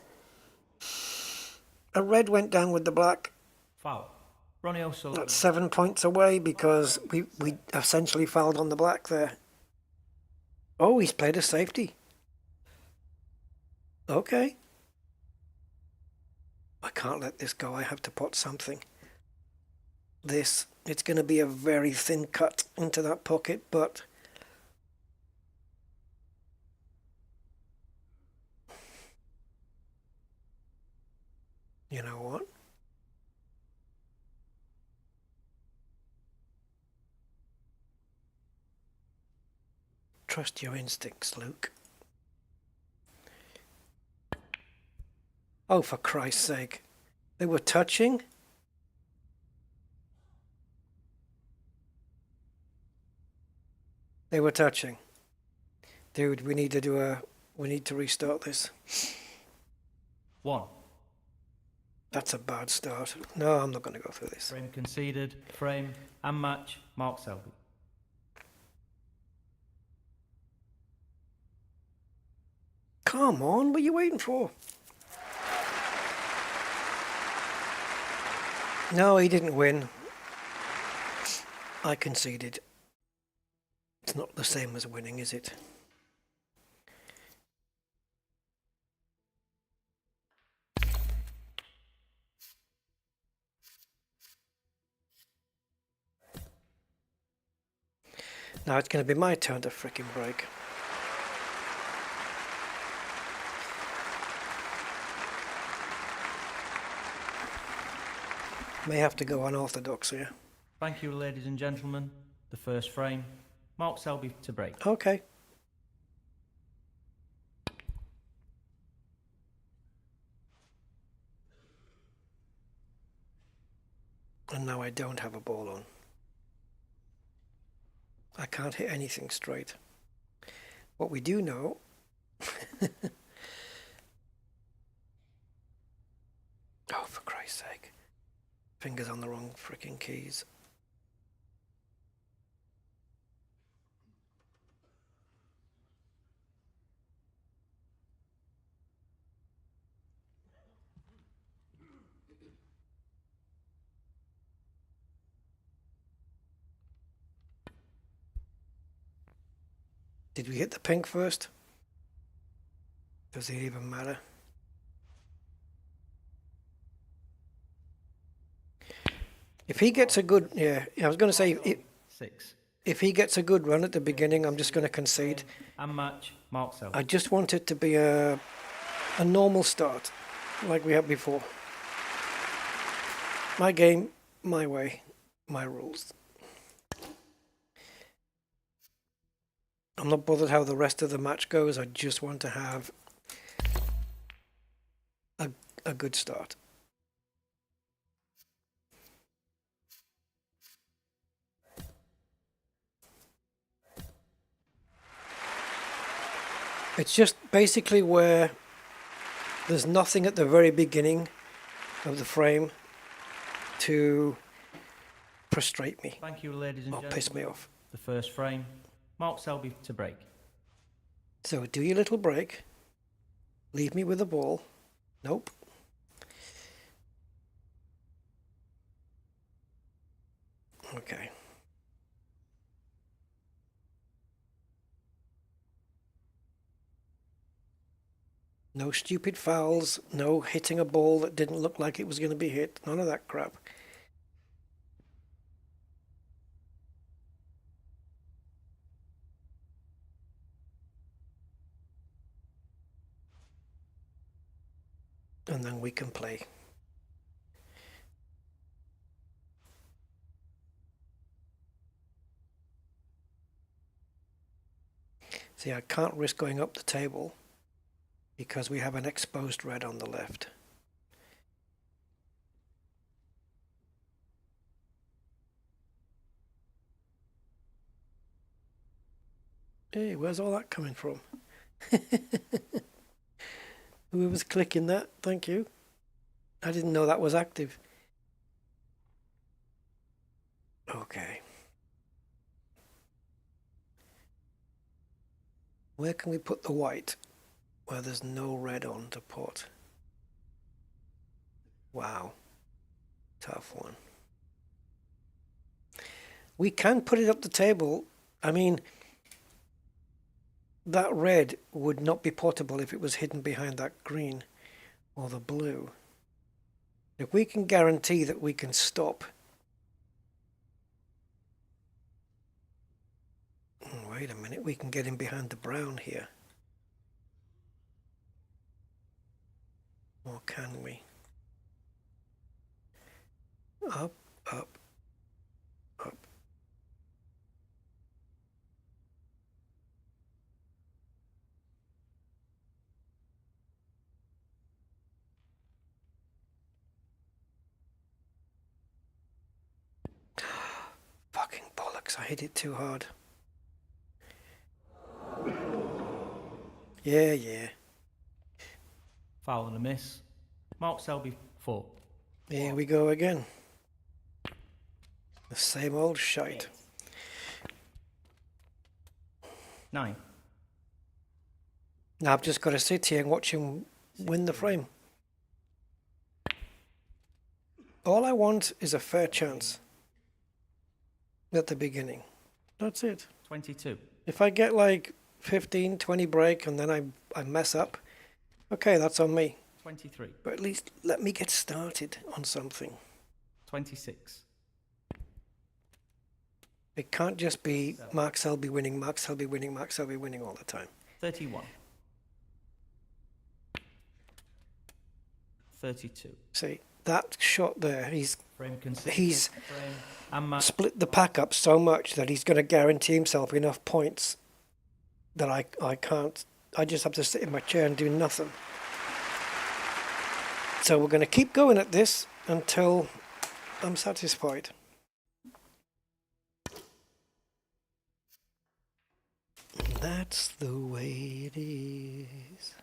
[SPEAKER 1] A red went down with the black.
[SPEAKER 2] Foul. Ronnie O'Sullivan.
[SPEAKER 1] That's 7 points away because we essentially fouled on the black there. Oh, he's played a safety. Okay. I can't let this go. I have to pot something. It's going to be a very thin cut into that pocket, but you know what? Trust your instincts, Luke. Oh, for Christ's sake. They were touching? They were touching. Dude, we need to restart this.
[SPEAKER 2] 1.
[SPEAKER 1] That's a bad start. No, I'm not going to go through this.
[SPEAKER 2] Frame conceded. Frame and match, Mark Selby.
[SPEAKER 1] Come on, what are you waiting for? No, he didn't win. I conceded. It's not the same as winning, is it? Now it's going to be my turn to frickin' break. May have to go unorthodox here.
[SPEAKER 2] Thank you, ladies and gentlemen. The first frame, Mark Selby to break.
[SPEAKER 1] Okay. And now I don't have a ball on. I can't hit anything straight. What we do know... Oh, for Christ's sake. Fingers on the wrong frickin' keys. Did we hit the pink first? Does it even matter? If he gets a good... Yeah, I was going to say...
[SPEAKER 2] 6.
[SPEAKER 1] If he gets a good run at the beginning, I'm just going to concede.
[SPEAKER 2] And match, Mark Selby.
[SPEAKER 1] I just want it to be a normal start, like we had before. My game, my way, my rules. I'm not bothered how the rest of the match goes. I just want to have a good start. It's just basically where there's nothing at the very beginning of the frame to frustrate me
[SPEAKER 2] Thank you, ladies and
[SPEAKER 1] or
[SPEAKER 2] gentlemen.
[SPEAKER 1] piss me off.
[SPEAKER 2] The first frame. Mark Selby to break.
[SPEAKER 1] So do your little break. Leave me with the ball. Nope. Okay. No stupid fouls, no hitting a ball that didn't look like it was going to be hit. None of that crap. And then we can play. See, I can't risk going up the table because we have an exposed red on the left. Hey, where's all that coming from? Whoever's clicking that, thank you. I didn't know that was active. Okay. Where can we put the white? Where there's no red on to put. Wow. Tough one. We can put it up the table. I mean, that red would not be potable if it was hidden behind that green or the blue. If we can guarantee that we can stop. Wait a minute, we can get in behind the brown here. Or can we? Up, up, up. Fucking bollocks, I hit it too hard. Yeah.
[SPEAKER 2] Foul and a miss. Mark Selby 4.
[SPEAKER 1] Here we go again. The same old shite.
[SPEAKER 2] 9.
[SPEAKER 1] Now I've just got to sit here and watch him win the frame. All I want is a fair chance at the beginning. That's it.
[SPEAKER 2] 22.
[SPEAKER 1] If I get like 15, 20 break and then I mess up, okay, that's on me.
[SPEAKER 2] 23.
[SPEAKER 1] But at least let me get started on something.
[SPEAKER 2] 26.
[SPEAKER 1] It can't just be Mark Selby winning, Mark Selby winning, Mark Selby winning all the time.
[SPEAKER 2] 31. 32.
[SPEAKER 1] See, that shot there, he's
[SPEAKER 2] Frame
[SPEAKER 1] He's
[SPEAKER 2] frame and match.
[SPEAKER 1] split the pack up so much that he's going to guarantee himself enough points that I can't. I just have to sit in my chair and do nothing. So we're going to keep going at this until I'm satisfied. That's the way it is.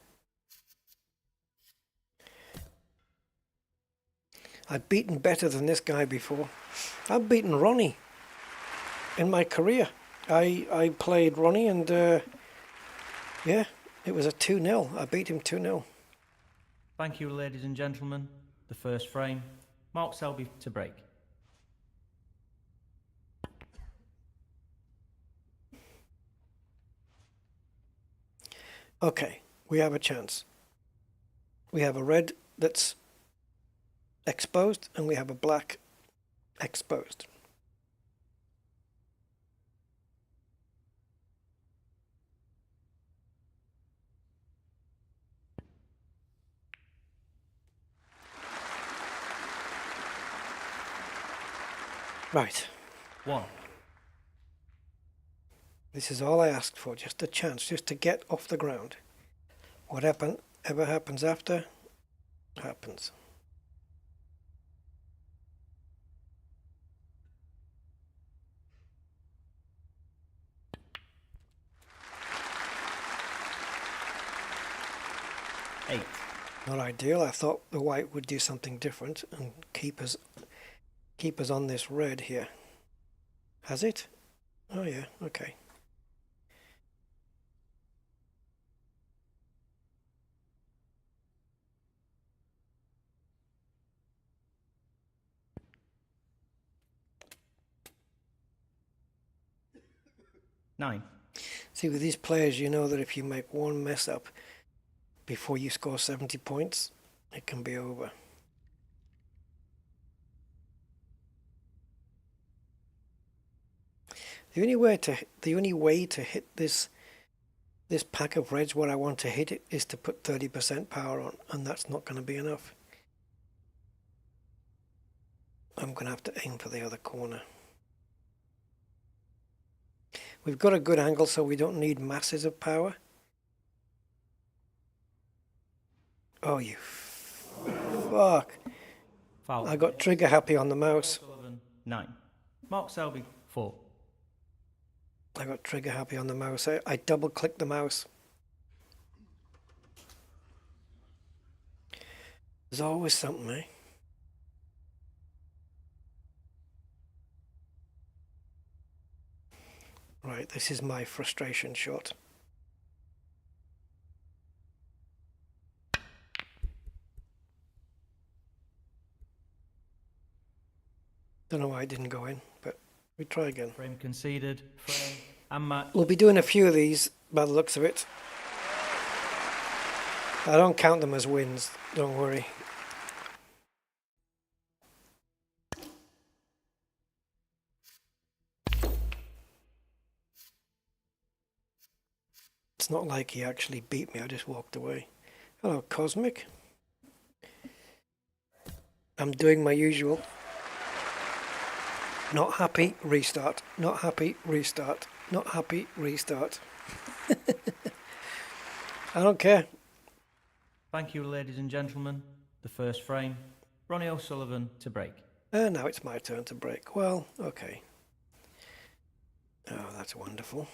[SPEAKER 1] I've beaten better than this guy before. I've beaten Ronnie in my career. I played Ronnie and yeah, it was a 2-0. I beat him 2-0.
[SPEAKER 2] Thank you, ladies and gentlemen. The first frame. Mark Selby to break.
[SPEAKER 1] Okay, we have a chance. We have a red that's exposed and we have a black exposed. Right.
[SPEAKER 2] 1.
[SPEAKER 1] This is all I asked for, just a chance, just to get off the ground. Whatever happens after, happens.
[SPEAKER 2] Eight.
[SPEAKER 1] Not ideal. I thought the white would do something different and keep us on this red here. Has it? Oh yeah, okay.
[SPEAKER 2] Nine.
[SPEAKER 1] See, with these players, you know that if you make one mess up before you score 70 points, it can be over. The only way to hit this pack of reds where I want to hit it is to put 30% power on, and that's not going to be enough. I'm going to have to aim for the other corner. We've got a good angle, so we don't need masses of power. Oh, you fuck.
[SPEAKER 2] Foul.
[SPEAKER 1] I got trigger happy on the mouse.
[SPEAKER 2] Sullivan, 9. Mark Selby, 4.
[SPEAKER 1] I got trigger happy on the mouse. I double clicked the mouse. There's always something, eh? Right, this is my frustration shot. Don't know why it didn't go in, but we try again.
[SPEAKER 2] Frame conceded. Frame and match.
[SPEAKER 1] We'll be doing a few of these by the looks of it. I don't count them as wins, don't worry. It's not like he actually beat me, I just walked away. Hello, Cosmic. I'm doing my usual. Not happy, restart. Not happy, restart. Not happy, restart. I don't care.
[SPEAKER 2] Thank you, ladies and gentlemen. The first frame. Ronnie O'Sullivan to break.
[SPEAKER 1] Now it's my turn to break. Well, okay. Oh, that's wonderful.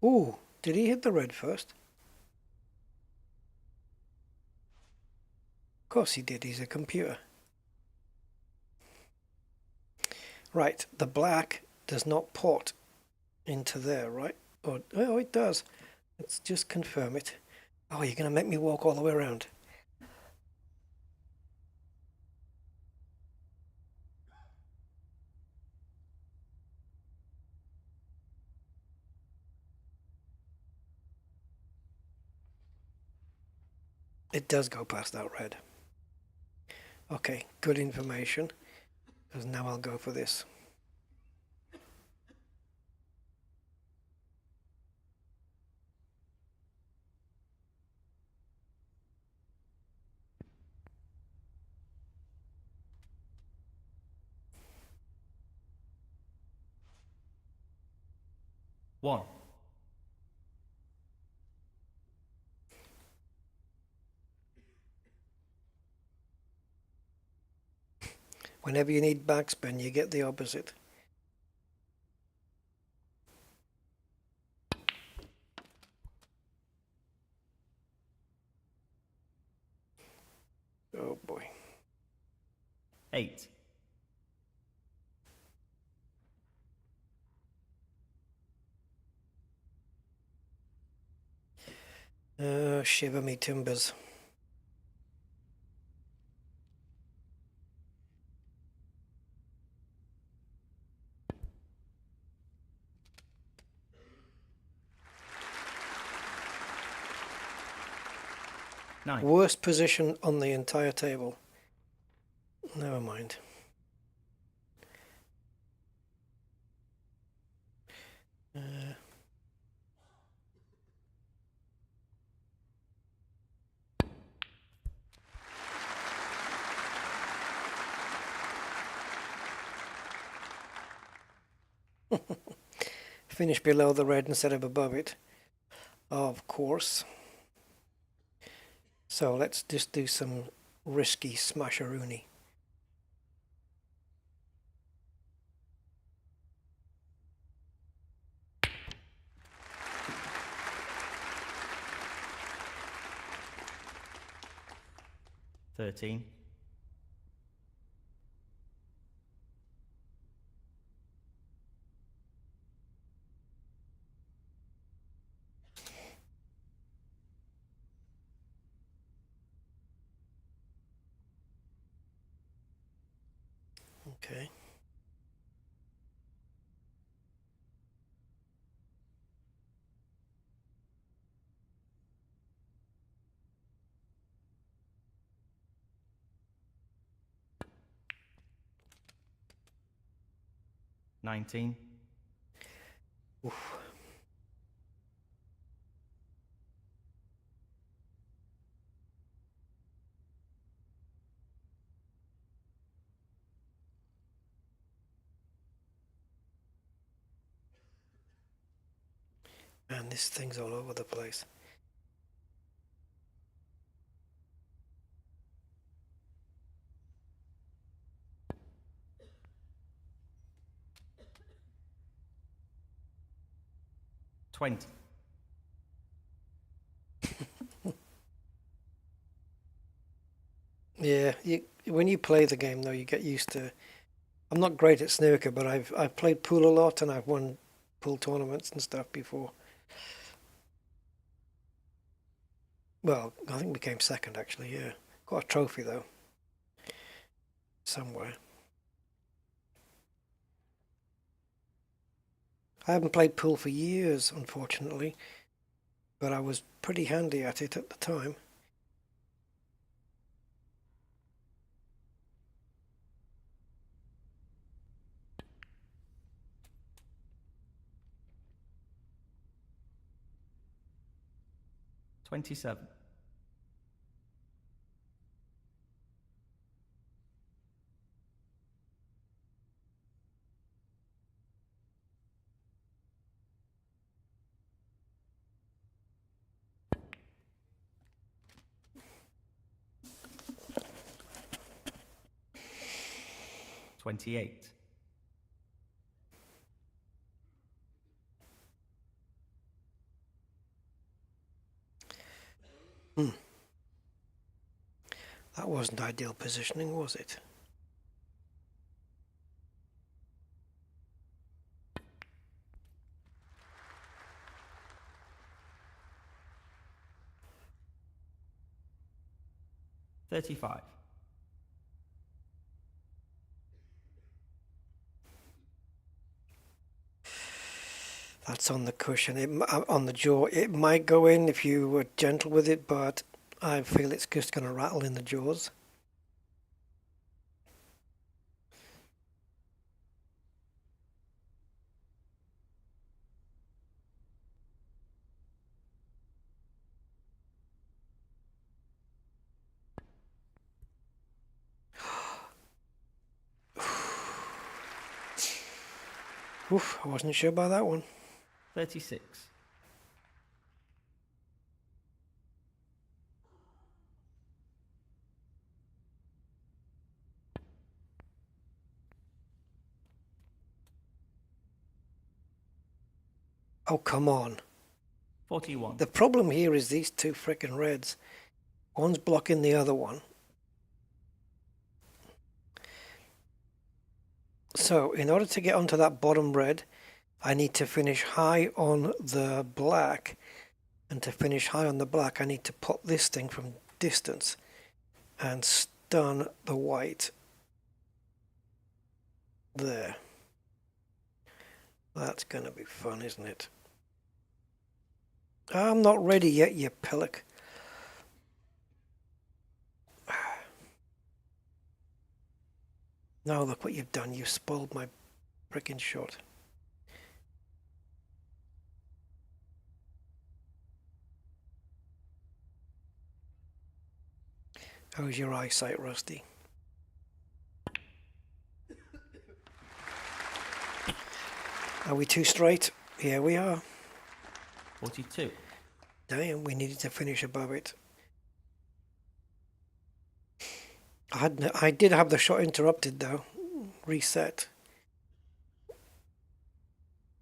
[SPEAKER 1] Ooh, did he hit the red first? Of course he did, he's a computer. Right, the black does not port into there, right? Oh, it does. Let's just confirm it. Oh, you're going to make me walk all the way around. It does go past that red. Okay, good information. Because now I'll go for this.
[SPEAKER 2] One.
[SPEAKER 1] Whenever you need backspin, you get the opposite. Oh boy.
[SPEAKER 2] 8.
[SPEAKER 1] Shiver me timbers.
[SPEAKER 2] 9.
[SPEAKER 1] Worst position on the entire table. Never mind. Finish below the red instead of above it. Of course. So let's just do some risky smasheroonie.
[SPEAKER 2] Thirteen.
[SPEAKER 1] Okay.
[SPEAKER 2] $19.
[SPEAKER 1] Oof. Man, this thing's all over the place.
[SPEAKER 2] $20.
[SPEAKER 1] Yeah, when you play the game though, you get used to. I'm not great at snooker, but I've played pool a lot and I've won pool tournaments and stuff before. Well, I think we came second actually. Yeah, got a trophy though somewhere. I haven't played pool for years, unfortunately, but I was pretty handy at it at the time.
[SPEAKER 2] $27. $28.
[SPEAKER 1] That wasn't ideal positioning, was it?
[SPEAKER 2] $35.
[SPEAKER 1] That's on the cushion. On the jaw. It might go in if you were gentle with it, but I feel it's just going to rattle in the jaws. Oof, I wasn't sure about that one.
[SPEAKER 2] 36.
[SPEAKER 1] Oh, come on.
[SPEAKER 2] 41.
[SPEAKER 1] The problem here is these two frickin' reds. One's blocking the other one. So, in order to get onto that bottom red, I need to finish high on the black. And to finish high on the black, I need to pop this thing from distance and stun the white. There. That's going to be fun, isn't it? I'm not ready yet, you pillock. Now look what you've done. You've spoiled my frickin' shot. How's your eyesight, Rusty? Are we too straight? Here we are.
[SPEAKER 2] 42.
[SPEAKER 1] Damn, we needed to finish above it. I did have the shot interrupted though. Reset.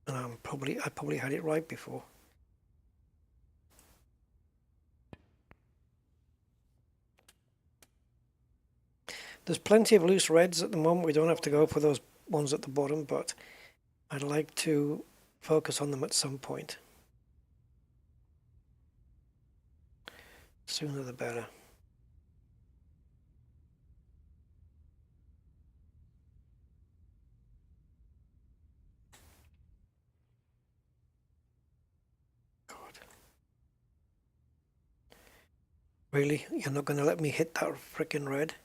[SPEAKER 1] And I probably had it right before. There's plenty of loose reds at the moment. We don't have to go for those ones at the bottom, but I'd like to focus on them at some point. Sooner the better. God. Really? You're not going to let me hit that frickin' red?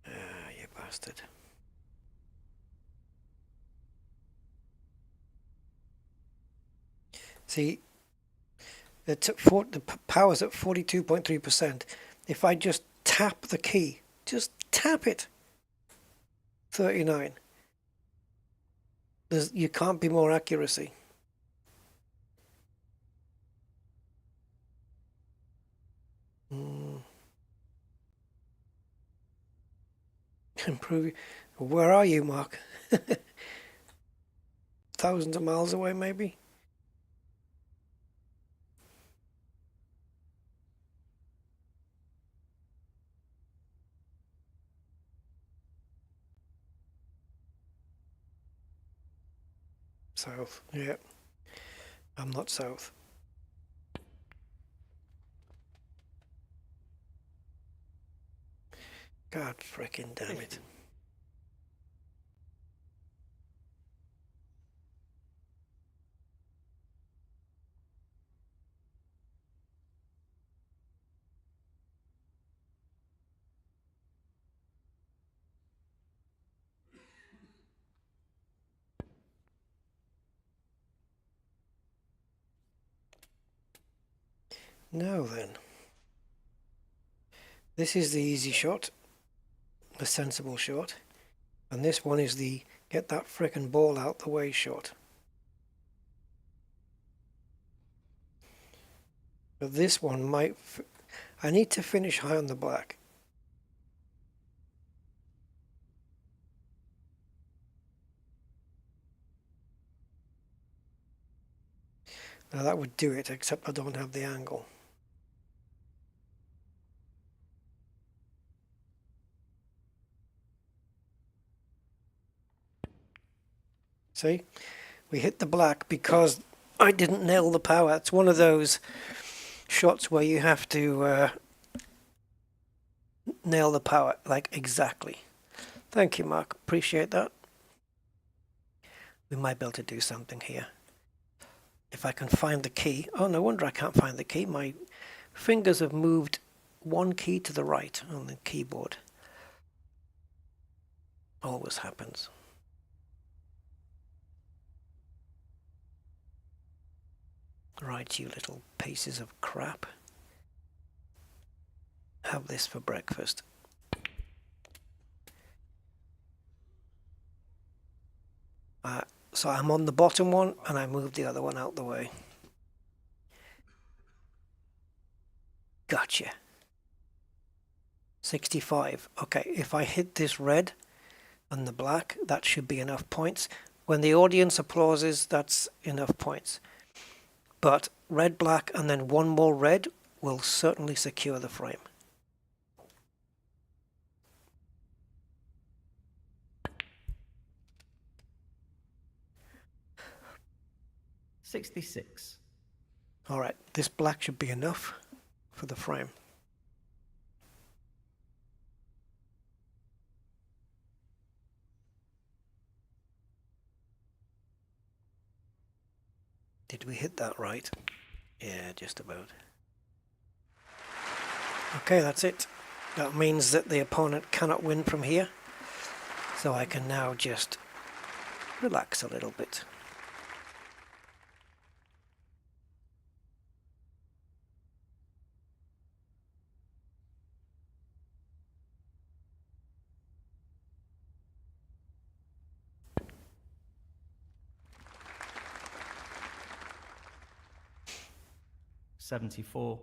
[SPEAKER 1] You bastard. See, the power's at 42.3%. If I just tap the key, just tap it, 39. You can't be more accuracy. Improve. Where are you, Mark? Thousands of miles away, maybe? South, yeah. I'm not south. God frickin' damn it. Now then. This is the easy shot, a sensible shot. And this one is the get that frickin' ball out the way shot. But this one might... I need to finish high on the black. Now that would do it, except I don't have the angle. See? We hit the black because I didn't nail the power. It's one of those shots where you have to nail the power, like exactly. Thank you, Mark. Appreciate that. We might be able to do something here. If I can find the key. Oh, no wonder I can't find the key. My fingers have moved one key to the right on the keyboard. Always happens. Right, you little pieces of crap. Have this for breakfast. So I'm on the bottom one and I moved the other one out the way. Gotcha. 65. Okay, if I hit this red and the black, that should be enough points. When the audience applauses, that's enough points. But red, black, and then one more red will certainly secure the frame.
[SPEAKER 2] $66.
[SPEAKER 1] All right, this black should be enough for the frame. Did we hit that right? Yeah, just about. Okay, that's it. That means that the opponent cannot win from here. So I can now just relax a little bit.
[SPEAKER 2] $74.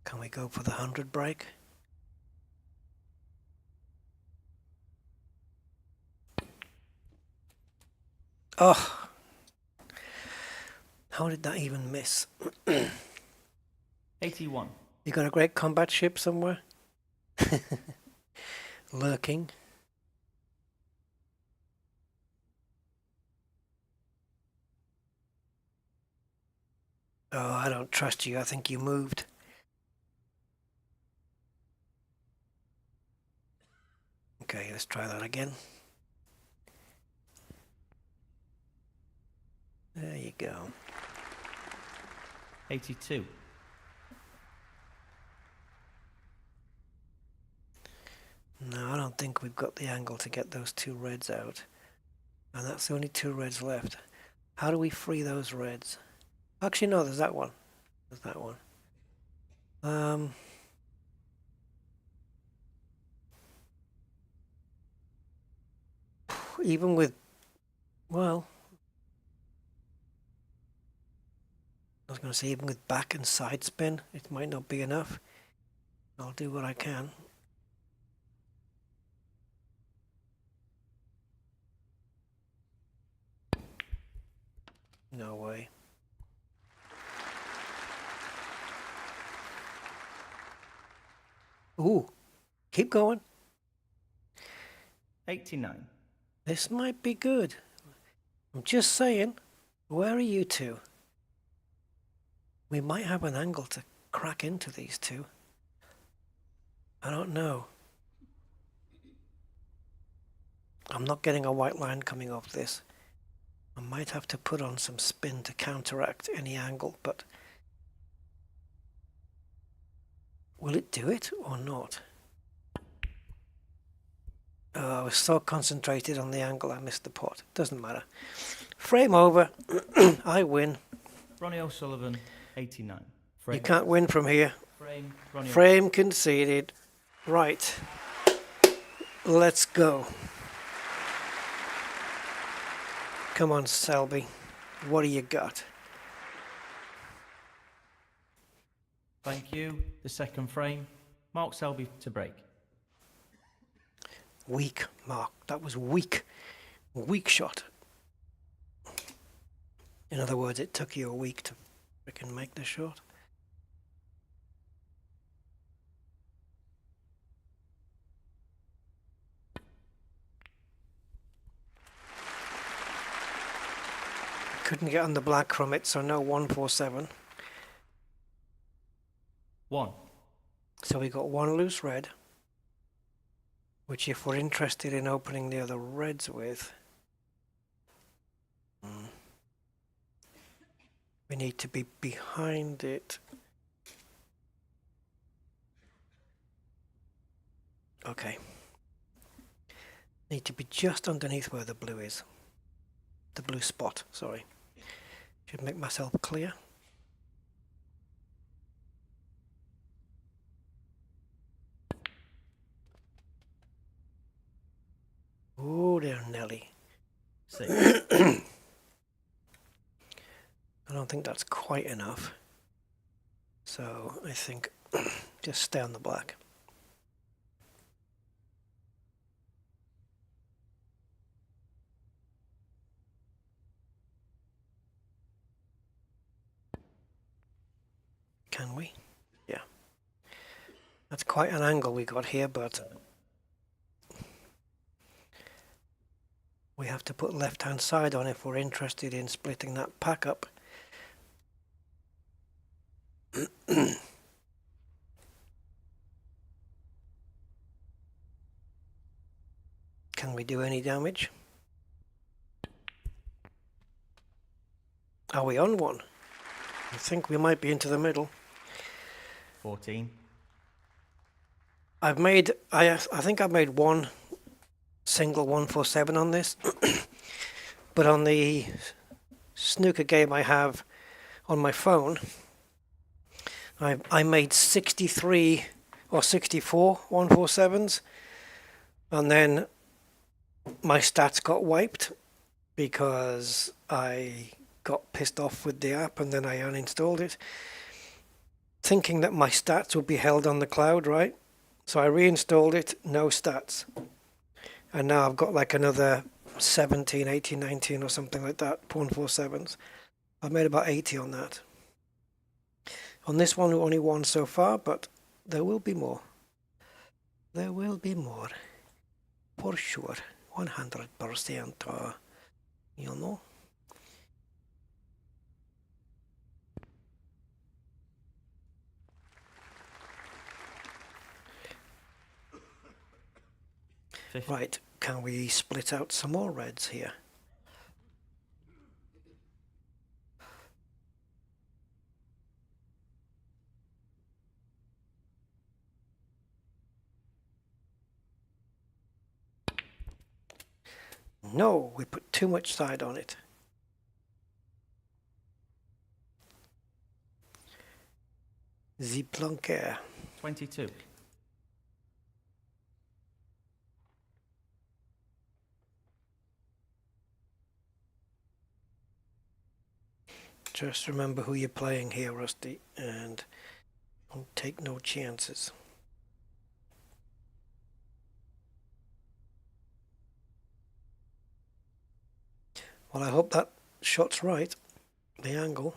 [SPEAKER 1] Can we go for the 100 break? Oh! How did that even miss?
[SPEAKER 2] 81.
[SPEAKER 1] You got a great combat ship somewhere? Lurking? Oh, I don't trust you. I think you moved. Okay, let's try that again. There you go.
[SPEAKER 2] 82.
[SPEAKER 1] No, I don't think we've got the angle to get those two reds out. And that's the only two reds left. How do we free those reds? Actually, no, there's that one. There's that one. Even with, well, I was going to say even with back and side spin, it might not be enough. I'll do what I can. No way. Ooh, keep going.
[SPEAKER 2] 89.
[SPEAKER 1] This might be good. I'm just saying, where are you two? We might have an angle to crack into these two. I don't know. I'm not getting a white line coming off this. I might have to put on some spin to counteract any angle, but will it do it or not? Oh, I was so concentrated on the angle I missed the pot. Doesn't matter. Frame over. I win.
[SPEAKER 2] Ronnie O'Sullivan, 89. Frame.
[SPEAKER 1] You can't win from here.
[SPEAKER 2] Frame. Ronnie
[SPEAKER 1] Frame conceded. Right. Let's go. Come on, Selby. What do you got?
[SPEAKER 2] Thank you. The second frame. Mark Selby to break.
[SPEAKER 1] Weak, Mark. That was weak. Weak shot. In other words, it took you a week to frickin' make the shot. Couldn't get on the black from it, so no 147.
[SPEAKER 2] 1.
[SPEAKER 1] So we got one loose red, which if we're interested in opening the other reds with, we need to be behind it. Okay. Need to be just underneath where the blue is. The blue spot, sorry. Should make myself clear. Oh, there, Nelly.
[SPEAKER 2] 6.
[SPEAKER 1] I don't think that's quite enough. So I think just stay on the black. Can we? Yeah. That's quite an angle we got here, but we have to put left-hand side on if we're interested in splitting that pack up. Can we do any damage? Are we on one? I think we might be into the middle.
[SPEAKER 2] 14.
[SPEAKER 1] I think I've made one single 147 on this, but on the snooker game I have on my phone, I made 63 or 64 147s, and then my stats got wiped because I got pissed off with the app and then I uninstalled it, thinking that my stats would be held on the cloud, right? So I reinstalled it, no stats. And now I've got like another 17, 18, 19 or something like that, 147s. I've made about 80 on that. On this one, only one so far, but there will be more. There will be more. For sure. 100%, you know. Right, can we split out some more reds here? No, we put too much side on it. The plunker.
[SPEAKER 2] 22.
[SPEAKER 1] Just remember who you're playing here, Rusty, and don't take no chances. Well, I hope that shot's right. The angle.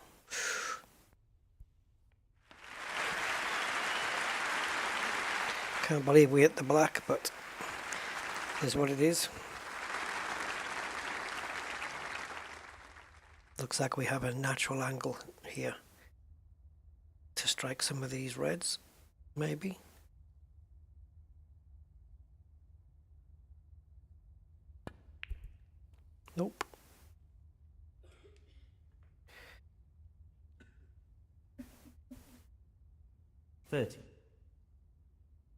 [SPEAKER 1] Can't believe we hit the black, but is what it is. Looks like we have a natural angle here to strike some of these reds, maybe. Nope.
[SPEAKER 2] $30.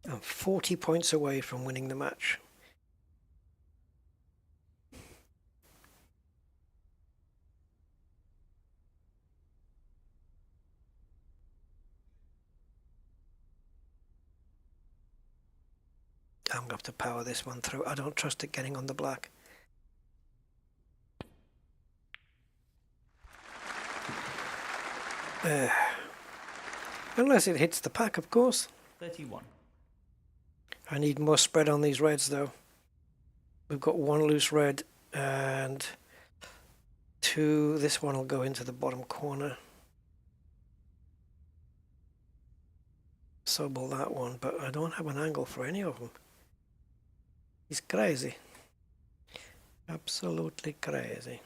[SPEAKER 1] I'm 40 points away from winning the match. I'm going to have to power this one through. I don't trust it getting on the black. Unless it hits the pack, of course.
[SPEAKER 2] 31.
[SPEAKER 1] I need more spread on these reds, though. We've got one loose red and two. This one will go into the bottom corner. So will that one, but I don't have an angle for any of them. He's crazy. Absolutely crazy.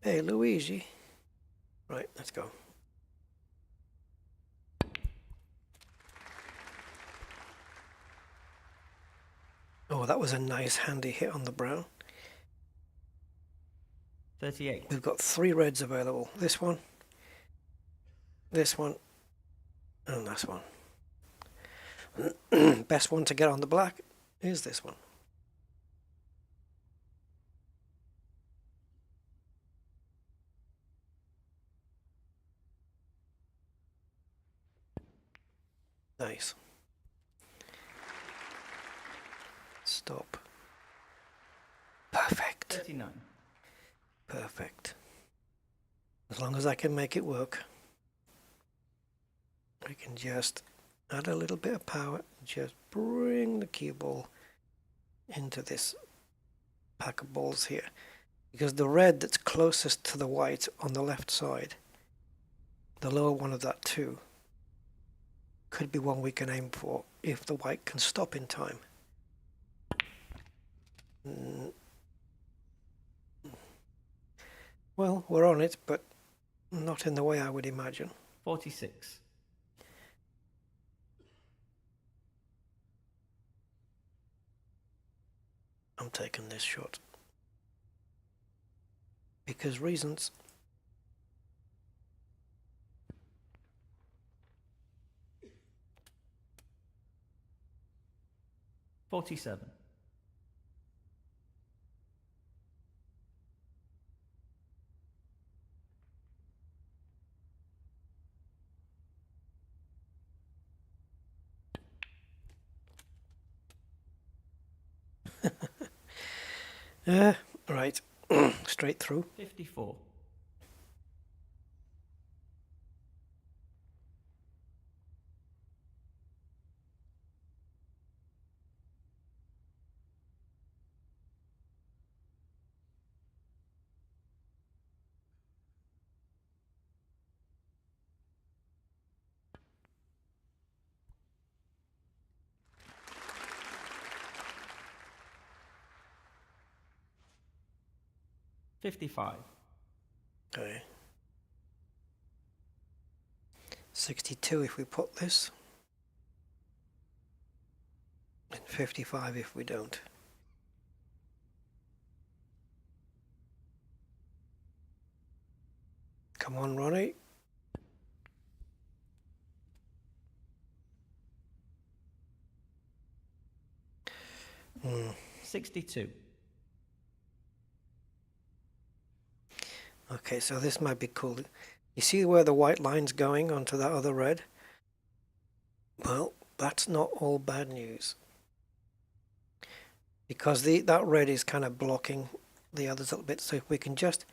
[SPEAKER 1] Hey, Luigi. Right, let's go. Oh, that was a nice handy hit on the brown.
[SPEAKER 2] 38.
[SPEAKER 1] We've got three reds available. This one, and this one. Best one to get on the black is this one. Nice. Stop. Perfect.
[SPEAKER 2] 39.
[SPEAKER 1] Perfect. As long as I can make it work. I can just add a little bit of power, just bring the cue ball into this pack of balls here. Because the red that's closest to the white on the left side, the lower one of that too, could be one we can aim for if the white can stop in time. Well, we're on it, but not in the way I would imagine.
[SPEAKER 2] 46.
[SPEAKER 1] I'm taking this shot. because reasons.
[SPEAKER 2] $47.
[SPEAKER 1] Right, straight through.
[SPEAKER 2] 54. $55.
[SPEAKER 1] Okay. 62 if we put this. And 55 if we don't. Come on, Ronnie. Hmm.
[SPEAKER 2] 62.
[SPEAKER 1] Okay, so this might be cool. You see where the white line's going onto that other red? Well, that's not all bad news. Because that red is kind of blocking the others a little bit. So if we can just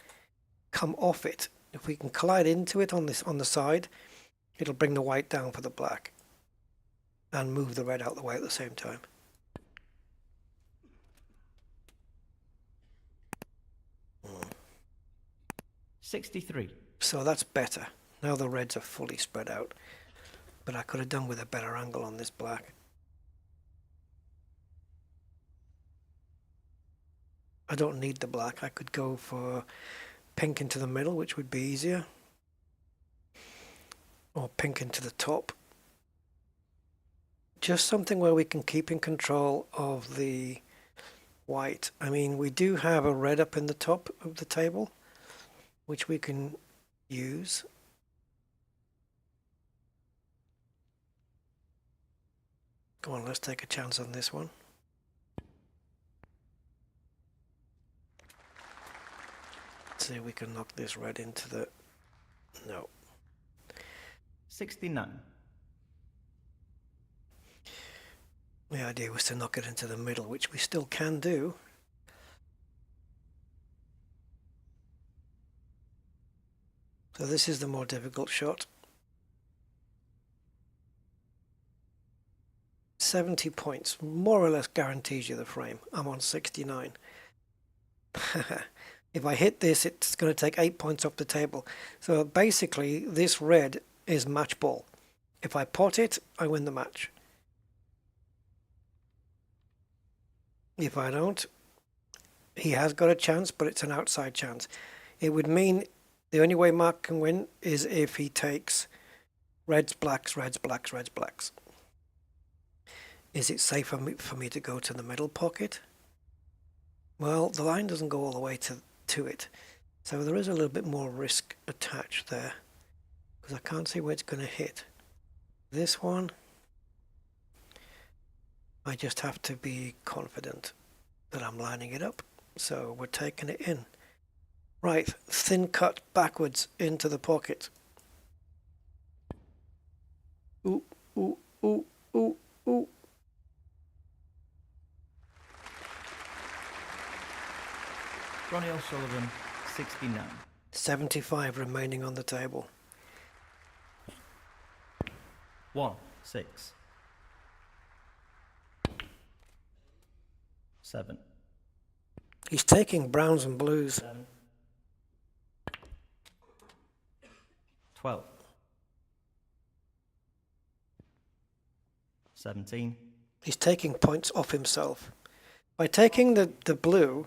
[SPEAKER 1] come off it, if we can collide into it on the side, it'll bring the white down for the black and move the red out of the way at the same time. Hmm.
[SPEAKER 2] 63.
[SPEAKER 1] So that's better. Now the reds are fully spread out. But I could have done with a better angle on this black. I don't need the black. I could go for pink into the middle, which would be easier. Or pink into the top. Just something where we can keep in control of the white. I mean, we do have a red up in the top of the table, which we can use. Go on, let's take a chance on this one. Let's see if we can knock this red into the... No.
[SPEAKER 2] 69.
[SPEAKER 1] The idea was to knock it into the middle, which we still can do. So this is the more difficult shot. 70 points, more or less guarantees you the frame. I'm on 69. If I hit this, it's going to take 8 points off the table. So basically, this red is match ball. If I pot it, I win the match. If I don't, he has got a chance, but it's an outside chance. It would mean the only way Mark can win is if he takes reds, blacks, reds, blacks, reds, blacks. Is it safe for me to go to the middle pocket? Well, the line doesn't go all the way to it. So there is a little bit more risk attached there. Because I can't see where it's going to hit. This one, I just have to be confident that I'm lining it up. So we're taking it in. Right, thin cut backwards into the pocket. Ooh, ooh, ooh, ooh, ooh.
[SPEAKER 2] Ronnie O'Sullivan, 69.
[SPEAKER 1] 75 remaining on the table.
[SPEAKER 2] 1, 6. 7.
[SPEAKER 1] He's taking browns and blues.
[SPEAKER 2] 7. 12. 17.
[SPEAKER 1] He's taking points off himself. By taking the blue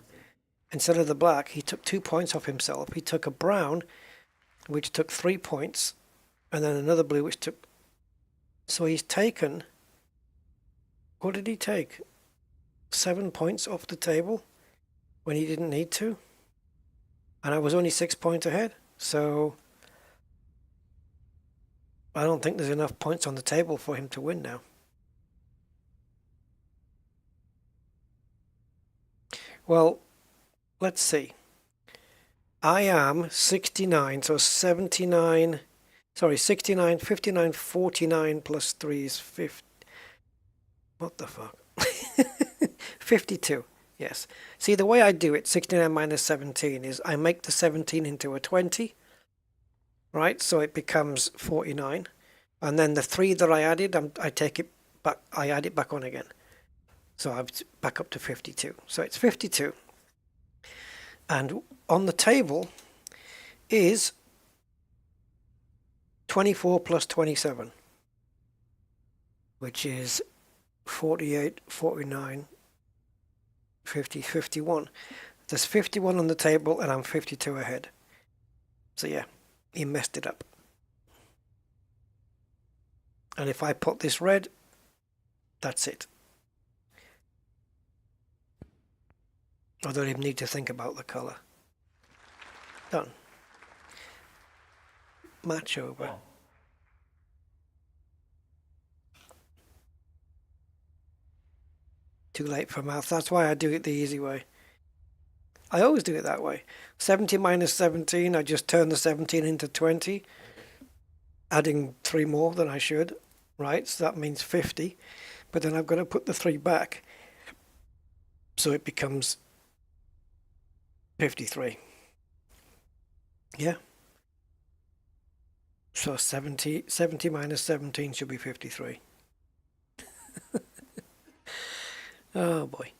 [SPEAKER 1] instead of the black, he took 2 points off himself. He took a brown, which took 3 points, and then another blue, which took... So he's taken... What did he take? 7 points off the table when he didn't need to? and I was only 6 points ahead. So I don't think there's enough points on the table for him to win now. Well, let's see. I am 69, so 79, sorry, 69, 59, 49 plus 3 is 50. What the fuck? 52, yes. See, the way I do it, 69 minus 17, is I make the 17 into a 20, right? So it becomes 49. And then the 3 that I added, I take it back, I add it back on again. So I'm back up to 52. So it's 52. And on the table is 24 plus 27, which is 48, 49, 50, 51. There's 51 on the table and I'm 52 ahead. So yeah, he messed it up. And if I put this red, that's it. I don't even need to think about the colour. Done. Match over.
[SPEAKER 2] Wow.
[SPEAKER 1] Too late for math. That's why I do it the easy way. I always do it that way. 70 minus 17, I just turn the 17 into 20, adding 3 more than I should, right? So that means 50. But then I've got to put the 3 back. So it becomes 53. Yeah. So 70 minus 17 should be 53. Oh boy.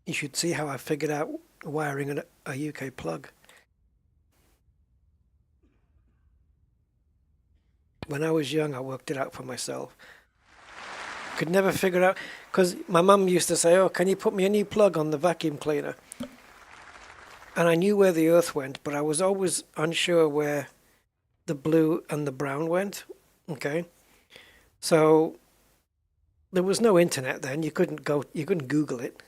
[SPEAKER 1] You should see how I figured out wiring a UK plug. When I was young, I worked it out for myself. Could never figure out, because my mum used to say, oh, can you put me a new plug on the vacuum cleaner? And I knew where the earth went, but I was always unsure where the blue and the brown went. Okay. So there was no internet then. You couldn't Google it.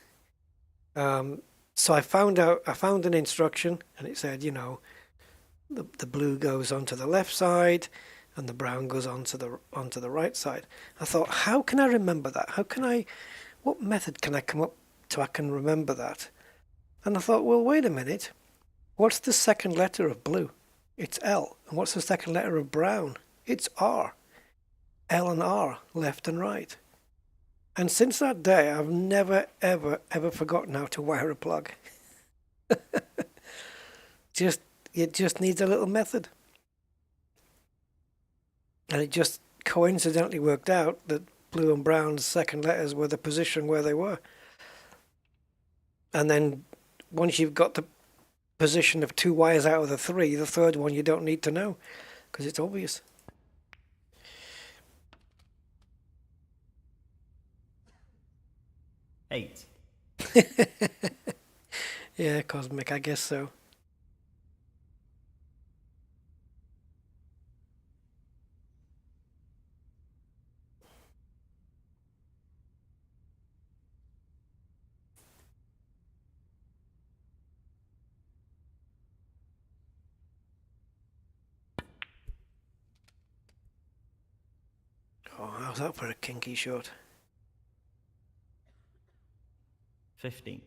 [SPEAKER 1] So I found an instruction, and it said, the blue goes onto the left side and the brown goes onto the right side. I thought, how can I remember that? What method can I come up to I can remember that? And I thought, well, wait a minute. What's the second letter of blue? It's L. And what's the second letter of brown? It's R. L and R, left and right. And since that day, I've never, ever, ever forgotten how to wire a plug. It just needs a little method. And it just coincidentally worked out that blue and brown's second letters were the position where they were. And then once you've got the position of 2 wires out of the 3, the third one you don't need to know because it's obvious.
[SPEAKER 2] Eight.
[SPEAKER 1] Yeah, Cosmic, I guess so. Oh, how's that for a kinky shot?
[SPEAKER 2] 15.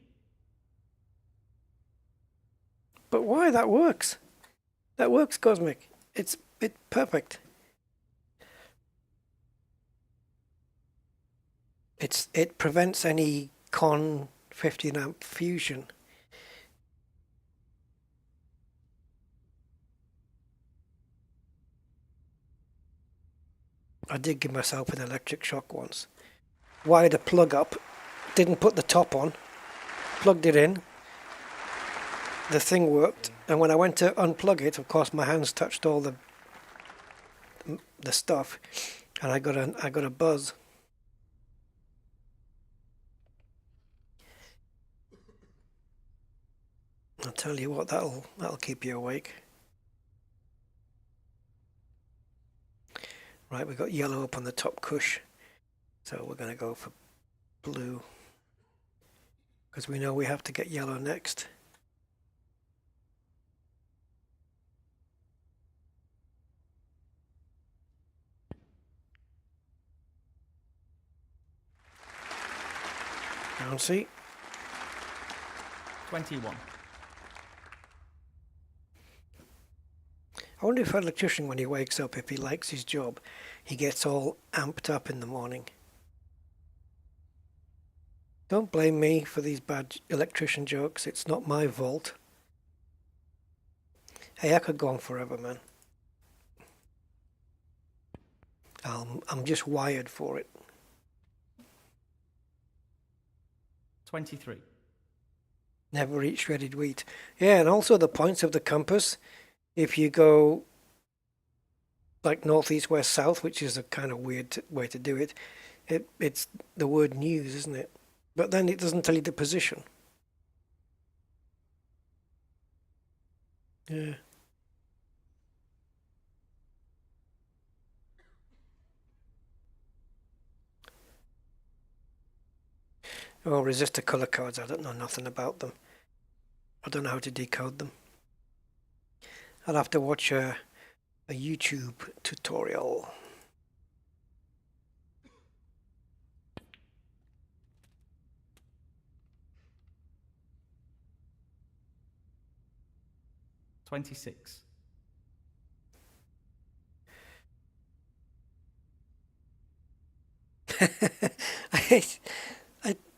[SPEAKER 1] But why? That works. That works, Cosmic. It's perfect. It prevents any con 15 amp fusion. I did give myself an electric shock once. Wired a plug up, didn't put the top on, plugged it in, the thing worked, and when I went to unplug it, of course my hands touched all the stuff, and I got a buzz. I'll tell you what, that'll keep you awake. Right, we've got yellow up on the top cush. So we're going to go for blue. Because we know we have to get yellow next. Bouncy.
[SPEAKER 2] 21.
[SPEAKER 1] I wonder if an electrician, when he wakes up, if he likes his job, he gets all amped up in the morning. Don't blame me for these bad electrician jokes. It's not my fault. Hey, I could go on forever, man. I'm just wired for it.
[SPEAKER 2] 23.
[SPEAKER 1] Never eat shredded wheat. Yeah, and also the points of the compass. If you go like northeast, west, south, which is a kind of weird way to do it, it's the word news, isn't it? But then it doesn't tell you the position. Yeah. Oh, resistor color codes. I don't know nothing about them. I don't know how to decode them. I'll have to watch a YouTube tutorial.
[SPEAKER 2] $26.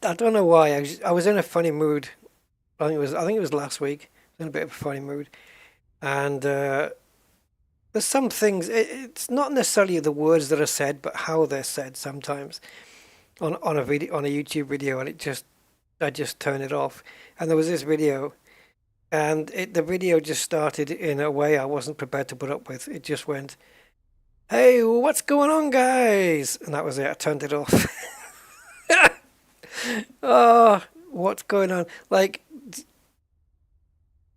[SPEAKER 1] I don't know why. I was in a funny mood. I think it was last week. I was in a bit of a funny mood, and there's some things. It's not necessarily the words that are said, but how they're said sometimes on a video, on a YouTube video, and I just turn it off. And there was this video, and the video just started in a way I wasn't prepared to put up with. It just went, "Hey, what's going on, guys?" And that was it. I turned it off. Oh, what's going on? Like,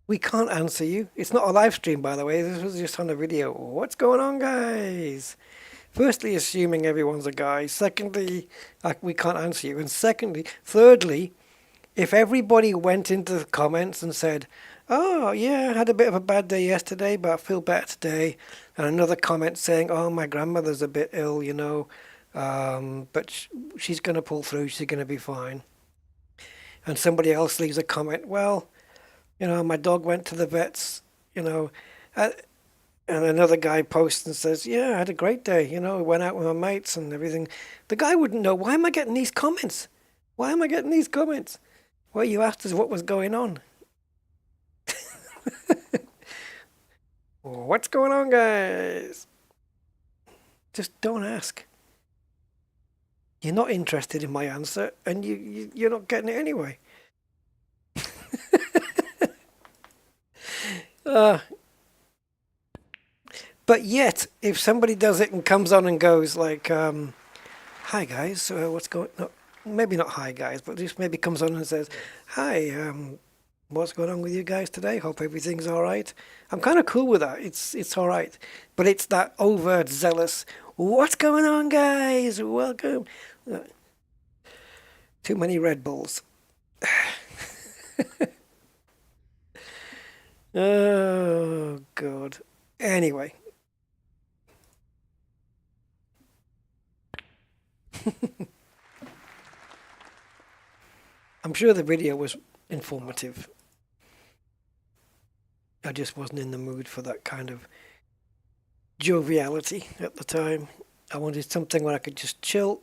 [SPEAKER 1] we can't answer you. It's not a live stream, by the way. This was just on a video. What's going on, guys? Firstly, assuming everyone's a guy. Secondly, like, we can't answer you. And thirdly, if everybody went into the comments and said, "Oh, yeah, I had a bit of a bad day yesterday, but I feel better today," and another comment saying, "Oh, my grandmother's a bit ill, but she's going to pull through, she's going to be fine." And somebody else leaves a comment, "Well, my dog went to the vets, and another guy posts and says, "Yeah, I had a great day, went out with my mates and everything." The guy wouldn't know, why am I getting these comments? Why am I getting these comments? Well, you asked us what was going on. What's going on, guys? Just don't ask. You're not interested in my answer, and you're not getting it anyway. But yet, if somebody does it and comes on and goes like, "Hi guys, what's going?" No, maybe not hi guys, but just maybe comes on and says, "Hi, what's going on with you guys today? Hope everything's all right." I'm kind of cool with that. It's all right, but it's that overt, zealous, "What's going on, guys? Welcome." Too many Red Bulls. Oh God. Anyway. I'm sure the video was informative. I just wasn't in the mood for that kind of joviality at the time. I wanted something where I could just chill,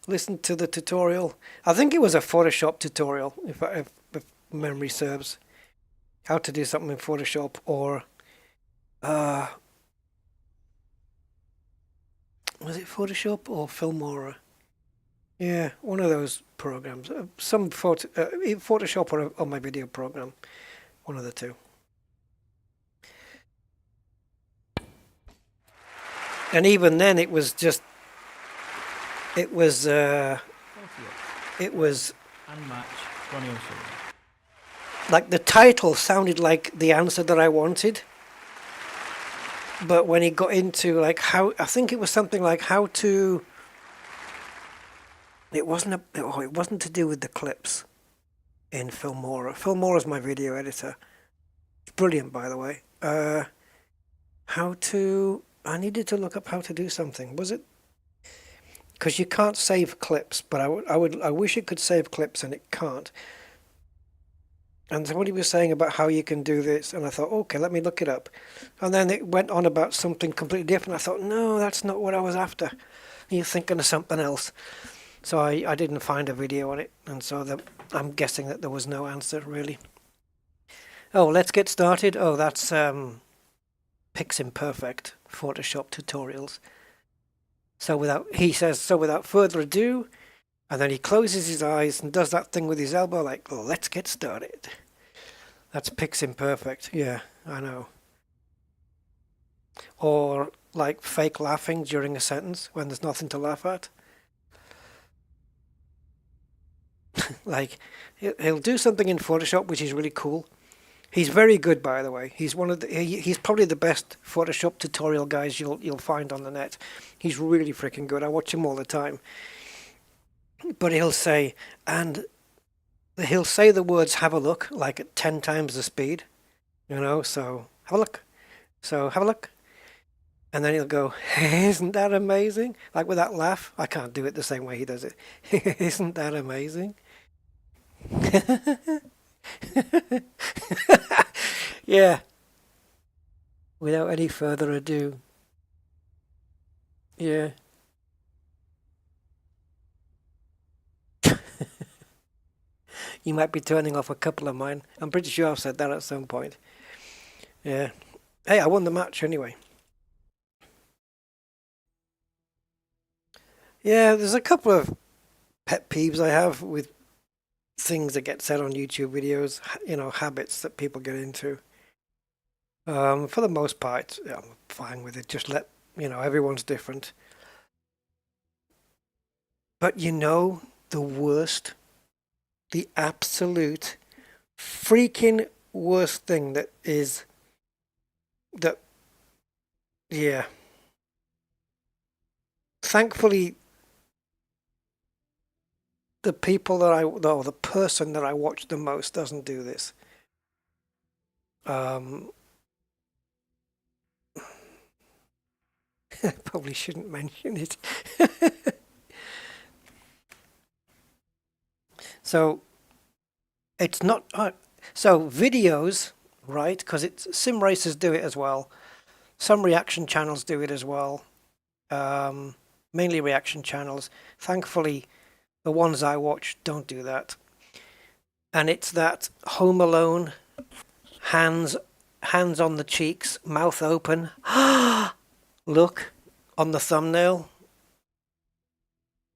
[SPEAKER 1] listen to the tutorial. I think it was a Photoshop tutorial, if memory serves. How to do something in Photoshop, or was it Photoshop or Filmora? Yeah, one of those programs. Some Photoshop or my video program. One of the two. And even then, it was
[SPEAKER 2] Unmatched. Ronnie O'Sullivan.
[SPEAKER 1] like the title sounded like the answer that I wanted. But when he got into like how, I think it was something like how to. It wasn't to do with the clips in Filmora. Filmora's my video editor. It's brilliant, by the way. How to. I needed to look up how to do something. Was it? Because you can't save clips, but I wish it could save clips, and it can't. And somebody was saying about how you can do this, and I thought, okay, let me look it up. And then it went on about something completely different. I thought, no, that's not what I was after. You're thinking of something else. So I didn't find a video on it, and so I'm guessing that there was no answer, really. Oh, let's get started. Oh, that's Piximperfect Photoshop tutorials. So without further ado, and then he closes his eyes and does that thing with his elbow, like, oh, let's get started. That's Piximperfect. Yeah, I know. Or like fake laughing during a sentence when there's nothing to laugh at. Like, he'll do something in Photoshop which is really cool. He's very good, by the way. He's he's probably the best Photoshop tutorial guys you'll find on the net. He's really freaking good. I watch him all the time. But he'll say the words "have a look" like at 10 times the speed, So have a look. So have a look. And then he'll go, "Isn't that amazing?" Like with that laugh. I can't do it the same way he does it. Isn't that amazing? Yeah. Without any further ado. Yeah. You might be turning off a couple of mine. I'm pretty sure I've said that at some point. Yeah. Hey, I won the match anyway. Yeah, there's a couple of pet peeves I have with things that get said on YouTube videos, habits that people get into. For the most part, I'm fine with it. Just everyone's different. But the worst, the absolute freaking worst thing yeah. Thankfully, the person that I watch the most doesn't do this. I probably shouldn't mention it. So it's not. So videos, right? Because sim racers do it as well. Some reaction channels do it as well. Mainly reaction channels. Thankfully, the ones I watch don't do that. And it's that Home Alone, hands on the cheeks, mouth open, look on the thumbnail.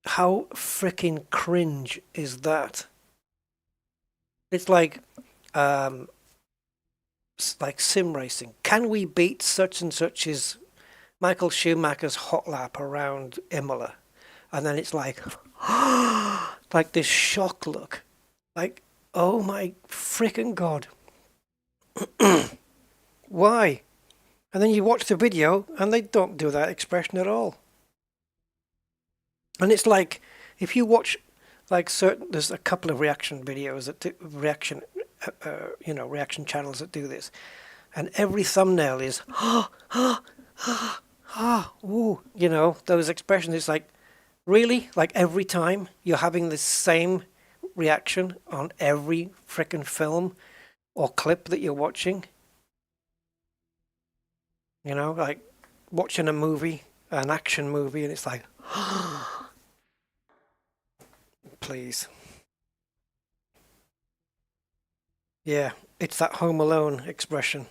[SPEAKER 1] How freaking cringe is that? It's like sim racing. Can we beat such and such's Michael Schumacher's hot lap around Imola? And then it's like this shock look. Like, oh my freaking God. Why? And then you watch the video and they don't do that expression at all. And it's like, if you watch there's a couple of reaction videos that reaction channels that do this, and every thumbnail is ooh, those expressions. It's like, really, like every time you're having the same reaction on every frickin' film or clip that you're watching. Like watching a movie, an action movie, and it's like, please. Yeah, it's that Home Alone expression.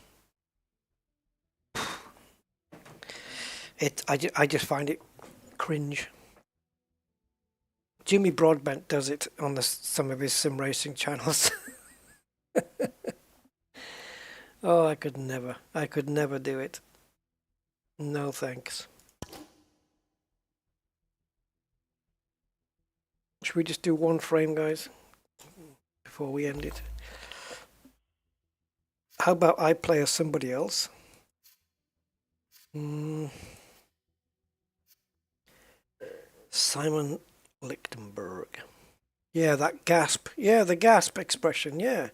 [SPEAKER 1] I just find it cringe. Jimmy Broadbent does it on some of his sim racing channels. Oh, I could never do it. No thanks. Should we just do one frame, guys, before we end it? How about I play as somebody else? Mm, Simon Lichtenberg. Yeah, that gasp. Yeah, the gasp expression. Yeah.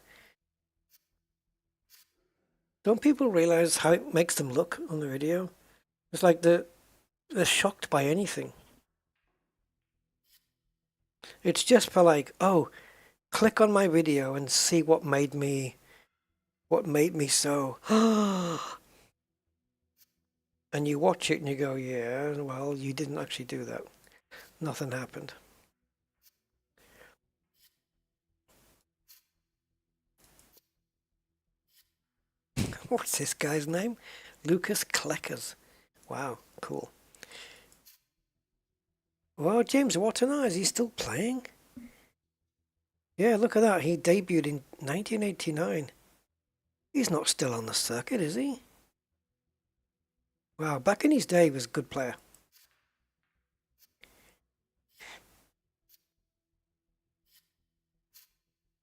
[SPEAKER 1] Don't people realize how it makes them look on the video? It's like they're shocked by anything. It's just for like, oh, click on my video and see what made me so. And you watch it and you go, yeah, well, you didn't actually do that. Nothing happened. What's this guy's name? Lucas Kleckers. Wow, cool. Well, James Watanabe, is he still playing? Yeah, look at that. He debuted in 1989. He's not still on the circuit, is he? Wow, back in his day, he was a good player.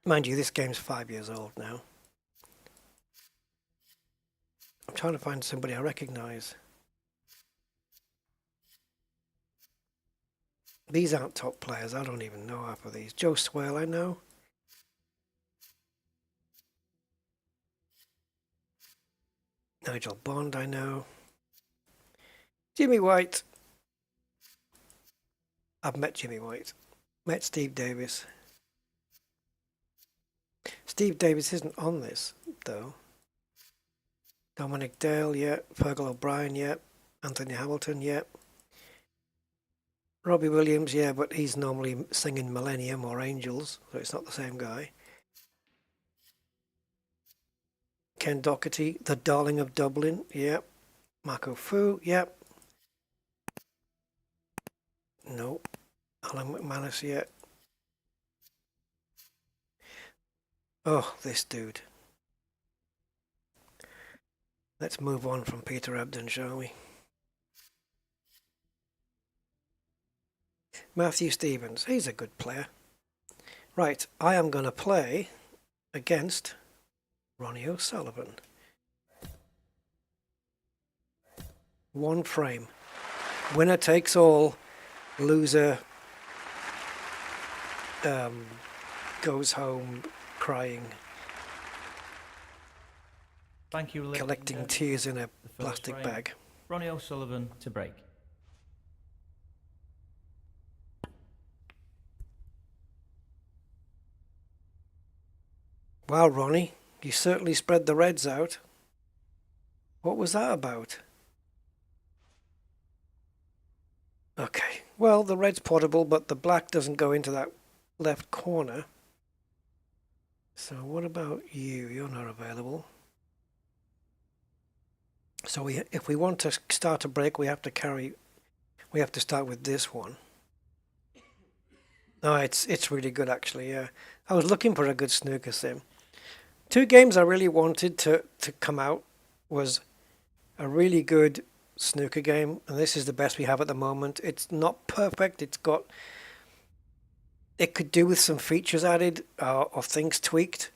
[SPEAKER 1] Mind you, this game's 5 years old now. I'm trying to find somebody I recognise. These aren't top players. I don't even know half of these. Joe Swale, I know. Nigel Bond, I know. Jimmy White. I've met Jimmy White. Met Steve Davis. Steve Davis isn't on this, though. Dominic Dale, yeah. Fergal O'Brien, yeah. Anthony Hamilton, yeah. Robbie Williams, yeah, but he's normally singing Millennium or Angels, so it's not the same guy. Ken Doherty, the Darling of Dublin, yeah. Marco Fu, yeah. No. Alan McManus, yeah. Oh, this dude. Let's move on from Peter Ebdon, shall we? Matthew Stevens, he's a good player. Right, I am going to play against Ronnie O'Sullivan. One frame. Winner takes all. Loser goes home crying,
[SPEAKER 2] Thank you, ladies
[SPEAKER 1] collecting
[SPEAKER 2] and
[SPEAKER 1] tears in a
[SPEAKER 2] The first
[SPEAKER 1] plastic
[SPEAKER 2] frame.
[SPEAKER 1] bag.
[SPEAKER 2] Ronnie O'Sullivan to break.
[SPEAKER 1] Wow, Ronnie, you certainly spread the reds out. What was that about? Okay, well, the red's portable, but the black doesn't go into that left corner. So what about you? You're not available. So if we want to start a break, we have to start with this one. No, it's really good actually. Yeah, I was looking for a good snooker sim. Two games I really wanted to come out was a really good snooker game, and this is the best we have at the moment. It's not perfect. It could do with some features added or things tweaked.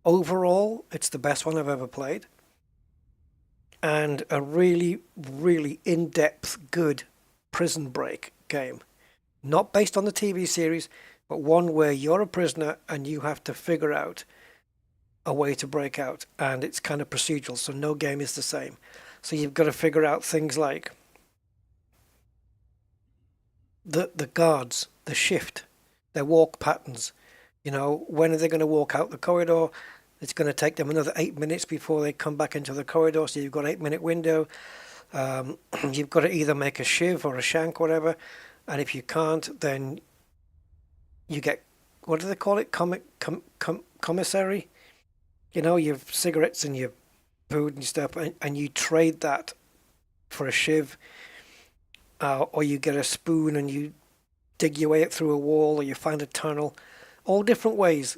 [SPEAKER 1] Overall, it's the best one I've ever played, and a really, really in-depth, good prison break game. Not based on the TV series, but one where you're a prisoner and you have to figure out a way to break out, and it's kind of procedural, so no game is the same. So you've got to figure out things like the guards, the shift, their walk patterns. You know, when are they going to walk out the corridor? It's going to take them another 8 minutes before they come back into the corridor, so you've got an 8 minute window. You've got to either make a shiv or a shank, whatever, and if you can't, then you get, what do they call it? Commissary. You know, your cigarettes and your food and stuff, and you trade that for a shiv, or you get a spoon and you dig your way up through a wall, or you find a tunnel. All different ways,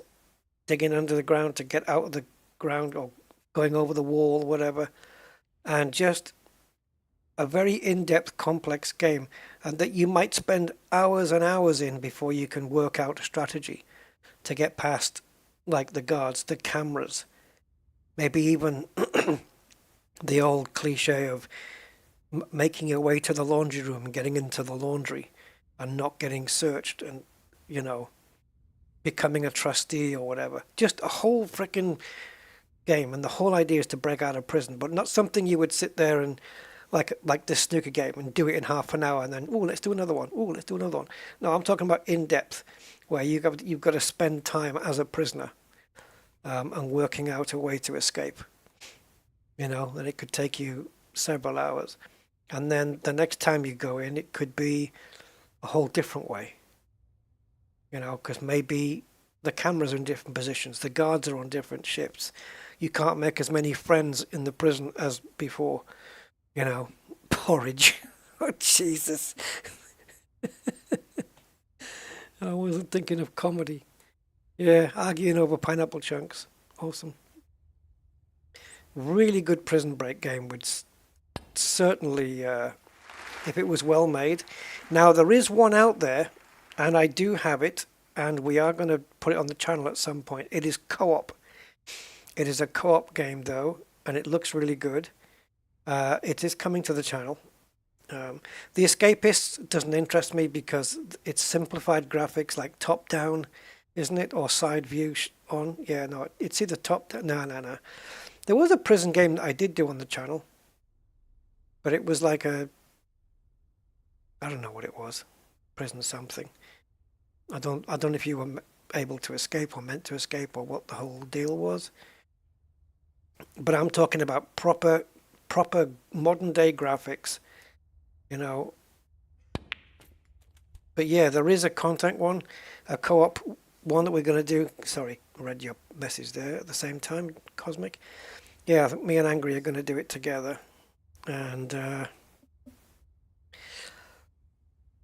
[SPEAKER 1] digging under the ground to get out of the ground, or going over the wall, whatever. And just a very in-depth, complex game, and that you might spend hours and hours in before you can work out a strategy to get past, like the guards, the cameras, maybe even the old cliche of making your way to the laundry room and getting into the laundry and not getting searched and, you know, becoming a trustee or whatever. Just a whole freaking game, and the whole idea is to break out of prison, but not something you would sit there and like this snooker game and do it in half an hour and then let's do another one. Let's do another one. No, I'm talking about in depth, where you've got to spend time as a prisoner, and working out a way to escape. You know, and it could take you several hours, and then the next time you go in, it could be a whole different way. You know, because maybe the cameras are in different positions, the guards are on different shifts. You can't make as many friends in the prison as before. You know, porridge. Oh, Jesus. I wasn't thinking of comedy. Yeah, arguing over pineapple chunks. Awesome. Really good Prison Break game would certainly, if it was well made. Now, there is one out there, and I do have it, and we are going to put it on the channel at some point. It is co-op. It is a co-op game, though, and it looks really good. It is coming to the channel. The Escapist doesn't interest me because it's simplified graphics, like top down, isn't it, or side view on? Yeah, no, it's either top down. No. There was a prison game that I did do on the channel, but it was like I don't know what it was, prison something. I don't know if you were able to escape or meant to escape or what the whole deal was. But I'm talking about proper modern day graphics. You know, but yeah, there is a content one, a co-op one that we're going to do. Sorry, I read your message there at the same time, Cosmic. Yeah, I think me and Angry are going to do it together, and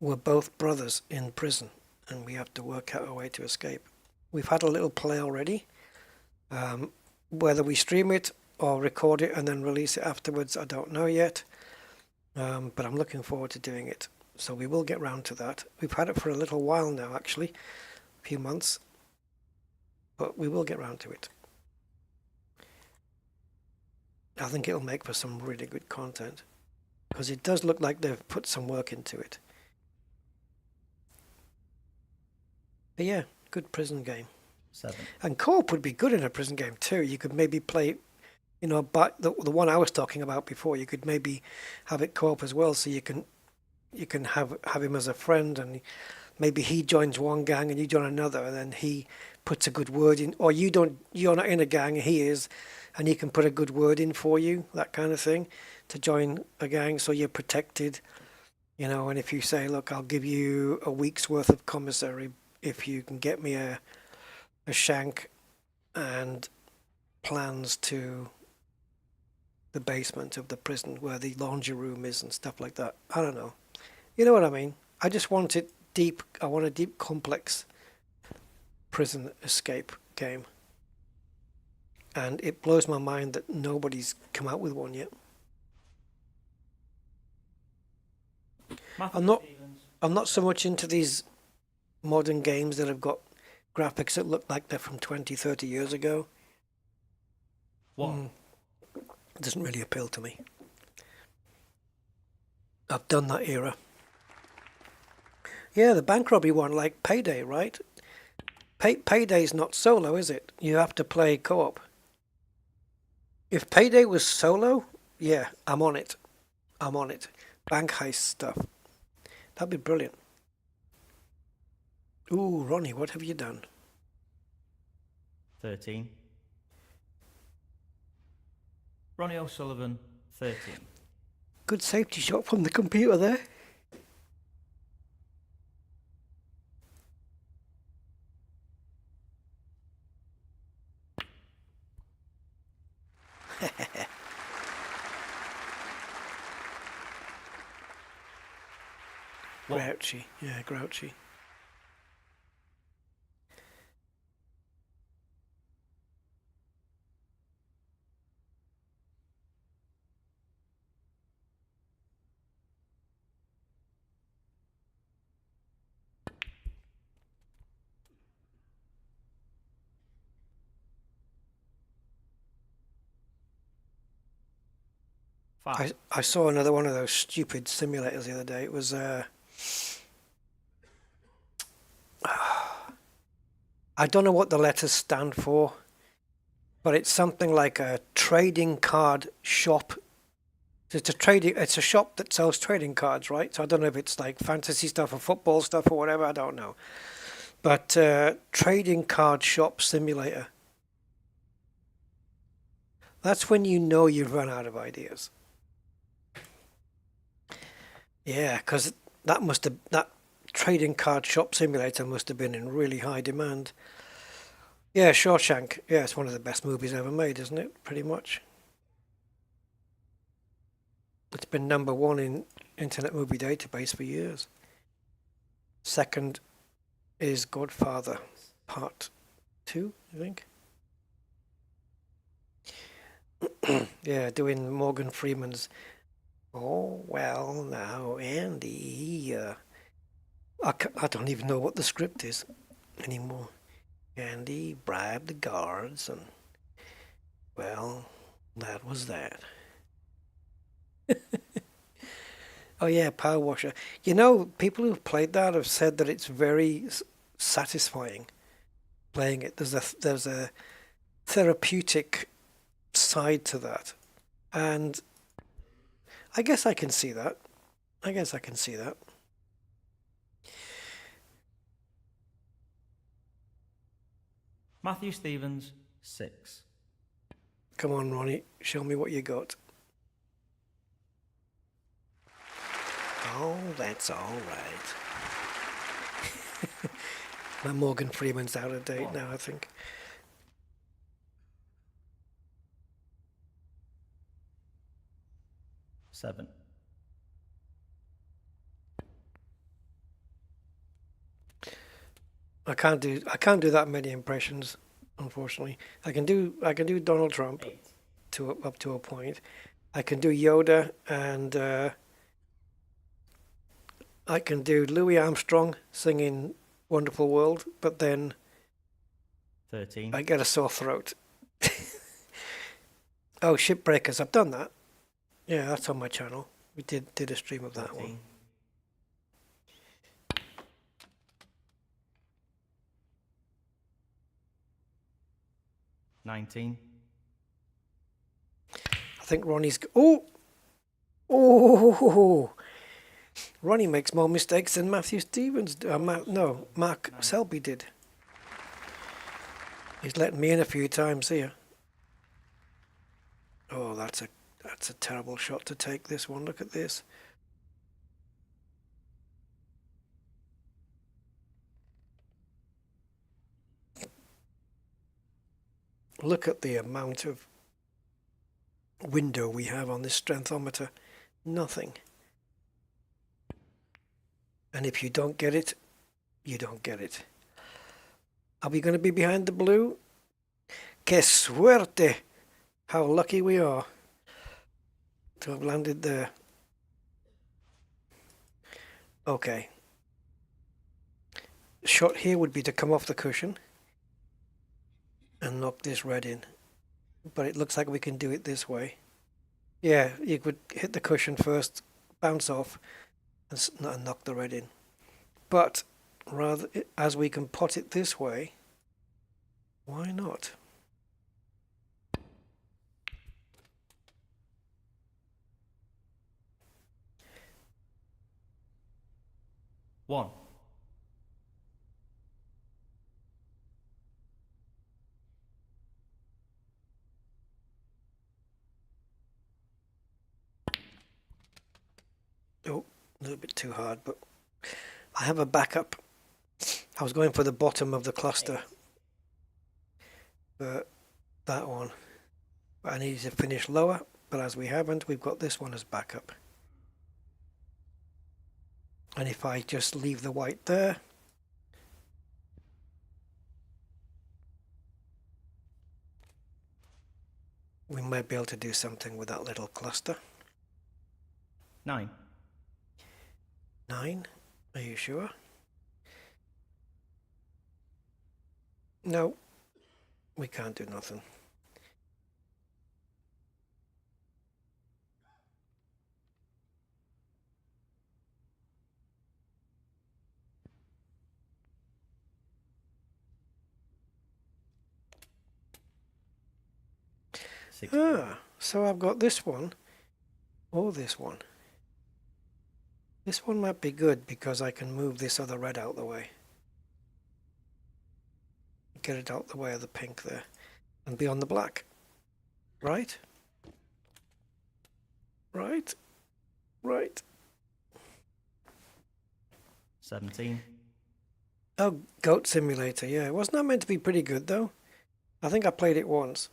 [SPEAKER 1] we're both brothers in prison, and we have to work out a way to escape. We've had a little play already. Whether we stream it or record it and then release it afterwards, I don't know yet. But I'm looking forward to doing it. So we will get round to that. We've had it for a little while now, actually, a few months, but we will get round to it. I think it'll make for some really good content, because it does look like they've put some work into it. But yeah, good prison game.
[SPEAKER 2] 7.
[SPEAKER 1] And co-op would be good in a prison game too. You could maybe play, you know, but the one I was talking about before, you could maybe have it co-op as well, so you can have him as a friend, and maybe he joins one gang and you join another, and then he puts a good word in, or you're not in a gang, he is, and he can put a good word in for you, that kind of thing, to join a gang, so you're protected, you know. And if you say, look, I'll give you a week's worth of commissary if you can get me a shank and plans to the basement of the prison where the laundry room is and stuff like that. I don't know. You know what I mean? I just want it deep. I want a deep, complex prison escape game. And it blows my mind that nobody's come out with one yet. I'm not so much into these modern games that have got graphics that look like they're from 20, 30 years ago.
[SPEAKER 2] What?
[SPEAKER 1] It doesn't really appeal to me. I've done that era. Yeah, the bank robbery one, like Payday, right? Payday's not solo, is it? You have to play co-op. If Payday was solo, yeah, I'm on it. Bank heist stuff. That'd be brilliant. Ooh, Ronnie, what have you done?
[SPEAKER 2] 13. Ronnie O'Sullivan, 13.
[SPEAKER 1] Good safety shot from the computer there. Grouchy, yeah, grouchy.
[SPEAKER 2] 5.
[SPEAKER 1] I saw another one of those stupid simulators the other day. It was I don't know what the letters stand for, but it's something like a trading card shop. It's a shop that sells trading cards, right? So I don't know if it's like fantasy stuff or football stuff or whatever, I don't know. But trading card shop simulator. That's when you know you've run out of ideas. Yeah, because that trading card shop simulator must have been in really high demand. Yeah, Shawshank. Yeah, it's one of the best movies ever made, isn't it? Pretty much. It's been number one in Internet Movie Database for years. Second is Godfather, Part 2, I think. Yeah, doing Morgan Freeman's. Oh, well, now, Andy, I don't even know what the script is anymore. Andy bribed the guards, and, well, that was that. Oh, yeah, Power Washer. You know, people who've played that have said that it's very satisfying playing it. There's a therapeutic side to that. And I guess I can see that. I guess I can see that.
[SPEAKER 2] Matthew Stevens, 6.
[SPEAKER 1] Come on, Ronnie, show me what you got. Oh, that's all right. My Morgan Freeman's out of date now, I think.
[SPEAKER 2] 7.
[SPEAKER 1] I can't do that many impressions, unfortunately. I can do Donald Trump
[SPEAKER 2] 8.
[SPEAKER 1] up to a point. I can do Yoda, and I can do Louis Armstrong singing "Wonderful World," but then
[SPEAKER 2] 13.
[SPEAKER 1] I get a sore throat. Oh, Shipbreakers! I've done that. Yeah, that's on my channel. We did a stream of that
[SPEAKER 2] 14.
[SPEAKER 1] one.
[SPEAKER 2] 19.
[SPEAKER 1] I think Ronnie's. Oh! Ronnie makes more mistakes than Matthew Stevens. No, Mark Selby did. He's let me in a few times here. Oh, that's a terrible shot to take. This one. Look at this. Look at the amount of window we have on this strengthometer. Nothing. And if you don't get it, you don't get it. Are we going to be behind the blue? Que suerte! How lucky we are to have landed there. Okay. Shot here would be to come off the cushion and knock this red in. But it looks like we can do it this way. Yeah, you could hit the cushion first, bounce off, and knock the red in. But rather, as we can pot it this way, why not?
[SPEAKER 2] One.
[SPEAKER 1] Oh, a little bit too hard, but I have a backup. I was going for the bottom of the cluster, but that one. But I needed to finish lower, but as we haven't, we've got this one as backup. And if I just leave the white there, we might be able to do something with that little cluster.
[SPEAKER 2] 9.
[SPEAKER 1] 9? Are you sure? No, we can't do nothing.
[SPEAKER 2] 60.
[SPEAKER 1] So I've got this one or this one. This one might be good because I can move this other red out the way. Get it out the way of the pink there and be on the black. Right? Right? Right.
[SPEAKER 2] 17.
[SPEAKER 1] Oh, Goat Simulator, yeah. Wasn't that meant to be pretty good though? I think I played it once.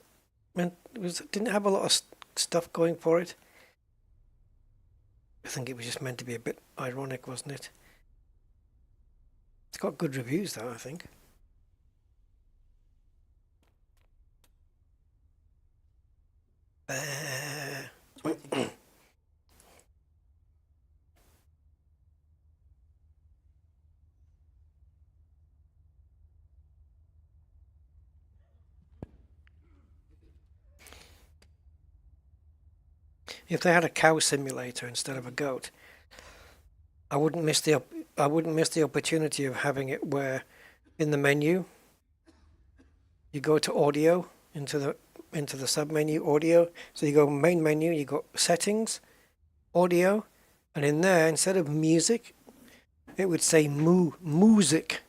[SPEAKER 1] Didn't have a lot of stuff going for it. I think it was just meant to be a bit ironic, wasn't it? It's got good reviews though, I think. Uh,
[SPEAKER 2] 20.
[SPEAKER 1] If they had a cow simulator instead of a goat, I wouldn't miss the opportunity of having it where in the menu you go to audio into the sub menu audio. So you go main menu, you go settings, audio, and in there instead of music, it would say music.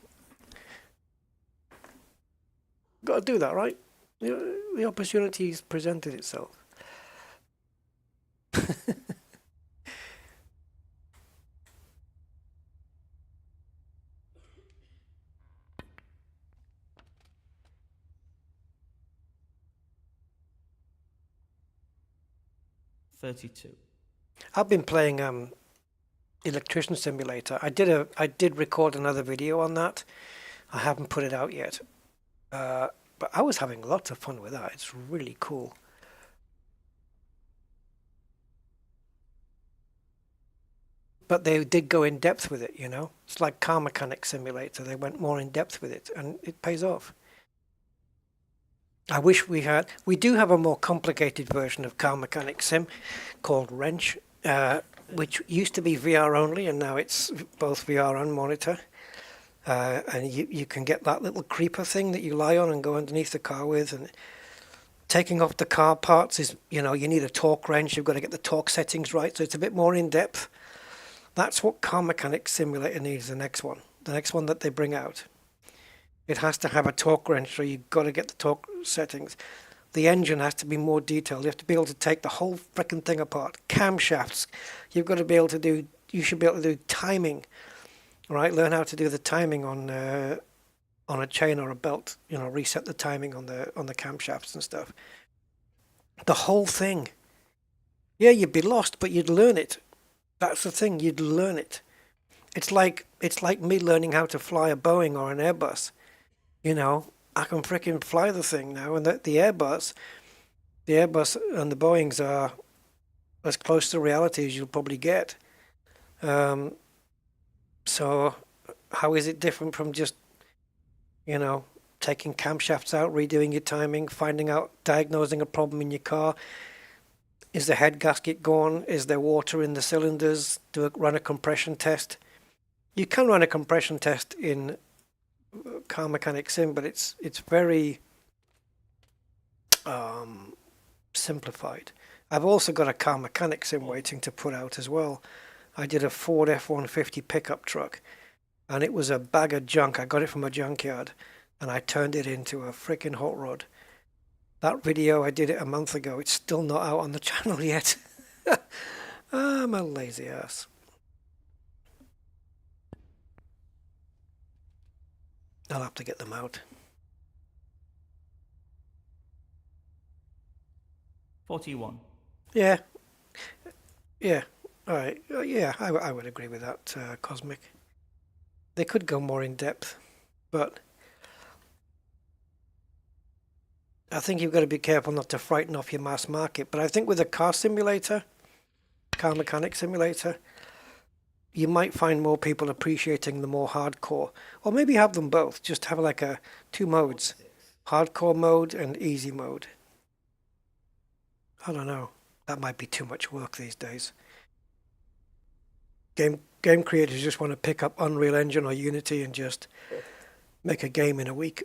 [SPEAKER 1] Got to do that, right? The opportunity's presented itself.
[SPEAKER 2] 32.
[SPEAKER 1] I've been playing Electrician Simulator. I did record another video on that. I haven't put it out yet. But I was having lots of fun with that. It's really cool. But they did go in depth with it, you know. It's like Car Mechanic Simulator. They went more in depth with it, and it pays off. I wish we do have a more complicated version of Car Mechanic Sim called Wrench, which used to be VR only, and now it's both VR and monitor. And you can get that little creeper thing that you lie on and go underneath the car with, and taking off the car parts is, you need a torque wrench. You've got to get the torque settings right, so it's a bit more in depth. That's what Car Mechanic Simulator needs, the next one that they bring out. It has to have a torque wrench, so you've got to get the torque settings. The engine has to be more detailed. You have to be able to take the whole frickin' thing apart. Camshafts, you should be able to do timing, right? Learn how to do the timing on a chain or a belt. Reset the timing on the camshafts and stuff. The whole thing. Yeah, you'd be lost, but you'd learn it. That's the thing. You'd learn it. It's like me learning how to fly a Boeing or an Airbus. I can frickin' fly the thing now, and the Airbus and the Boeings are as close to reality as you'll probably get. So how is it different from just, taking camshafts out, redoing your timing, diagnosing a problem in your car? Is the head gasket gone? Is there water in the cylinders? Run a compression test? You can run a compression test in Car Mechanic Sim, but it's very simplified. I've also got a Car Mechanic Sim waiting to put out as well. I did a Ford F-150 pickup truck, and it was a bag of junk. I got it from a junkyard, and I turned it into a freaking hot rod. That video, I did it a month ago. It's still not out on the channel yet. I'm a lazy ass. I'll have to get them out.
[SPEAKER 2] 41.
[SPEAKER 1] Yeah. All right. Yeah, I would agree with that, Cosmic. They could go more in depth, but I think you've got to be careful not to frighten off your mass market. But I think with a car mechanic simulator, you might find more people appreciating the more hardcore, or maybe have them both. Just have like two modes, hardcore mode and easy mode. I don't know. That might be too much work these days. Game creators just want to pick up Unreal Engine or Unity and just make a game in a week.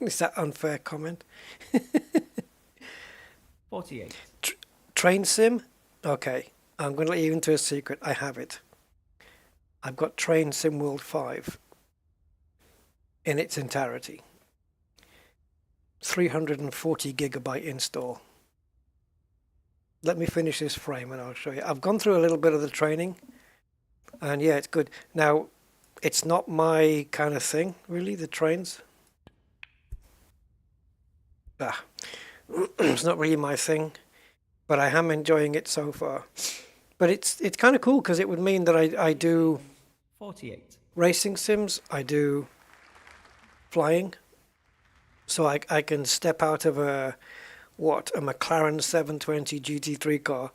[SPEAKER 1] Is that unfair comment?
[SPEAKER 2] 48.
[SPEAKER 1] Train sim? Okay, I'm going to let you into a secret. I have it. I've got Train Sim World 5 in its entirety. 340 gigabyte install. Let me finish this frame and I'll show you. I've gone through a little bit of the training, and yeah, it's good. Now, it's not my kind of thing, really, the trains. It's not really my thing, but I am enjoying it so far. But it's kind of cool because it would mean that I do
[SPEAKER 2] 48.
[SPEAKER 1] racing sims, I do flying, so I can step out of a McLaren 720 GT3 car,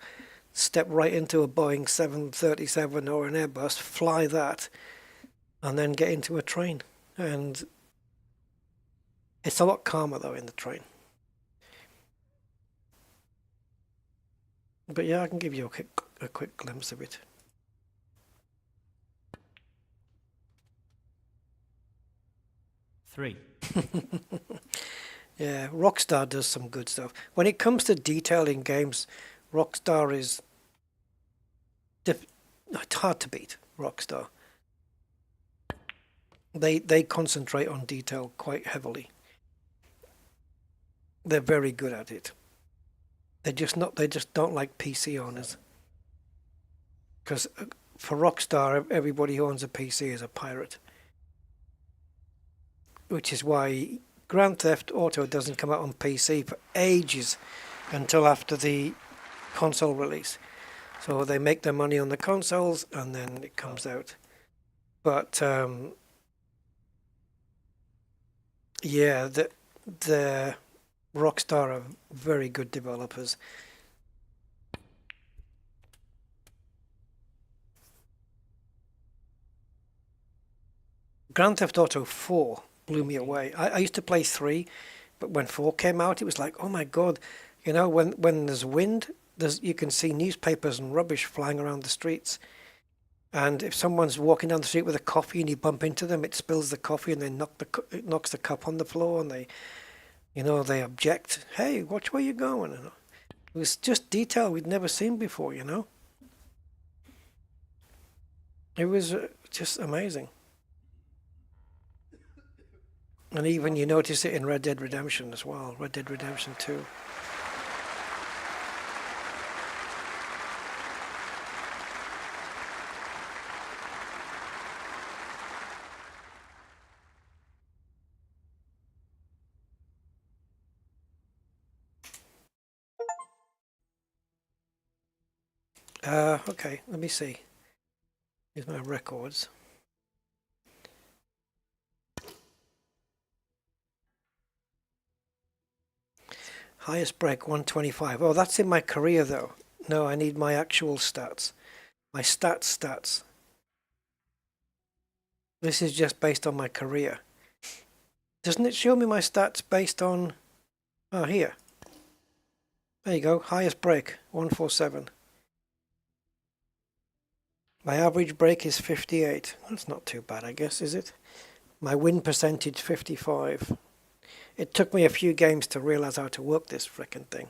[SPEAKER 1] step right into a Boeing 737 or an Airbus, fly that, and then get into a train. And it's a lot calmer though in the train. But yeah, I can give you a quick glimpse of it.
[SPEAKER 2] Three.
[SPEAKER 1] Yeah, Rockstar does some good stuff. When it comes to detailing games, Rockstar is it's hard to beat. Rockstar. They concentrate on detail quite heavily. They're very good at it. They just don't like PC owners. Because for Rockstar, everybody who owns a PC is a pirate. Which is why Grand Theft Auto doesn't come out on PC for ages until after the console release. So they make their money on the consoles and then it comes out. But yeah, the Rockstar are very good developers. Grand Theft Auto 4 blew me away. I used to play 3, but when 4 came out, it was like, oh my God. You know, when there's wind, you can see newspapers and rubbish flying around the streets. And if someone's walking down the street with a coffee and you bump into them, it spills the coffee and it knocks the cup on the floor and they object. Hey, watch where you're going. And it was just detail we'd never seen before, you know. It was just amazing. And even you notice it in Red Dead Redemption as well. Red Dead Redemption 2. Okay, let me see. Here's my records. Highest break 125. Oh, that's in my career though. No, I need my actual stats. My stats. This is just based on my career. Doesn't it show me my stats based on... Oh, here. There you go. Highest break 147. My average break is 58. That's not too bad, I guess, is it? My win percentage 55. It took me a few games to realize how to work this frickin' thing.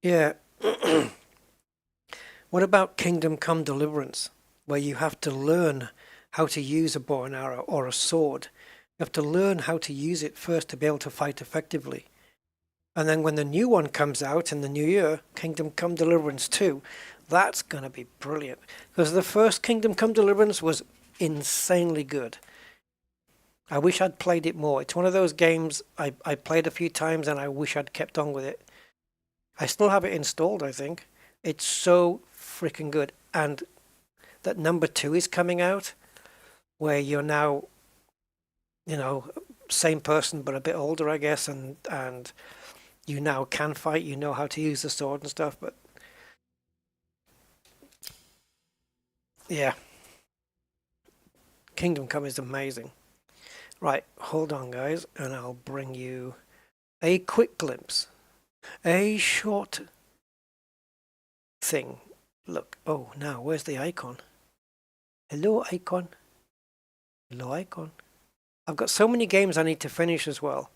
[SPEAKER 1] Yeah. What about Kingdom Come Deliverance, where you have to learn how to use a bow and arrow or a sword? You have to learn how to use it first to be able to fight effectively. And then when the new one comes out in the new year, Kingdom Come Deliverance 2, that's going to be brilliant. Because the first Kingdom Come Deliverance was insanely good. I wish I'd played it more. It's one of those games I played a few times and I wish I'd kept on with it. I still have it installed, I think. It's so freaking good. And that number 2 is coming out, where you're now, same person but a bit older, I guess, and you now can fight, you know how to use the sword and stuff, but yeah. Kingdom Come is amazing. Right, hold on guys, and I'll bring you a quick glimpse. A short thing. Look, oh, now, where's the icon? Hello, icon. Low icon. I've got so many games I need to finish as well.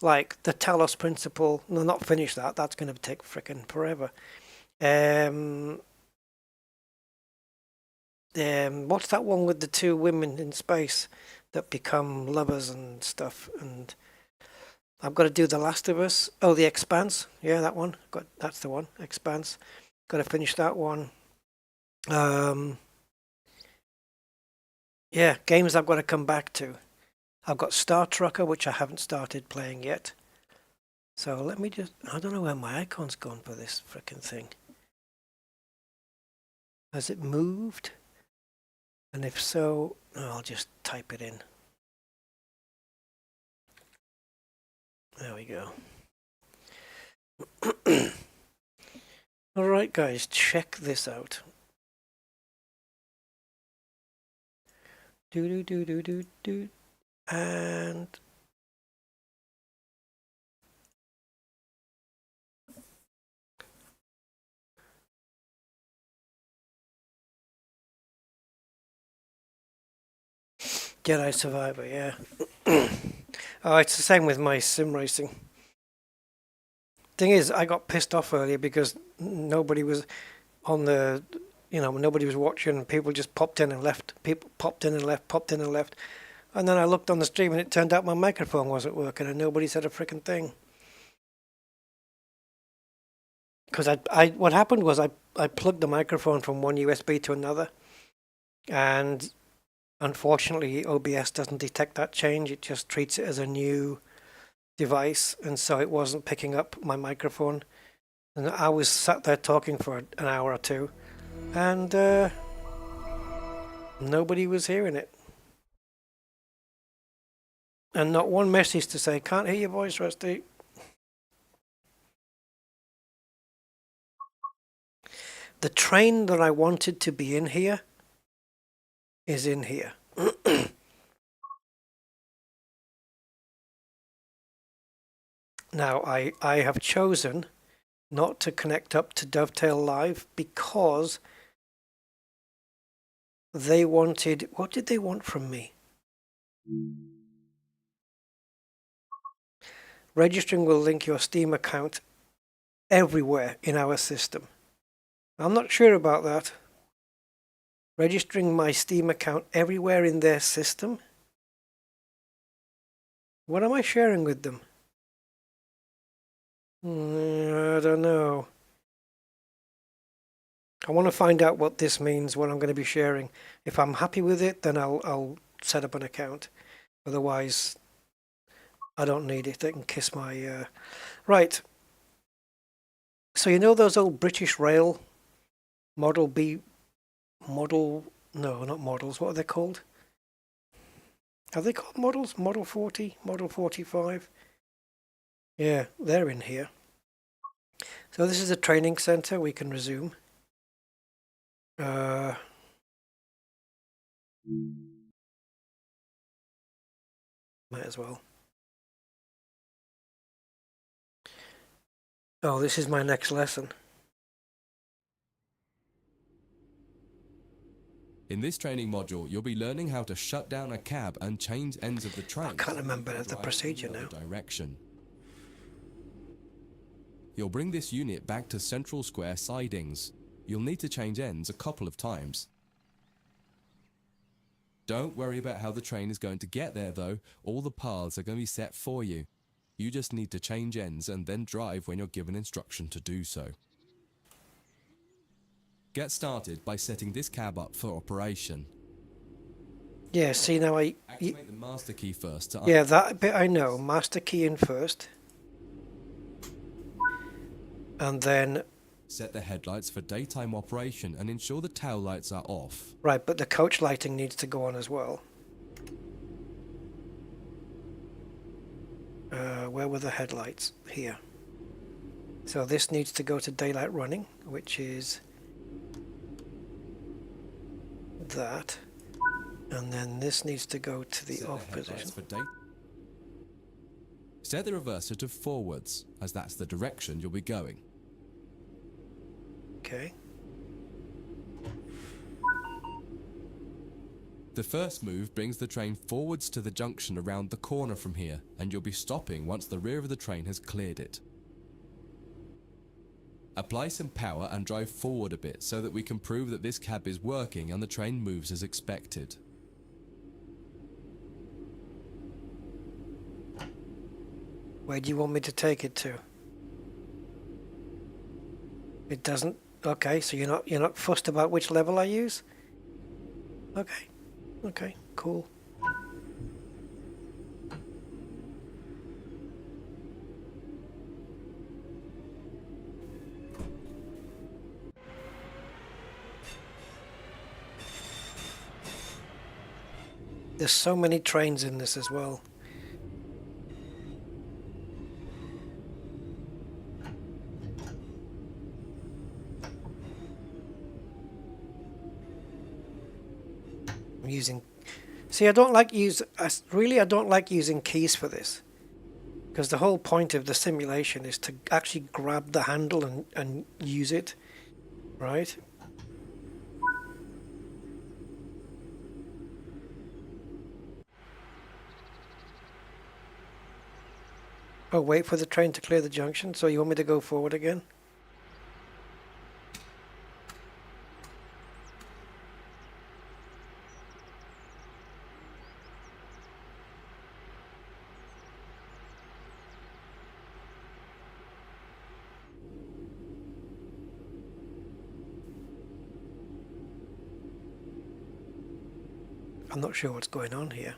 [SPEAKER 1] Like the Talos Principle. No, not finish that. That's going to take frickin' forever. What's that one with the two women in space that become lovers and stuff? And I've got to do The Last of Us. Oh, The Expanse. Yeah, that one. That's the one. Expanse. Got to finish that one. Yeah, games I've got to come back to. I've got Star Trucker, which I haven't started playing yet. So let me just... I don't know where my icon's gone for this frickin' thing. Has it moved? And if so, I'll just type it in. There we go. Alright guys, check this out. Do. And... Jedi Survivor, yeah. Oh, it's the same with my sim racing. Thing is, I got pissed off earlier because nobody was on the, nobody was watching. People just popped in and left. People popped in and left, popped in and left. And then I looked on the stream and it turned out my microphone wasn't working and nobody said a frickin' thing. Because what happened was I plugged the microphone from one USB to another, and unfortunately OBS doesn't detect that change. It just treats it as a new device, and so it wasn't picking up my microphone. And I was sat there talking for an hour or two, and nobody was hearing it. And not one message to say, can't hear your voice, Rusty. The train that I wanted to be in here is in here. Now, I have chosen not to connect up to Dovetail Live because they wanted... What did they want from me? Registering will link your Steam account everywhere in our system. I'm not sure about that. Registering my Steam account everywhere in their system? What am I sharing with them? I don't know. I want to find out what this means, what I'm going to be sharing. If I'm happy with it, then I'll set up an account. Otherwise, I don't need it. They can kiss my... Right. So you know those old British Rail Model B... Model... No, not models. What are they called? Are they called models? Model 40? Model 45? Yeah, they're in here. So this is a training center. We can resume. Might as well. Oh, this is my next lesson.
[SPEAKER 3] In this training module, you'll be learning how to shut down a cab and change ends of the train.
[SPEAKER 1] I can't remember the procedure now.
[SPEAKER 3] Direction. You'll bring this unit back to central square sidings. You'll need to change ends a couple of times. Don't worry about how the train is going to get there though. All the paths are going to be set for you. You just need to change ends and then drive when you're given instruction to do so. Get started by setting this cab up for operation.
[SPEAKER 1] Yeah, see now
[SPEAKER 3] Activate the master key first.
[SPEAKER 1] Yeah, that bit I know. Master key in first. And then...
[SPEAKER 3] Set the headlights for daytime operation and ensure the tail lights are off.
[SPEAKER 1] Right, but the coach lighting needs to go on as well. Where were the headlights? Here. So this needs to go to daylight running, which is... that. And then this needs to go to the off position.
[SPEAKER 3] Set the reverser to forwards, as that's the direction you'll be going.
[SPEAKER 1] Okay.
[SPEAKER 3] The first move brings the train forwards to the junction around the corner from here, and you'll be stopping once the rear of the train has cleared it. Apply some power and drive forward a bit so that we can prove that this cab is working and the train moves as expected.
[SPEAKER 1] Where do you want me to take it to? It doesn't. Okay, so you're not fussed about which level I use? Okay. Okay, cool. There's so many trains in this as well. I'm using... See, I don't like I don't like using keys for this. Because the whole point of the simulation is to actually grab the handle and use it. Right? Oh, wait for the train to clear the junction. So you want me to go forward again? I'm not sure what's going on here.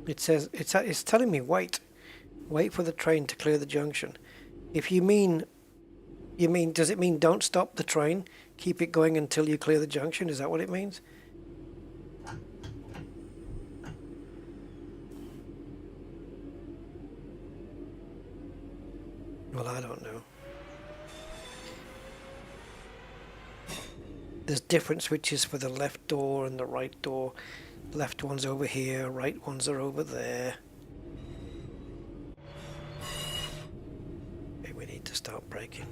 [SPEAKER 1] It says it's telling me wait for the train to clear the junction. If you mean does it mean don't stop the train, keep it going until you clear the junction? Is that what it means? Well, I don't know. There's different switches for the left door and the right door. Left one's over here, right ones are over there. Okay, we need to start braking.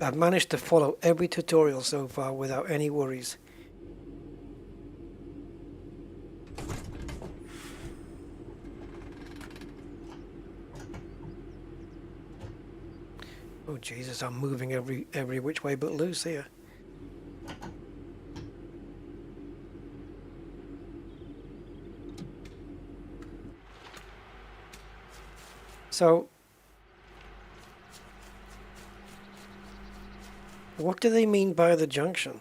[SPEAKER 1] I've managed to follow every tutorial so far without any worries. Oh Jesus, I'm moving every which way but loose here. So, what do they mean by the junction?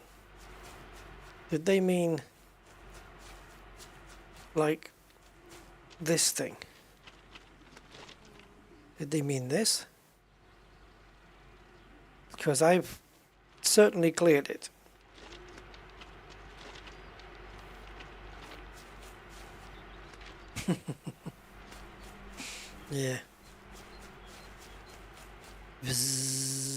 [SPEAKER 1] Did they mean like this thing? Did they mean this? Because I've certainly cleared it. Yeah. Bzzzt.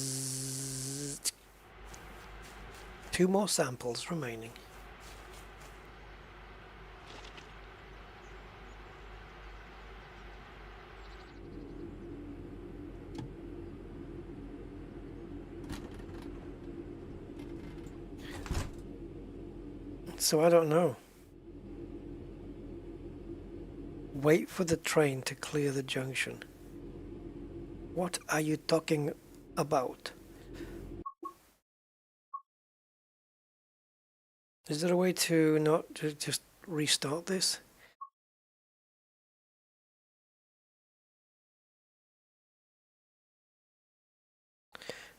[SPEAKER 1] 2 more samples remaining. So I don't know. Wait for the train to clear the junction. What are you talking about? Is there a way to not to just restart this?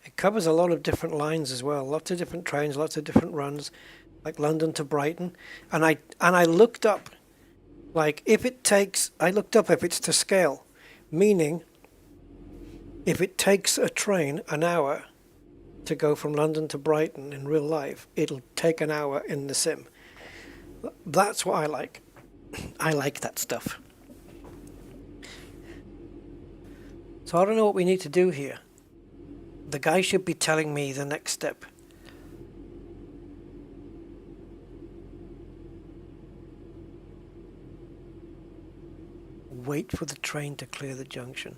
[SPEAKER 1] It covers a lot of different lines as well. Lots of different trains, lots of different runs, like London to Brighton. And I looked up, like if it takes, I looked up if it's to scale, meaning if it takes a train an hour to go from London to Brighton in real life, it'll take an hour in the sim. That's what I like. I like that stuff. So I don't know what we need to do here. The guy should be telling me the next step. Wait for the train to clear the junction.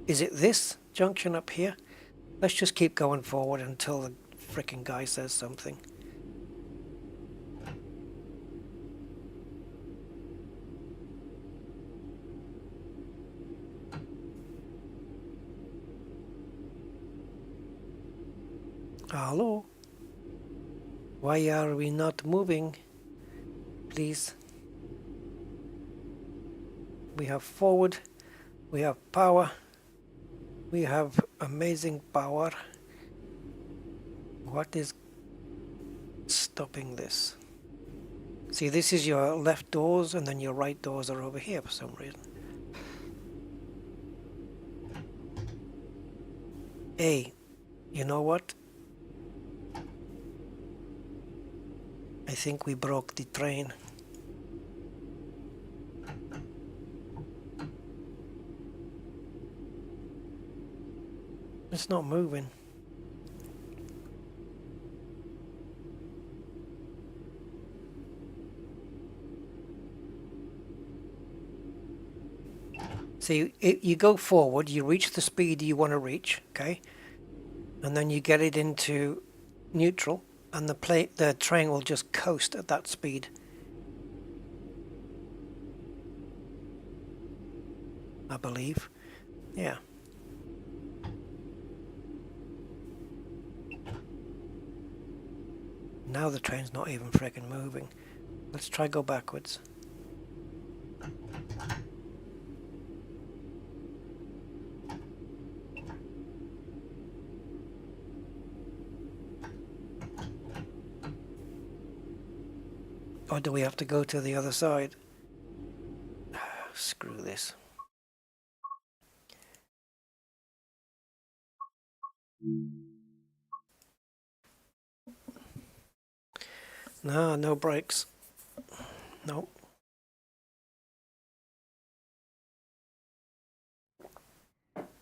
[SPEAKER 1] Is it this junction up here? Let's just keep going forward until the frickin' guy says something. Hello? Why are we not moving? Please. We have forward, we have power, we have amazing power. What is stopping this? See, this is your left doors, and then your right doors are over here for some reason. Hey, you know what? I think we broke the train. It's not moving. See, you go forward, you reach the speed you want to reach, okay? And then you get it into neutral, and the train will just coast at that speed. I believe. Yeah. Now the train's not even frickin' moving. Let's try go backwards. Or do we have to go to the other side? Screw this. No, no brakes. Nope.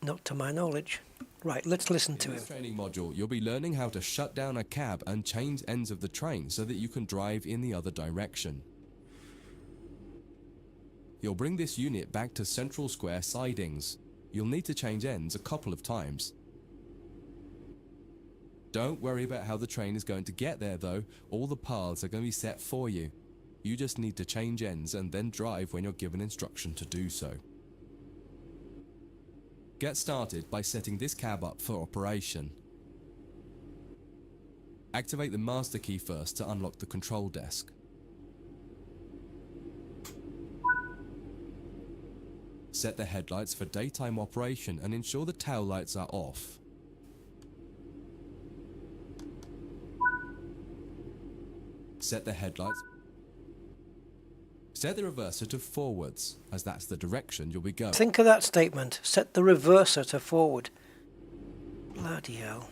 [SPEAKER 1] Not to my knowledge. Right, let's listen to
[SPEAKER 3] In
[SPEAKER 1] him.
[SPEAKER 3] this training module, you'll be learning how to shut down a cab and change ends of the train so that you can drive in the other direction. You'll bring this unit back to central square sidings. You'll need to change ends a couple of times. Don't worry about how the train is going to get there though, all the paths are going to be set for you. You just need to change ends and then drive when you're given instruction to do so. Get started by setting this cab up for operation. Activate the master key first to unlock the control desk. Set the headlights for daytime operation and ensure the tail lights are off. Set the headlights. Set the reverser to forwards, as that's the direction you'll be going.
[SPEAKER 1] Think of that statement. Set the reverser to forward. Bloody hell.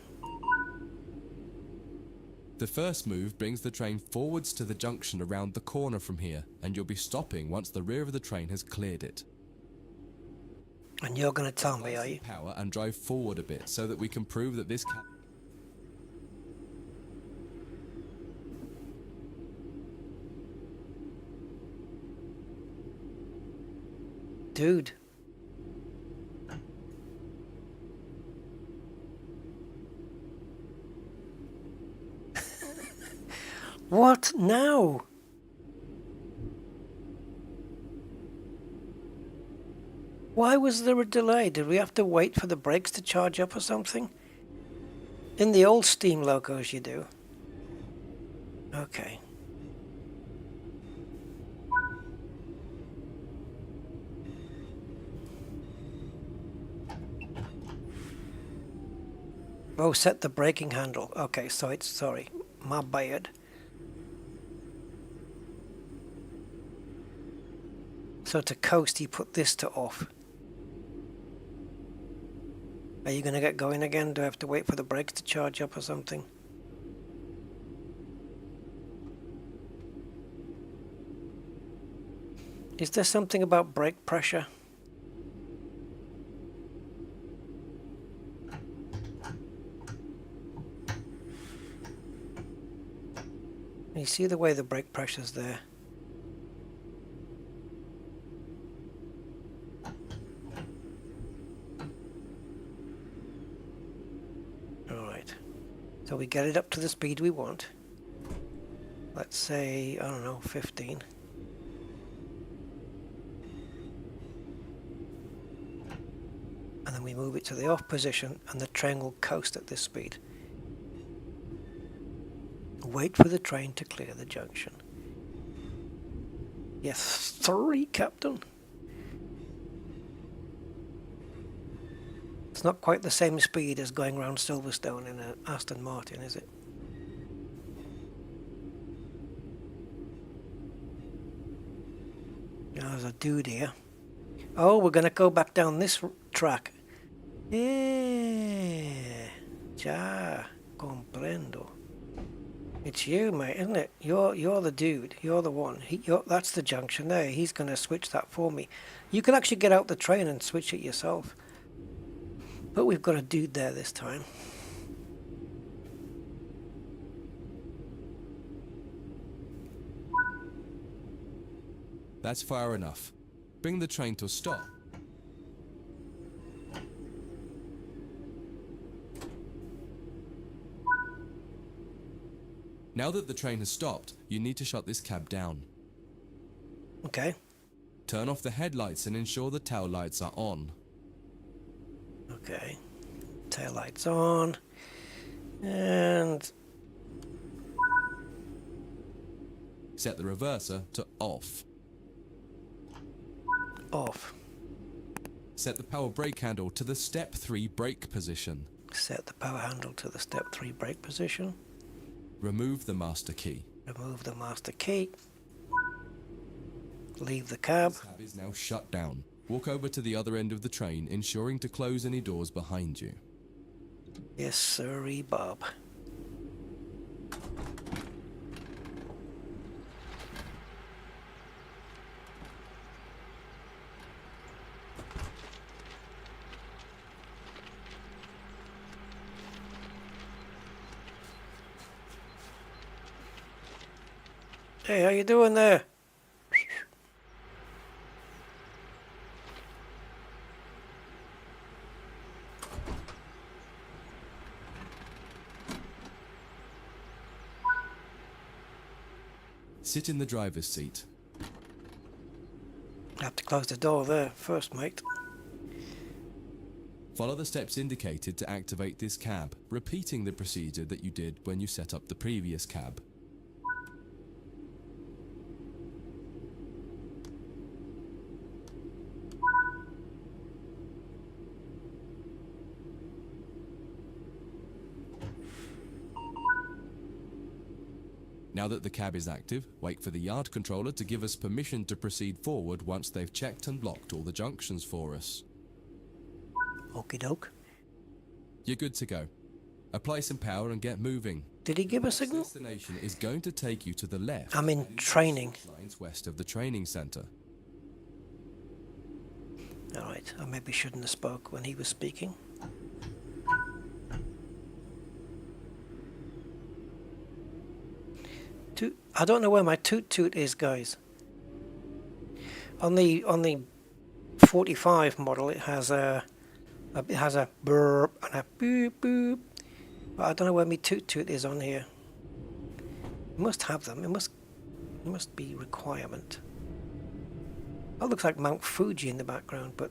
[SPEAKER 3] The first move brings the train forwards to the junction around the corner from here, and you'll be stopping once the rear of the train has cleared it.
[SPEAKER 1] And you're going to tell me, are you?
[SPEAKER 3] Power and drive forward a bit so that we can prove that this cab...
[SPEAKER 1] Dude. What now? Why was there a delay? Did we have to wait for the brakes to charge up or something? In the old steam locos you do. Okay. Oh, set the braking handle. Okay, so it's, sorry, my bad. So to coast, you put this to off. Are you going to get going again? Do I have to wait for the brakes to charge up or something? Is there something about brake pressure? You see the way the brake pressure's there? Alright. So we get it up to the speed we want. Let's say, I don't know, 15. And then we move it to the off position and the train will coast at this speed. Wait for the train to clear the junction. Yes, sorry, Captain. It's not quite the same speed as going around Silverstone in an Aston Martin, is it? Now there's a dude here. Oh, we're going to go back down this track. Ya comprendo. It's you, mate, isn't it? You're the dude. You're the one. That's the junction there. He's going to switch that for me. You can actually get out the train and switch it yourself. But we've got a dude there this time.
[SPEAKER 3] That's far enough. Bring the train to a stop. Now that the train has stopped, you need to shut this cab down.
[SPEAKER 1] Okay.
[SPEAKER 3] Turn off the headlights and ensure the tail lights are on.
[SPEAKER 1] Okay. Tail lights on. And
[SPEAKER 3] Set the reverser to off.
[SPEAKER 1] off.
[SPEAKER 3] Set the power brake handle to the step 3 brake position.
[SPEAKER 1] Set the power handle to the step 3 brake position.
[SPEAKER 3] Remove the master key.
[SPEAKER 1] Remove the master key. Leave the cab.
[SPEAKER 3] The cab is now shut down. Walk over to the other end of the train, ensuring to close any doors behind you.
[SPEAKER 1] Yes, sirree, Bob. Hey, how you doing there?
[SPEAKER 3] Sit in the driver's seat.
[SPEAKER 1] I have to close the door there first, mate.
[SPEAKER 3] Follow the steps indicated to activate this cab, repeating the procedure that you did when you set up the previous cab. Now that the cab is active, wait for the yard controller to give us permission to proceed forward once they've checked and locked all the junctions for us.
[SPEAKER 1] Okie doke.
[SPEAKER 3] You're good to go. Apply some power and get moving.
[SPEAKER 1] Did he give a
[SPEAKER 3] The
[SPEAKER 1] signal?
[SPEAKER 3] destination is going to take you to the left.
[SPEAKER 1] I'm in training.
[SPEAKER 3] Lines west of the training centre.
[SPEAKER 1] Alright, I maybe shouldn't have spoke when he was speaking. I don't know where my toot toot is, guys. On the 45 model, it has a burp and a boop boop. But I don't know where my toot toot is on here. You must have them. It must be requirement. That looks like Mount Fuji in the background, but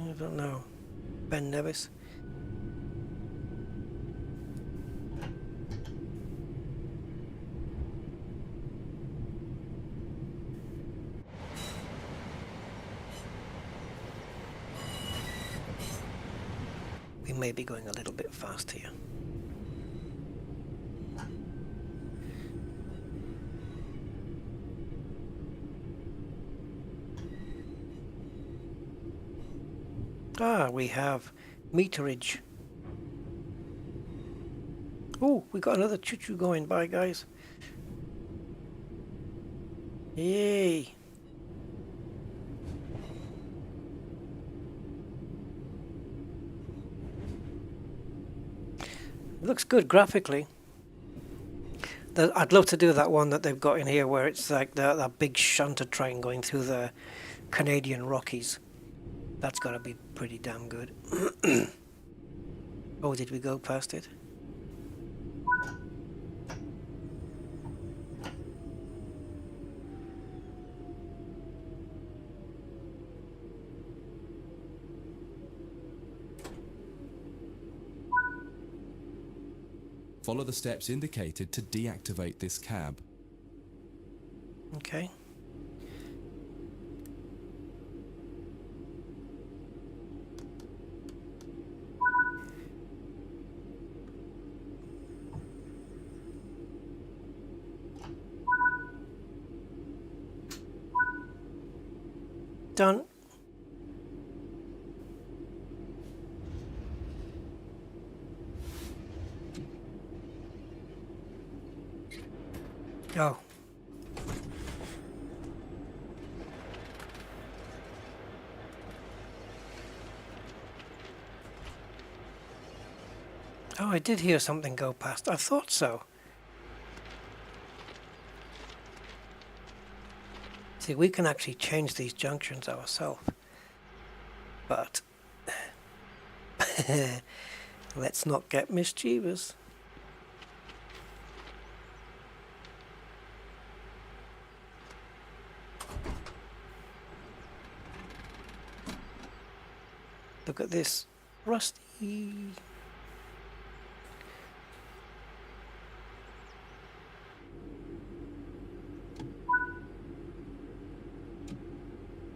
[SPEAKER 1] I don't know. Ben Nevis. We may be going a little bit fast here. Ah, we have meterage. Oh, we got another choo-choo going by, guys. Yay! It looks good graphically. I'd love to do that one that they've got in here where it's like that big shunter train going through the Canadian Rockies. That's got to be pretty damn good. Oh, did we go past it?
[SPEAKER 3] Follow the steps indicated to deactivate this cab.
[SPEAKER 1] Okay. Done. Oh. Oh, I did hear something go past. I thought so. See, we can actually change these junctions ourselves. But let's not get mischievous. Look at this, rusty.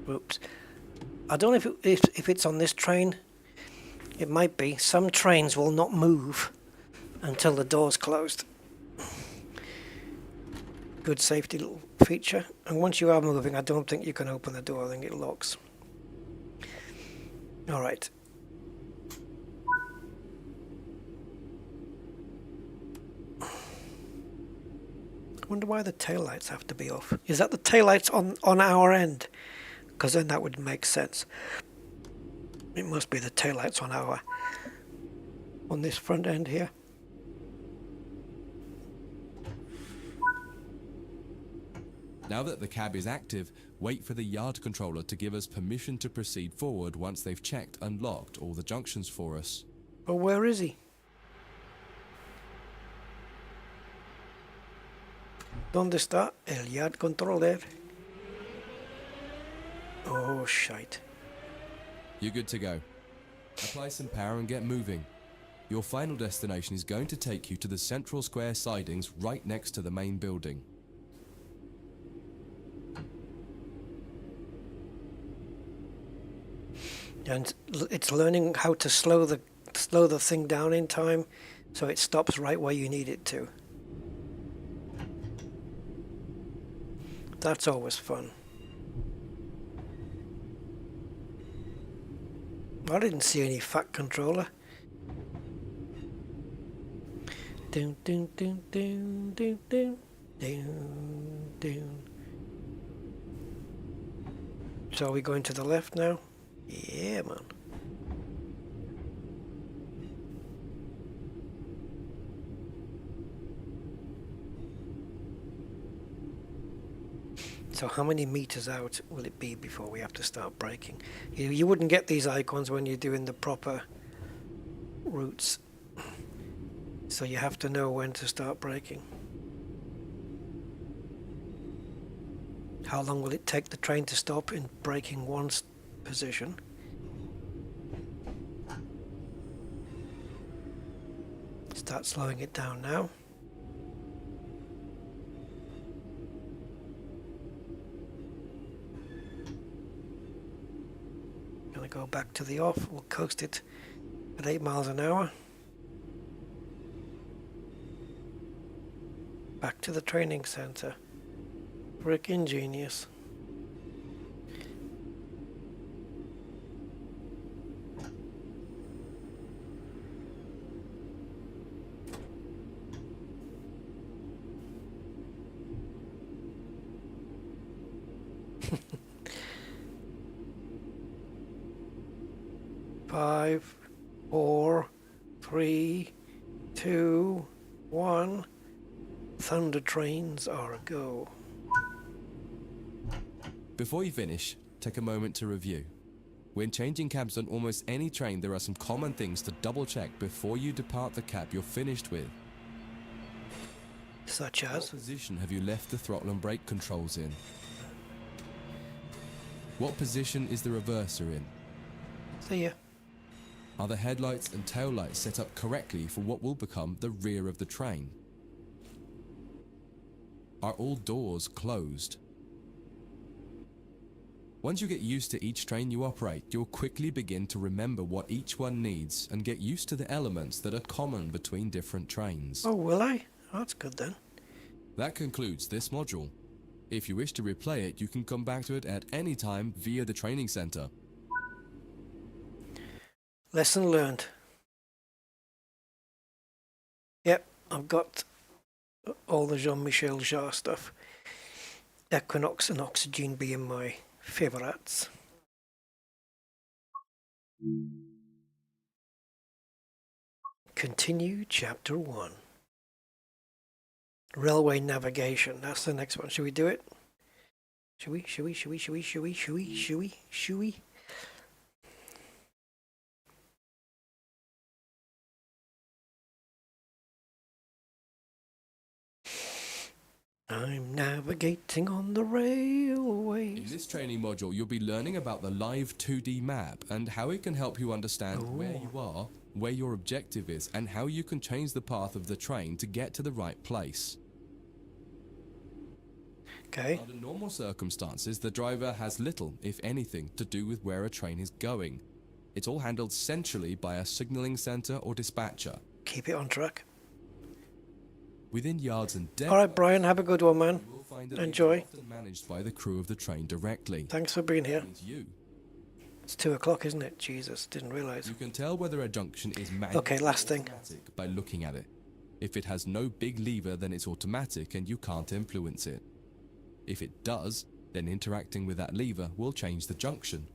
[SPEAKER 1] Oops. I don't know if it's on this train. It might be. Some trains will not move until the door's closed. Good safety little feature. And once you are moving, I don't think you can open the door. I think it locks. All right. I wonder why the taillights have to be off. Is that the taillights on our end? Because then that would make sense. It must be the taillights on this front end here.
[SPEAKER 3] Now that the cab is active, wait for the yard controller to give us permission to proceed forward once they've checked and locked all the junctions for us.
[SPEAKER 1] Well, where is he? ¿Dónde está el yard controller? Oh, shite.
[SPEAKER 3] You're good to go. Apply some power and get moving. Your final destination is going to take you to the central square sidings right next to the main building.
[SPEAKER 1] And it's learning how to slow the thing down in time so it stops right where you need it to. That's always fun. I didn't see any fat controller. Doon, doon, doon, doon, doon, doon, doon, doon. So are we going to the left now? Yeah, man. So how many meters out will it be before we have to start braking? You wouldn't get these icons when you're doing the proper routes. So you have to know when to start braking. How long will it take the train to stop in braking one position? Start slowing it down now. Gonna go back to the off. We'll coast it at 8 miles an hour. Back to the training center. Frickin' genius. Five, 4, 3, 2, 1. Thunder trains are a go.
[SPEAKER 3] Before you finish, take a moment to review. When changing cabs on almost any train, there are some common things to double check before you depart the cab you're finished with.
[SPEAKER 1] Such
[SPEAKER 3] What
[SPEAKER 1] as?
[SPEAKER 3] position have you left the throttle and brake controls in? What position is the reverser in?
[SPEAKER 1] See ya.
[SPEAKER 3] Are the headlights and taillights set up correctly for what will become the rear of the train? Are all doors closed? Once you get used to each train you operate, you'll quickly begin to remember what each one needs and get used to the elements that are common between different trains.
[SPEAKER 1] Oh, will I? Oh, that's good then.
[SPEAKER 3] That concludes this module. If you wish to replay it, you can come back to it at any time via the training center.
[SPEAKER 1] Lesson learned. Yep, I've got all the Jean-Michel Jarre stuff. Equinox and Oxygen being my favourites. Continue Chapter 1. Railway navigation. That's the next one. Should we do it? Should we? I'm navigating on the railways.
[SPEAKER 3] In this training module, you'll be learning about the live 2D map and how it can help you understand where you are, where your objective is, and how you can change the path of the train to get to the right place.
[SPEAKER 1] Okay.
[SPEAKER 3] Under normal circumstances, the driver has little, if anything, to do with where a train is going. It's all handled centrally by a signaling center or dispatcher.
[SPEAKER 1] Keep it on track.
[SPEAKER 3] Within yards and depots,
[SPEAKER 1] All right, Brian, have a good one, man.
[SPEAKER 3] you will find that
[SPEAKER 1] Enjoy.
[SPEAKER 3] it's often managed by the crew of the train directly.
[SPEAKER 1] Thanks for being here.
[SPEAKER 3] That means you.
[SPEAKER 1] It's 2 o'clock, isn't it? Jesus, didn't realise.
[SPEAKER 3] You can tell whether a junction is manual
[SPEAKER 1] Okay, last
[SPEAKER 3] or
[SPEAKER 1] thing.
[SPEAKER 3] automatic by looking at it. If it has no big lever, then it's automatic and you can't influence it. If it does, then interacting with that lever will change the junction.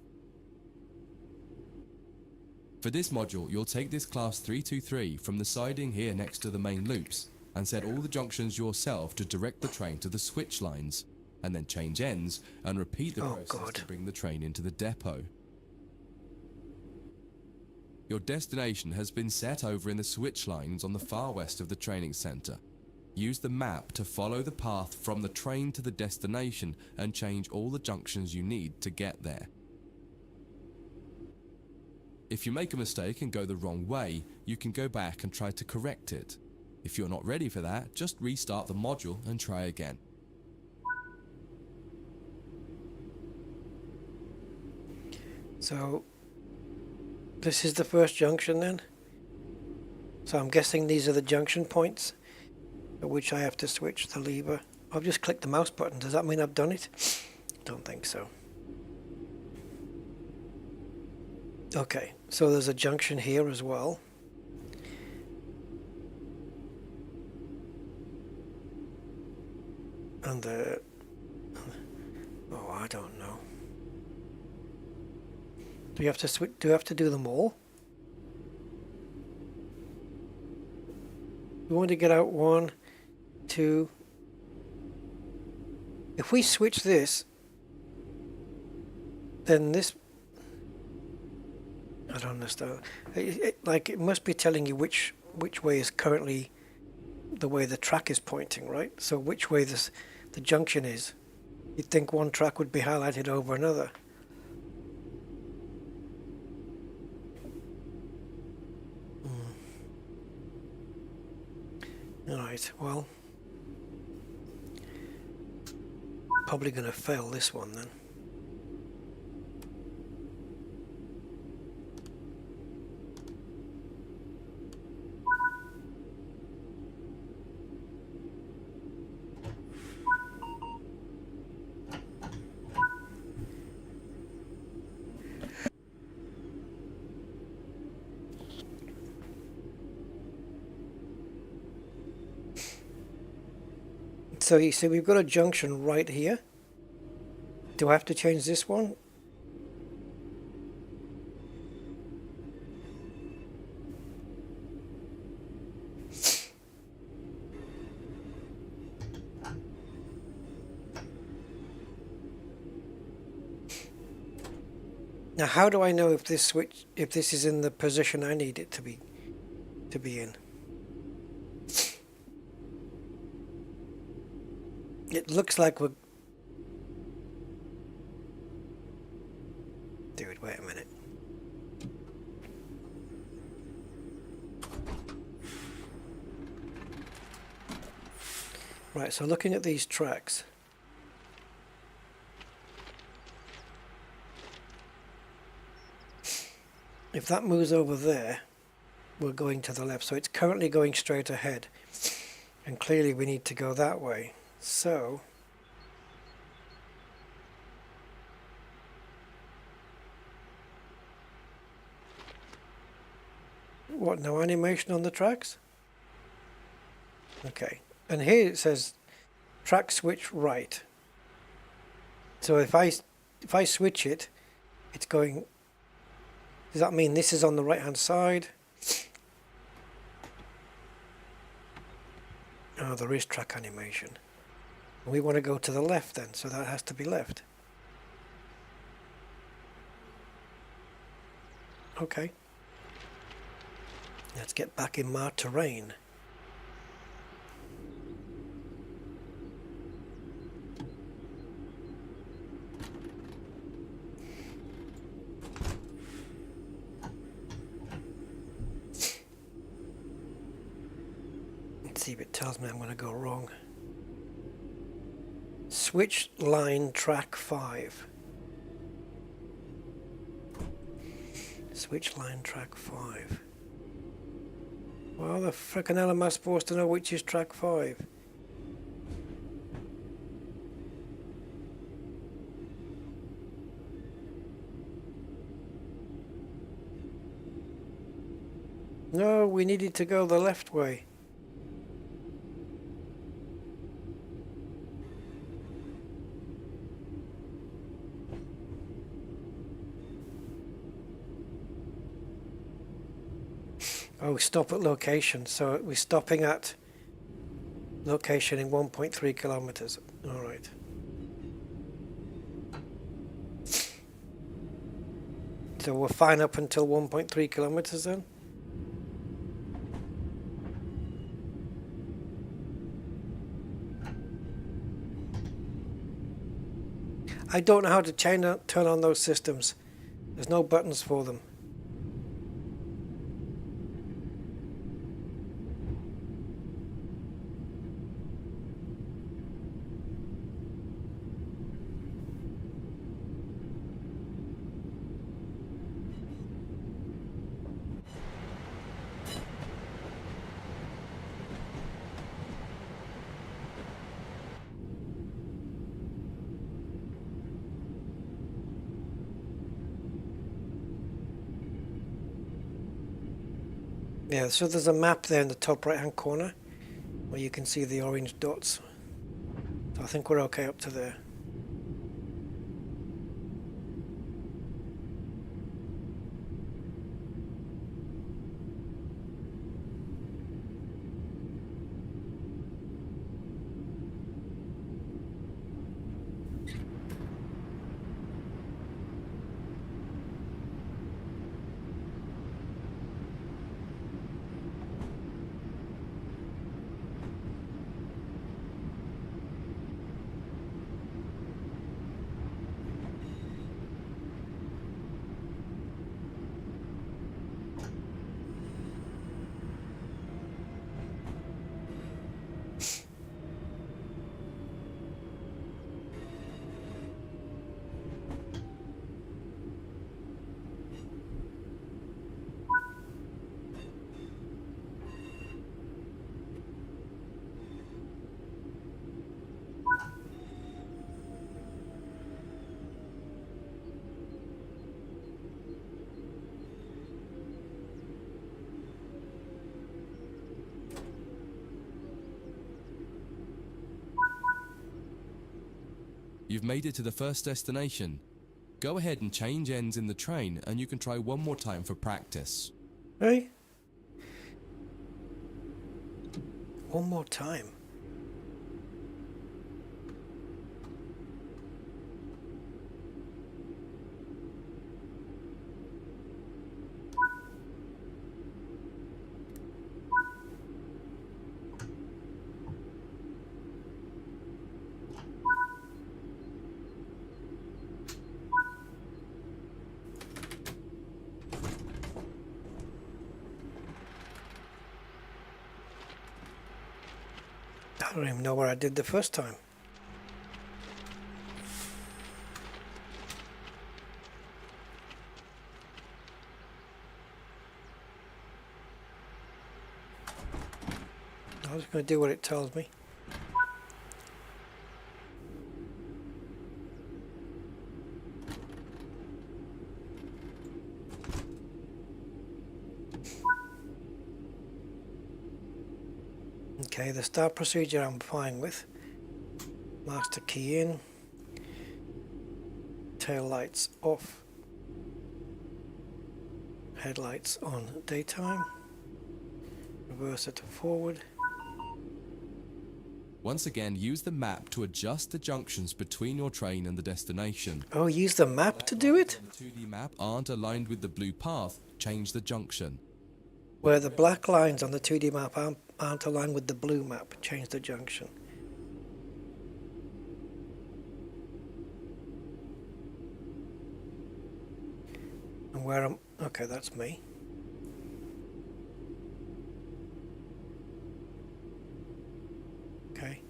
[SPEAKER 3] For this module, you'll take this class 323 from the siding here next to the main loops and set all the junctions yourself to direct the train to the switch lines, and then change ends and repeat the process to bring the train into the depot. Your destination has been set over in the switch lines on the far west of the training center. Use the map to follow the path from the train to the destination and change all the junctions you need to get there. If you make a mistake and go the wrong way, you can go back and try to correct it. If you're not ready for that, just restart the module and try again.
[SPEAKER 1] So, this is the first junction then? So I'm guessing these are the junction points at which I have to switch the lever. I've just clicked the mouse button. Does that mean I've done it? Don't think so. Okay, so there's a junction here as well. And oh, I don't know. Do you have to switch? Do you have to do them all? We want to get out 1, 2. If we switch this, then this. I don't understand. Like it must be telling you which way is currently the way the track is pointing, right? So which way the junction is. You'd think one track would be highlighted over another. Alright, well, probably going to fail this one then. So you see we've got a junction right here. Do I have to change this one? Now, how do I know if this is in the position I need it to be in? It looks like we're... Dude, wait a minute. Right, so looking at these tracks, if that moves over there, we're going to the left. So it's currently going straight ahead. And clearly we need to go that way. So... What, no animation on the tracks? Okay. And here it says track switch right. So if I switch it, it's going... Does that mean this is on the right hand side? Oh, there is track animation. We want to go to the left then, so that has to be left. Okay. Let's get back in my terrain. Let's see if it tells me I'm going to go wrong. Switch line track 5. Switch line track 5. Well, the frickin' hell am I supposed to know which is track 5? No, we needed to go the left way. Oh, stop at location. So we're stopping at location in 1.3 kilometers. All right. So we're fine up until 1.3 kilometers then? I don't know how to turn on those systems. There's no buttons for them. Yeah, so there's a map there in the top right hand corner where you can see the orange dots. So I think we're okay up to there.
[SPEAKER 3] You've made it to the first destination. Go ahead and change ends in the train and you can try one more time for practice.
[SPEAKER 1] Hey? One more time. I don't even know what I did the first time. I'm just going to do what it tells me. Okay, the start procedure I'm fine with. Master key in. Tail lights off. Headlights on daytime. Reverse it to forward.
[SPEAKER 3] Once again, use the map to adjust the junctions between your train and the destination.
[SPEAKER 1] Oh, use the map to do it?
[SPEAKER 3] The 2D map aren't aligned with the blue path, change the junction.
[SPEAKER 1] Where the black lines on the 2D map aren't aligned with the blue map, change the junction. And where am... Okay, that's me. Okay.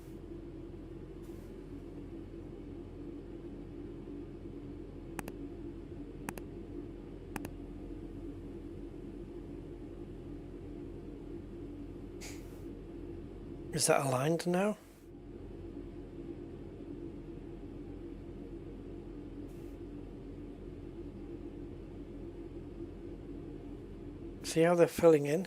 [SPEAKER 1] Is that aligned now? See how they're filling in?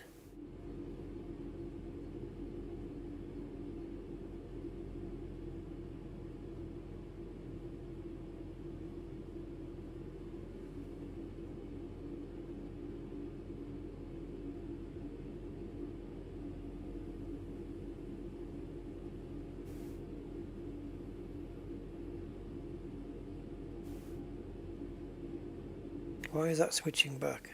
[SPEAKER 1] Why is that switching back?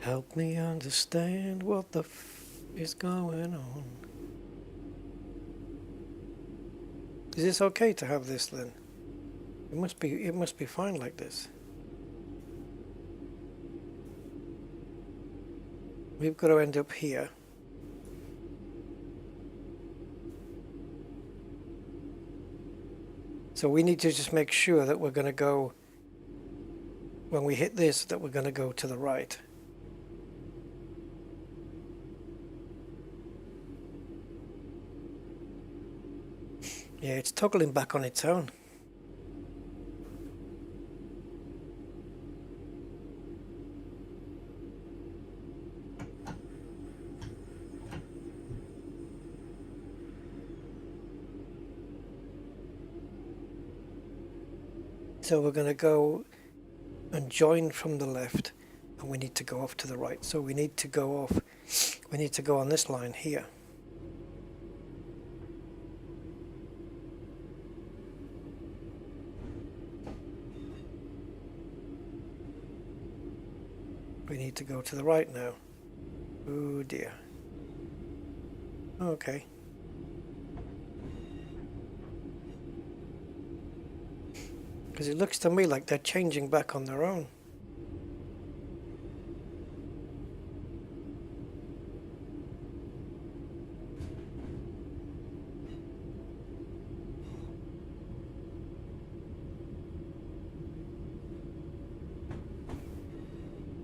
[SPEAKER 1] Help me understand what the is going on. Is this okay to have this then? It must be fine like this. We've got to end up here. So we need to just make sure that we're going to go, when we hit this, that we're going to go to the right. Yeah, it's toggling back on its own. So we're going to go and join from the left, and we need to go off to the right. So we need to go off, we need to go on this line here. We need to go to the right now. Oh dear. Okay. Because it looks to me like they're changing back on their own.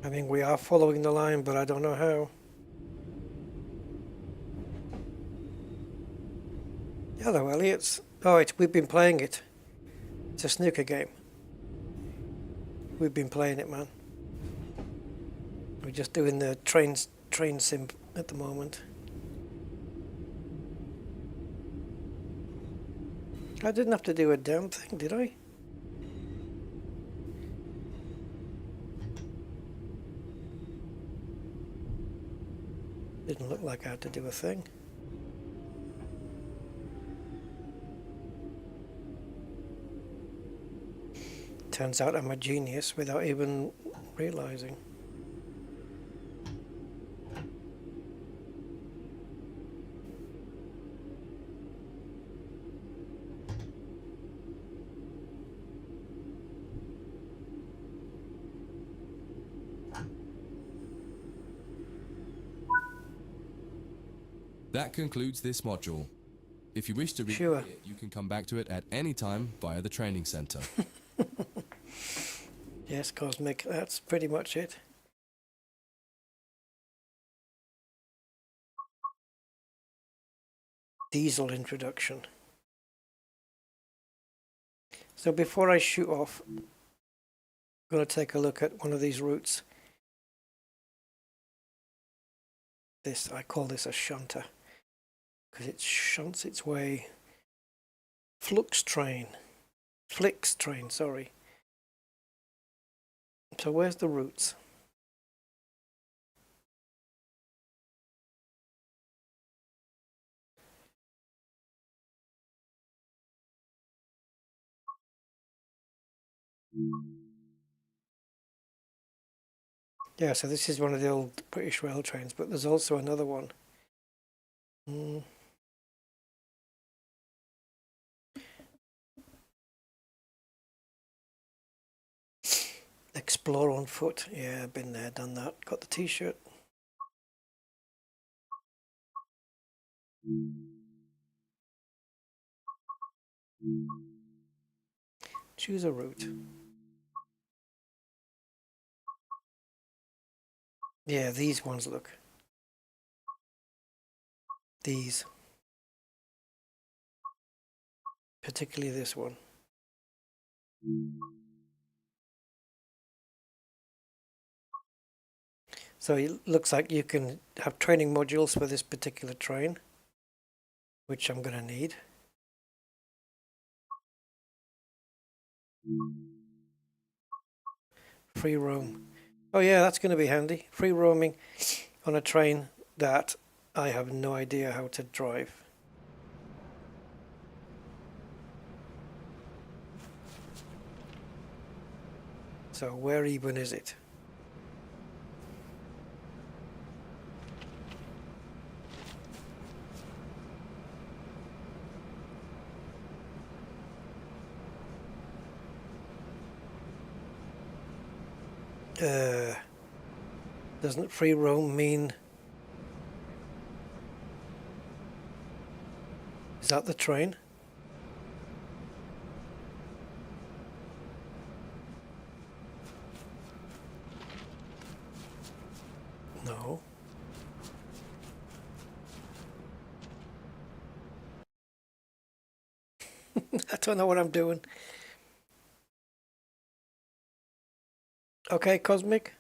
[SPEAKER 1] I mean, we are following the line, but I don't know how. Hello, Elliot. Oh, we've been playing it. It's a snooker game. We've been playing it, man. We're just doing the train sim at the moment. I didn't have to do a damn thing, did I? Didn't look like I had to do a thing. Turns out I'm a genius without even realizing.
[SPEAKER 3] That concludes this module. If you wish to read
[SPEAKER 1] Sure.
[SPEAKER 3] it, you can come back to it at any time via the training center.
[SPEAKER 1] Yes, Cosmic, that's pretty much it. Diesel introduction. So before I shoot off, I'm going to take a look at one of these routes. I call this a shunter, because it shunts its way. Flicks train, sorry. So where's the routes? Yeah, so this is one of the old British rail trains, but there's also another one. Explore on foot. Yeah, I've been there, done that. Got the t-shirt. Choose a route. Yeah, these ones look. These. Particularly this one. So it looks like you can have training modules for this particular train, which I'm going to need. Free roam. Oh yeah, that's going to be handy. Free roaming on a train that I have no idea how to drive. So where even is it? Doesn't free roam mean... Is that the train? No. I don't know what I'm doing. Okay, Cosmic.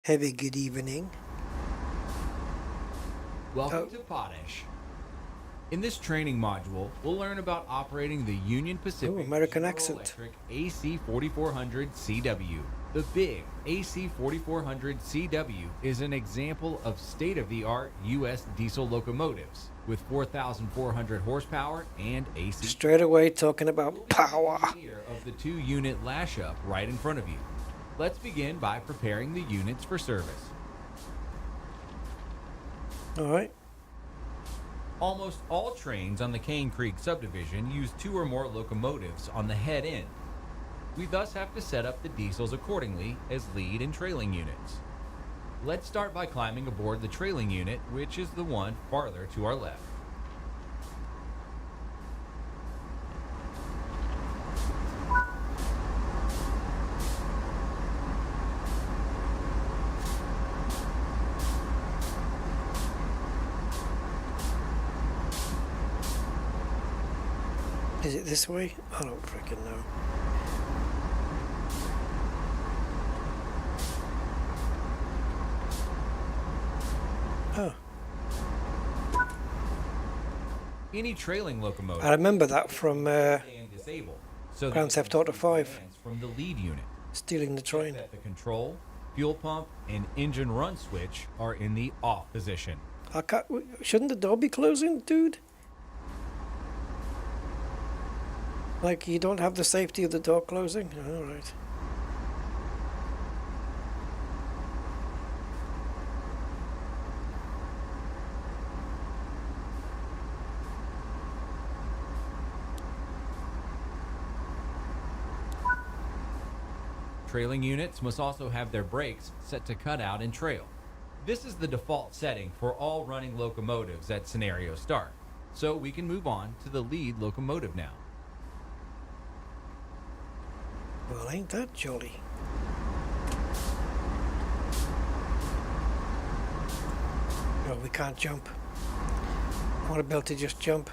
[SPEAKER 1] Have a good evening.
[SPEAKER 4] Welcome to Potash. In this training module, we'll learn about operating the Union Pacific
[SPEAKER 1] American
[SPEAKER 4] General
[SPEAKER 1] accent.
[SPEAKER 4] Electric AC 4400 CW. The big AC 4400 CW is an example of state-of-the-art U.S. diesel locomotives with 4,400 horsepower and AC.
[SPEAKER 1] Straight away talking about power.
[SPEAKER 4] Of the 2-unit lash-up right in front of you. Let's begin by preparing the units for service.
[SPEAKER 1] All right.
[SPEAKER 4] Almost all trains on the Cane Creek subdivision use 2 or more locomotives on the head end. We thus have to set up the diesels accordingly as lead and trailing units. Let's start by climbing aboard the trailing unit, which is the one farther to our left.
[SPEAKER 1] Is it this way? I don't freaking know. Oh,
[SPEAKER 4] Any trailing locomotive
[SPEAKER 1] I remember that from
[SPEAKER 4] and disable, so
[SPEAKER 1] Grand
[SPEAKER 4] that
[SPEAKER 1] Theft Auto 5.
[SPEAKER 4] commands from the lead unit.
[SPEAKER 1] Stealing the train.
[SPEAKER 4] That the control, fuel pump, and engine run switch are in the off position.
[SPEAKER 1] I can't, shouldn't the door be closing, dude? Like, you don't have the safety of the door closing? All right.
[SPEAKER 4] Trailing units must also have their brakes set to cut out and trail. This is the default setting for all running locomotives at scenario start, so we can move on to the lead locomotive now.
[SPEAKER 1] Well, ain't that jolly? No, we can't jump. I want to be able to just jump.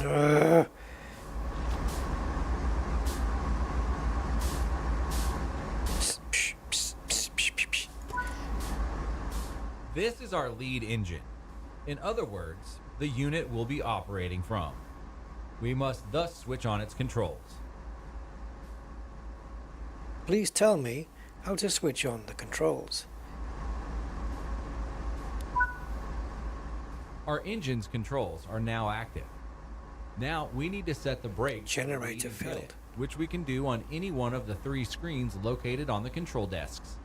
[SPEAKER 1] Ugh.
[SPEAKER 4] This is our lead engine. In other words, the unit will be operating from. We must thus switch on its controls.
[SPEAKER 1] Please tell me how to switch on the controls.
[SPEAKER 4] Our engine's controls are now active. Now we need to set the brake
[SPEAKER 1] Generator
[SPEAKER 4] to the lead and cut
[SPEAKER 1] failed.
[SPEAKER 4] it, which we can do on any one of the 3 screens located on the control desks.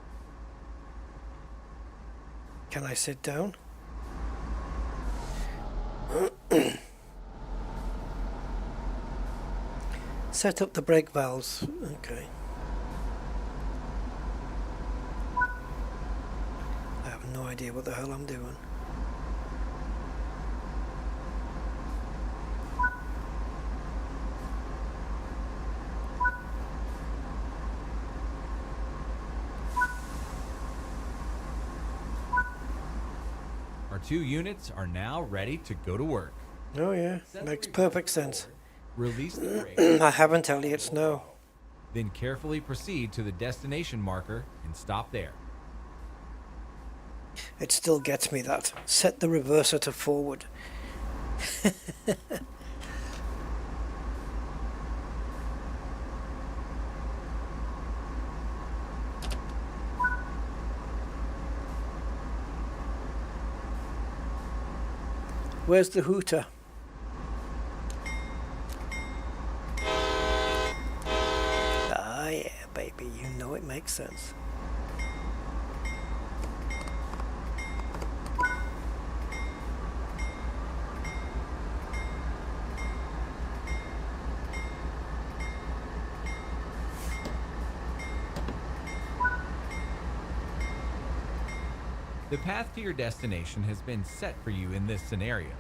[SPEAKER 1] Can I sit down? Set up the brake valves. Okay. I have no idea what the hell I'm doing.
[SPEAKER 4] Our 2 units are now ready to go to work.
[SPEAKER 1] Oh yeah,
[SPEAKER 4] Set the
[SPEAKER 1] makes
[SPEAKER 4] reverser
[SPEAKER 1] perfect sense.
[SPEAKER 4] forward, Release the brake,
[SPEAKER 1] I haven't Elliot's no.
[SPEAKER 4] then carefully proceed to the destination marker and stop there.
[SPEAKER 1] It still gets me that. Set the reverser to forward. Where's the hooter? Ah yeah, baby, you know it makes sense.
[SPEAKER 4] The path to your destination has been set for you in this scenario.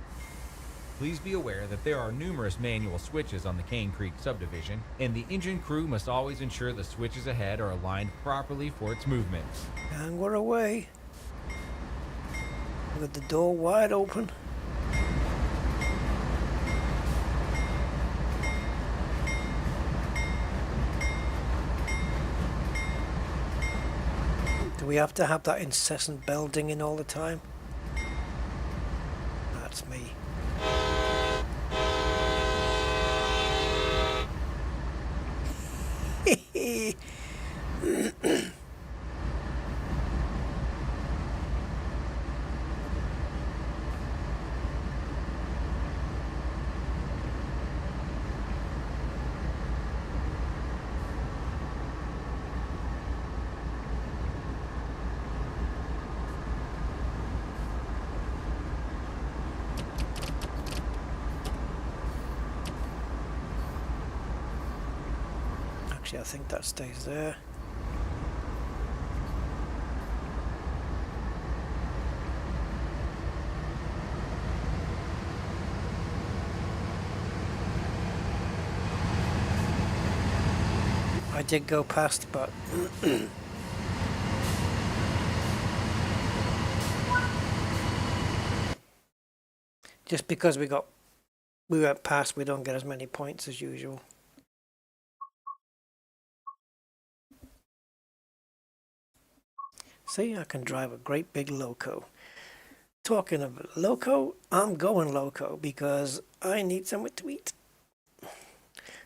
[SPEAKER 4] Please be aware that there are numerous manual switches on the Cane Creek subdivision, and the engine crew must always ensure the switches ahead are aligned properly for its movements.
[SPEAKER 1] And we're away. With the door wide open. Do we have to have that incessant bell dinging all the time? That's me. Actually, I think that stays there. I did go past, but just because we went past, we don't get as many points as usual. See, I can drive a great big loco. Talking of loco, I'm going loco because I need something to eat.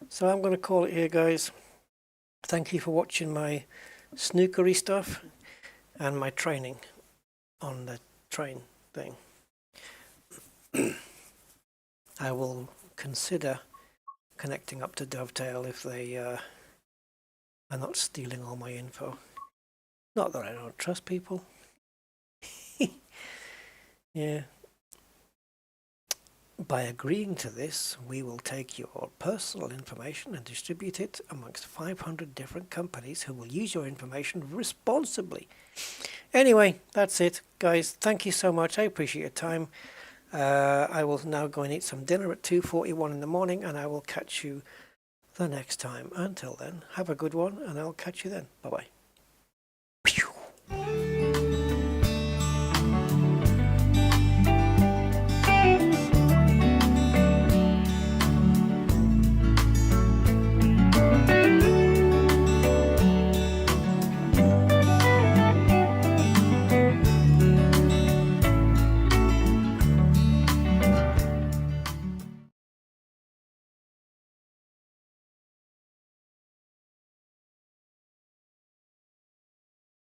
[SPEAKER 1] So I'm going to call it here, guys. Thank you for watching my snookery stuff and my training on the train thing. I will consider connecting up to Dovetail if they are not stealing all my info. Not that I don't trust people. Yeah. by agreeing to this, we will take your personal information and distribute it amongst 500 different companies who will use your information responsibly. Anyway, that's it, guys. Thank you so much. I appreciate your time. I will now go and eat some dinner at 2:41 in the morning, and I will catch you the next time. Until then, have a good one, and I'll catch you then. Bye-bye.